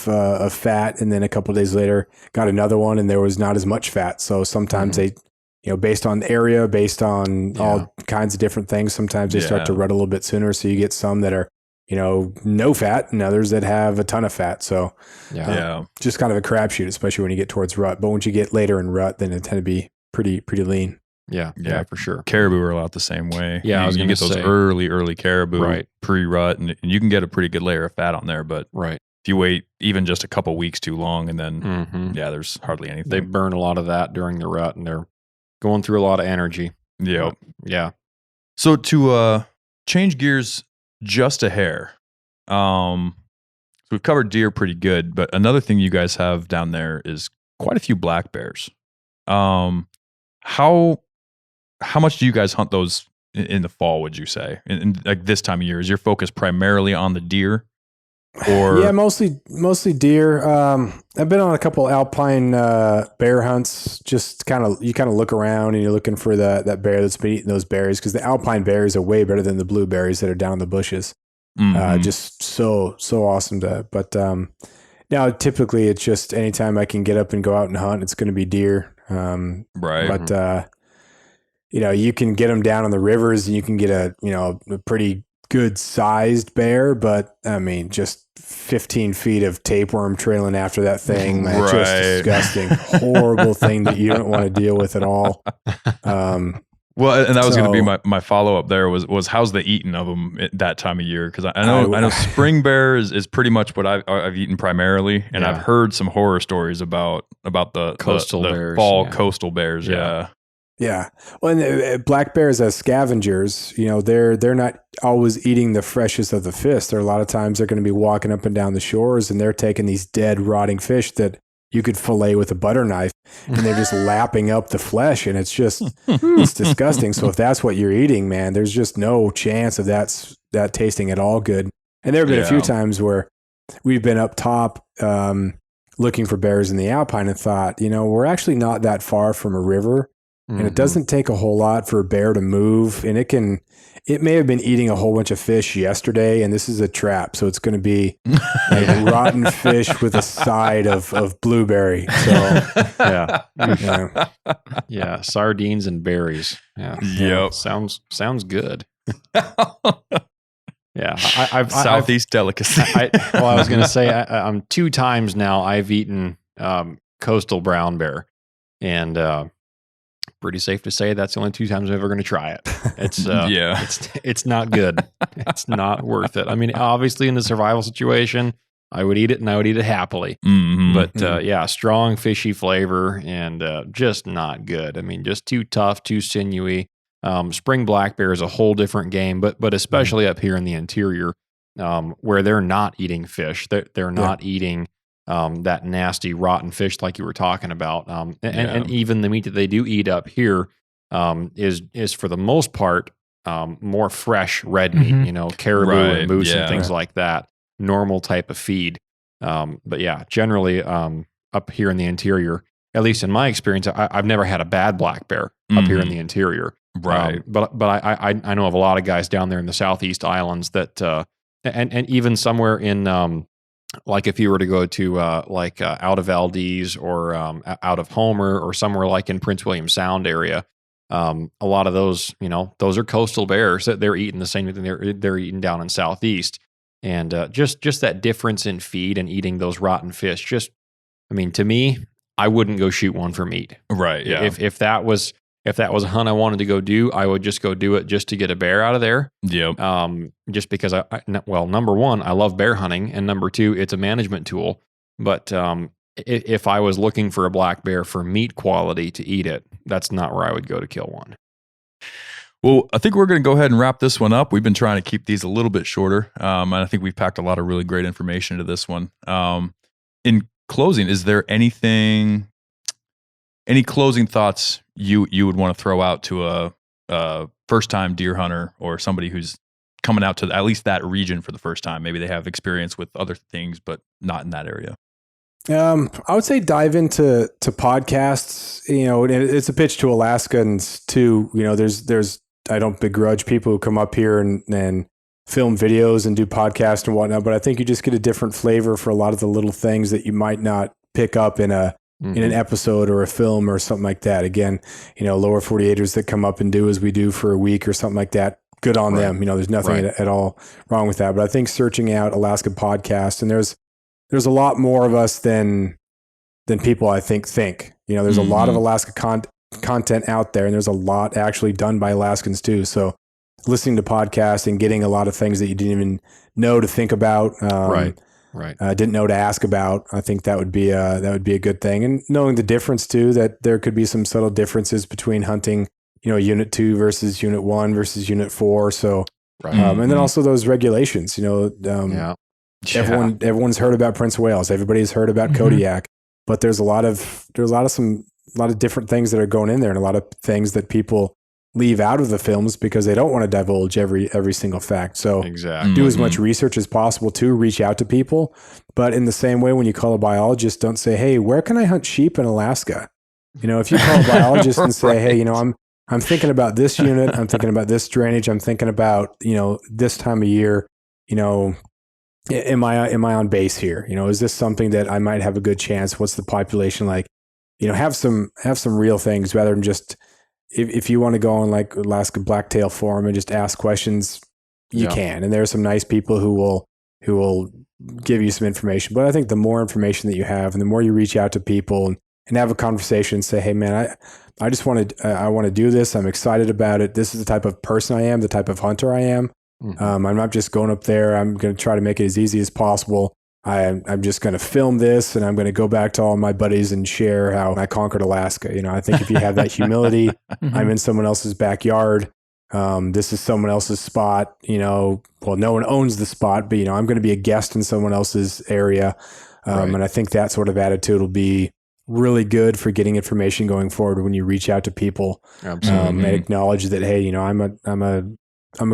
fat, and then a couple of days later got another one, and there was not as much fat. So sometimes they, based on area, based on all kinds of different things, sometimes they start to rut a little bit sooner. So you get some that are, no fat, and others that have a ton of fat. So just kind of a crapshoot, especially when you get towards rut. But once you get later in rut, then it tend to be pretty lean. Yeah, for sure. Caribou are a lot the same way. Yeah, I was you going get to those say early caribou pre-rut, and you can get a pretty good layer of fat on there. But if you wait even just a couple weeks too long, and then there's hardly anything. They burn a lot of that during the rut, and they're going through a lot of energy. Yep. Yeah. So to change gears just a hair, so we've covered deer pretty good, but another thing you guys have down there is quite a few black bears. How much do you guys hunt those in the fall, would you say? In like this time of year, is your focus primarily on the deer? Or yeah, mostly deer. I've been on a couple Alpine bear hunts. Just you kind of look around and you're looking for that bear that's been eating those berries, because the Alpine berries are way better than the blueberries that are down in the bushes. Just so awesome but now typically it's just anytime I can get up and go out and hunt, it's going to be deer. But you can get them down on the rivers, and you can get a pretty good sized bear, but I mean, just 15 feet of tapeworm trailing after that thing, man, just disgusting, horrible thing that you don't want to deal with at all. Well, and that was going to be my follow up there was how's the eating of them at that time of year? Because I know spring bear is pretty much what I've eaten primarily, and I've heard some horror stories about the coastal bears, fall coastal bears. Yeah. Well, and black bears as scavengers, they're not always eating the freshest of the fish. There are a lot of times they're going to be walking up and down the shores, and they're taking these dead, rotting fish that you could fillet with a butter knife, and they're just lapping up the flesh, and it's disgusting. So if that's what you're eating, man, there's just no chance of that tasting at all good. And there have been a few times where we've been up top looking for bears in the Alpine and thought, we're actually not that far from a river. And it doesn't take a whole lot for a bear to move, and it may have been eating a whole bunch of fish yesterday, and this is a trap. So it's going to be like rotten fish with a side of blueberry. So yeah, sardines and berries. Yeah. Sounds good. Yeah. I've Southeast delicacy. I was going to say, I'm 2 times now I've eaten coastal brown bear, and pretty safe to say that's the only 2 times I'm ever going to try it. It's it's not good. It's not worth it. I mean, obviously in the survival situation, I would eat it, and I would eat it happily. But strong fishy flavor, and just not good. I mean, just too tough, too sinewy. Spring black bear is a whole different game, but especially up here in the interior, where they're not eating fish. They're not eating that nasty rotten fish like you were talking about. And even the meat that they do eat up here is for the most part more fresh red meat, caribou and moose and things like that. Normal type of feed. But yeah, generally up here in the interior, at least in my experience, I've never had a bad black bear up here in the interior. Right. But I know of a lot of guys down there in the Southeast Islands that and even somewhere in like if you were to go to out of Valdez or out of Homer or somewhere like in Prince William Sound area, a lot of those, those are coastal bears that they're eating the same thing they're eating down in Southeast. And just that difference in feed and eating those rotten fish, to me, I wouldn't go shoot one for meat. Right. Yeah. If that was a hunt I wanted to go do, I would just go do it just to get a bear out of there. Yep. Just because number one, I love bear hunting, and number two, it's a management tool. But if I was looking for a black bear for meat quality to eat it, that's not where I would go to kill one. Well, I think we're going to go ahead and wrap this one up. We've been trying to keep these a little bit shorter, and I think we've packed a lot of really great information into this one. In closing, is there any closing thoughts you would want to throw out to a first-time deer hunter or somebody who's coming out to at least that region for the first time? Maybe they have experience with other things, but not in that area. I would say dive into podcasts. And it's a pitch to Alaskans too. There's I don't begrudge people who come up here and film videos and do podcasts and whatnot, but I think you just get a different flavor for a lot of the little things that you might not pick up in an episode or a film or something like that. Again, lower 48ers that come up and do as we do for a week or something like that good on them. There's nothing at all wrong with that. But I think searching out Alaska podcasts, and there's a lot more of us than people I think. There's a lot of Alaska content out there, and there's a lot actually done by Alaskans too. So listening to podcasts and getting a lot of things that you didn't even know to think about, didn't know to ask about, I think that would be a good thing. And knowing the difference too, that there could be some subtle differences between hunting, unit 2 versus unit 1 versus unit 4. So, and then also those regulations, everyone's heard about Prince of Wales. Everybody's heard about Kodiak, but there's a lot of different things that are going in there, and a lot of things that people leave out of the films because they don't want to divulge every single fact. So do as much research as possible to reach out to people. But in the same way, when you call a biologist, don't say, "Hey, where can I hunt sheep in Alaska?" If you call a biologist and say, "Hey, I'm thinking about this unit, I'm thinking about this drainage, I'm thinking about, this time of year, am I on base here? Is this something that I might have a good chance? What's the population like?" Have some real things rather than just, if you want to go on like Alaska Blacktail Forum and just ask questions, you can. And there are some nice people who will give you some information. But I think the more information that you have, and the more you reach out to people and have a conversation and say, "Hey man, I just want to do this. I'm excited about it. This is the type of person I am, the type of hunter I am. I'm not just going up there. I'm going to try to make it as easy as possible. I'm just going to film this, and I'm going to go back to all my buddies and share how I conquered Alaska." I think if you have that humility, I'm in someone else's backyard. This is someone else's spot. Well, no one owns the spot, but I'm going to be a guest in someone else's area. And I think that sort of attitude will be really good for getting information going forward when you reach out to people. And acknowledge that, hey, I'm a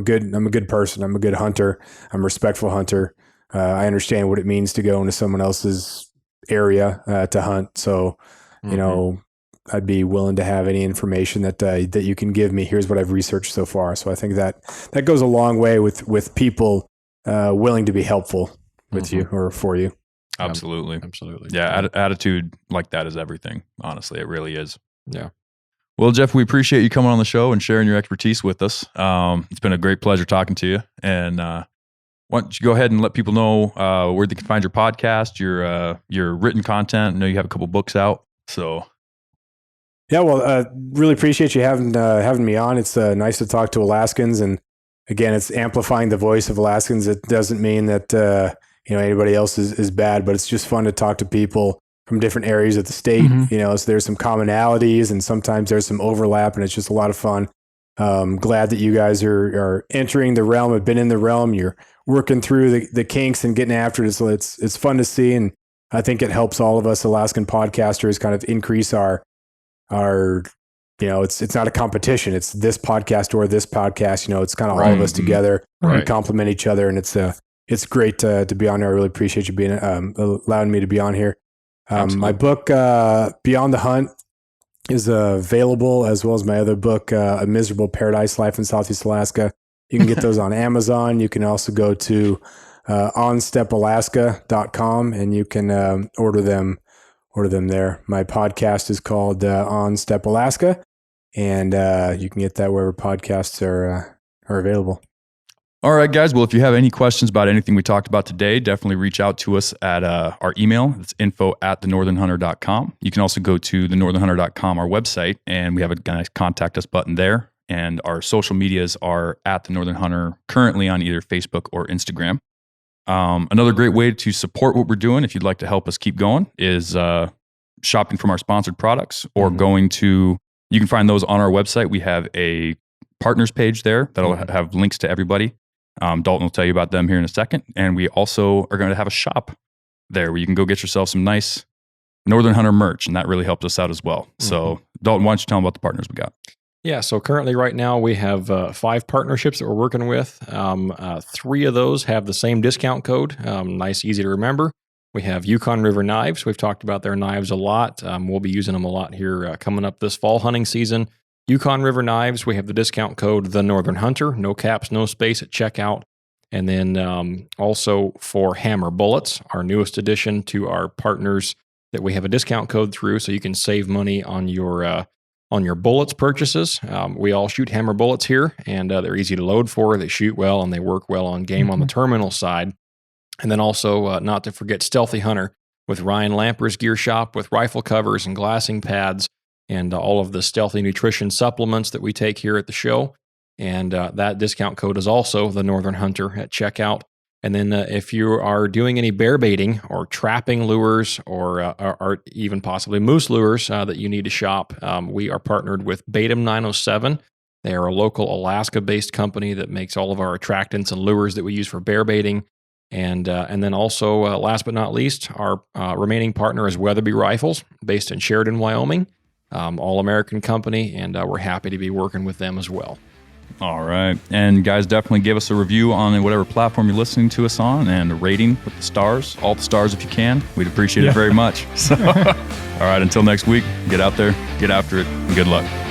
good person. I'm a good hunter. I'm a respectful hunter. I understand what it means to go into someone else's area to hunt. So, I'd be willing to have any information that you can give me. Here's what I've researched so far. So I think that goes a long way with people willing to be helpful with you or for you. Absolutely. Absolutely. Yeah. Attitude like that is everything. Honestly, it really is. Yeah. Well, Jeff, we appreciate you coming on the show and sharing your expertise with us. It's been a great pleasure talking to you. And why don't you go ahead and let people know where they can find your podcast, your written content. I know you have a couple books out. So, yeah, well, really appreciate you having me on. It's nice to talk to Alaskans, and again, it's amplifying the voice of Alaskans. It doesn't mean that anybody else is bad, but it's just fun to talk to people from different areas of the state. So there's some commonalities, and sometimes there's some overlap, and it's just a lot of fun. Glad that you guys are entering the realm, have been in the realm. You're working through the kinks and getting after it. So it's fun to see. And I think it helps all of us Alaskan podcasters kind of increase our it's not a competition. It's this podcast or this podcast, it's kind of all of us together. We complement each other. And it's great to be on here. I really appreciate you being, allowing me to be on here. My book, Beyond the Hunt, is available, as well as my other book, A Miserable Paradise Life in Southeast Alaska. You can get those on Amazon. You can also go to onstepalaska.com and you can order them there. My podcast is called On Step Alaska, and you can get that wherever podcasts are available. All right, guys. Well, if you have any questions about anything we talked about today, definitely reach out to us at our email. It's info@thenorthernhunter.com. You can also go to thenorthernhunter.com, our website, and we have a nice contact us button there. And our social medias are at The Northern Hunter, currently on either Facebook or Instagram. Another great way to support what we're doing, if you'd like to help us keep going, is shopping from our sponsored products or you can find those on our website. We have a partners page there that'll have links to everybody. Dalton will tell you about them here in a second. And we also are going to have a shop there where you can go get yourself some nice Northern Hunter merch, and that really helps us out as well. So Dalton, why don't you tell them about the partners we got? Yeah, so currently right now we have 5 partnerships that we're working with. 3 of those have the same discount code. Nice, easy to remember. We have Yukon River Knives. We've talked about their knives a lot. We'll be using them a lot here coming up this fall hunting season. Yukon River Knives, we have the discount code The Northern Hunter. No caps, no space at checkout. And then also for Hammer Bullets, our newest addition to our partners that we have a discount code through, so you can save money on your on your bullets purchases. We all shoot hammer bullets here, and they're easy to load for. They shoot well, and they work well on game on the terminal side. And then also, not to forget Stealthy Hunter with Ryan Lamper's gear shop with rifle covers and glassing pads and all of the Stealthy nutrition supplements that we take here at the show. And that discount code is also the Northern Hunter at checkout. And then if you are doing any bear baiting or trapping lures or even possibly moose lures that you need to shop, we are partnered with Batum 907. They are a local Alaska-based company that makes all of our attractants and lures that we use for bear baiting. And then also, last but not least, our remaining partner is Weatherby Rifles, based in Sheridan, Wyoming. All-American company, and we're happy to be working with them as well. All right. And guys, definitely give us a review on whatever platform you're listening to us on, and a rating with the stars, all the stars if you can. We'd appreciate it very much. So, all right, until next week, get out there, get after it, and good luck.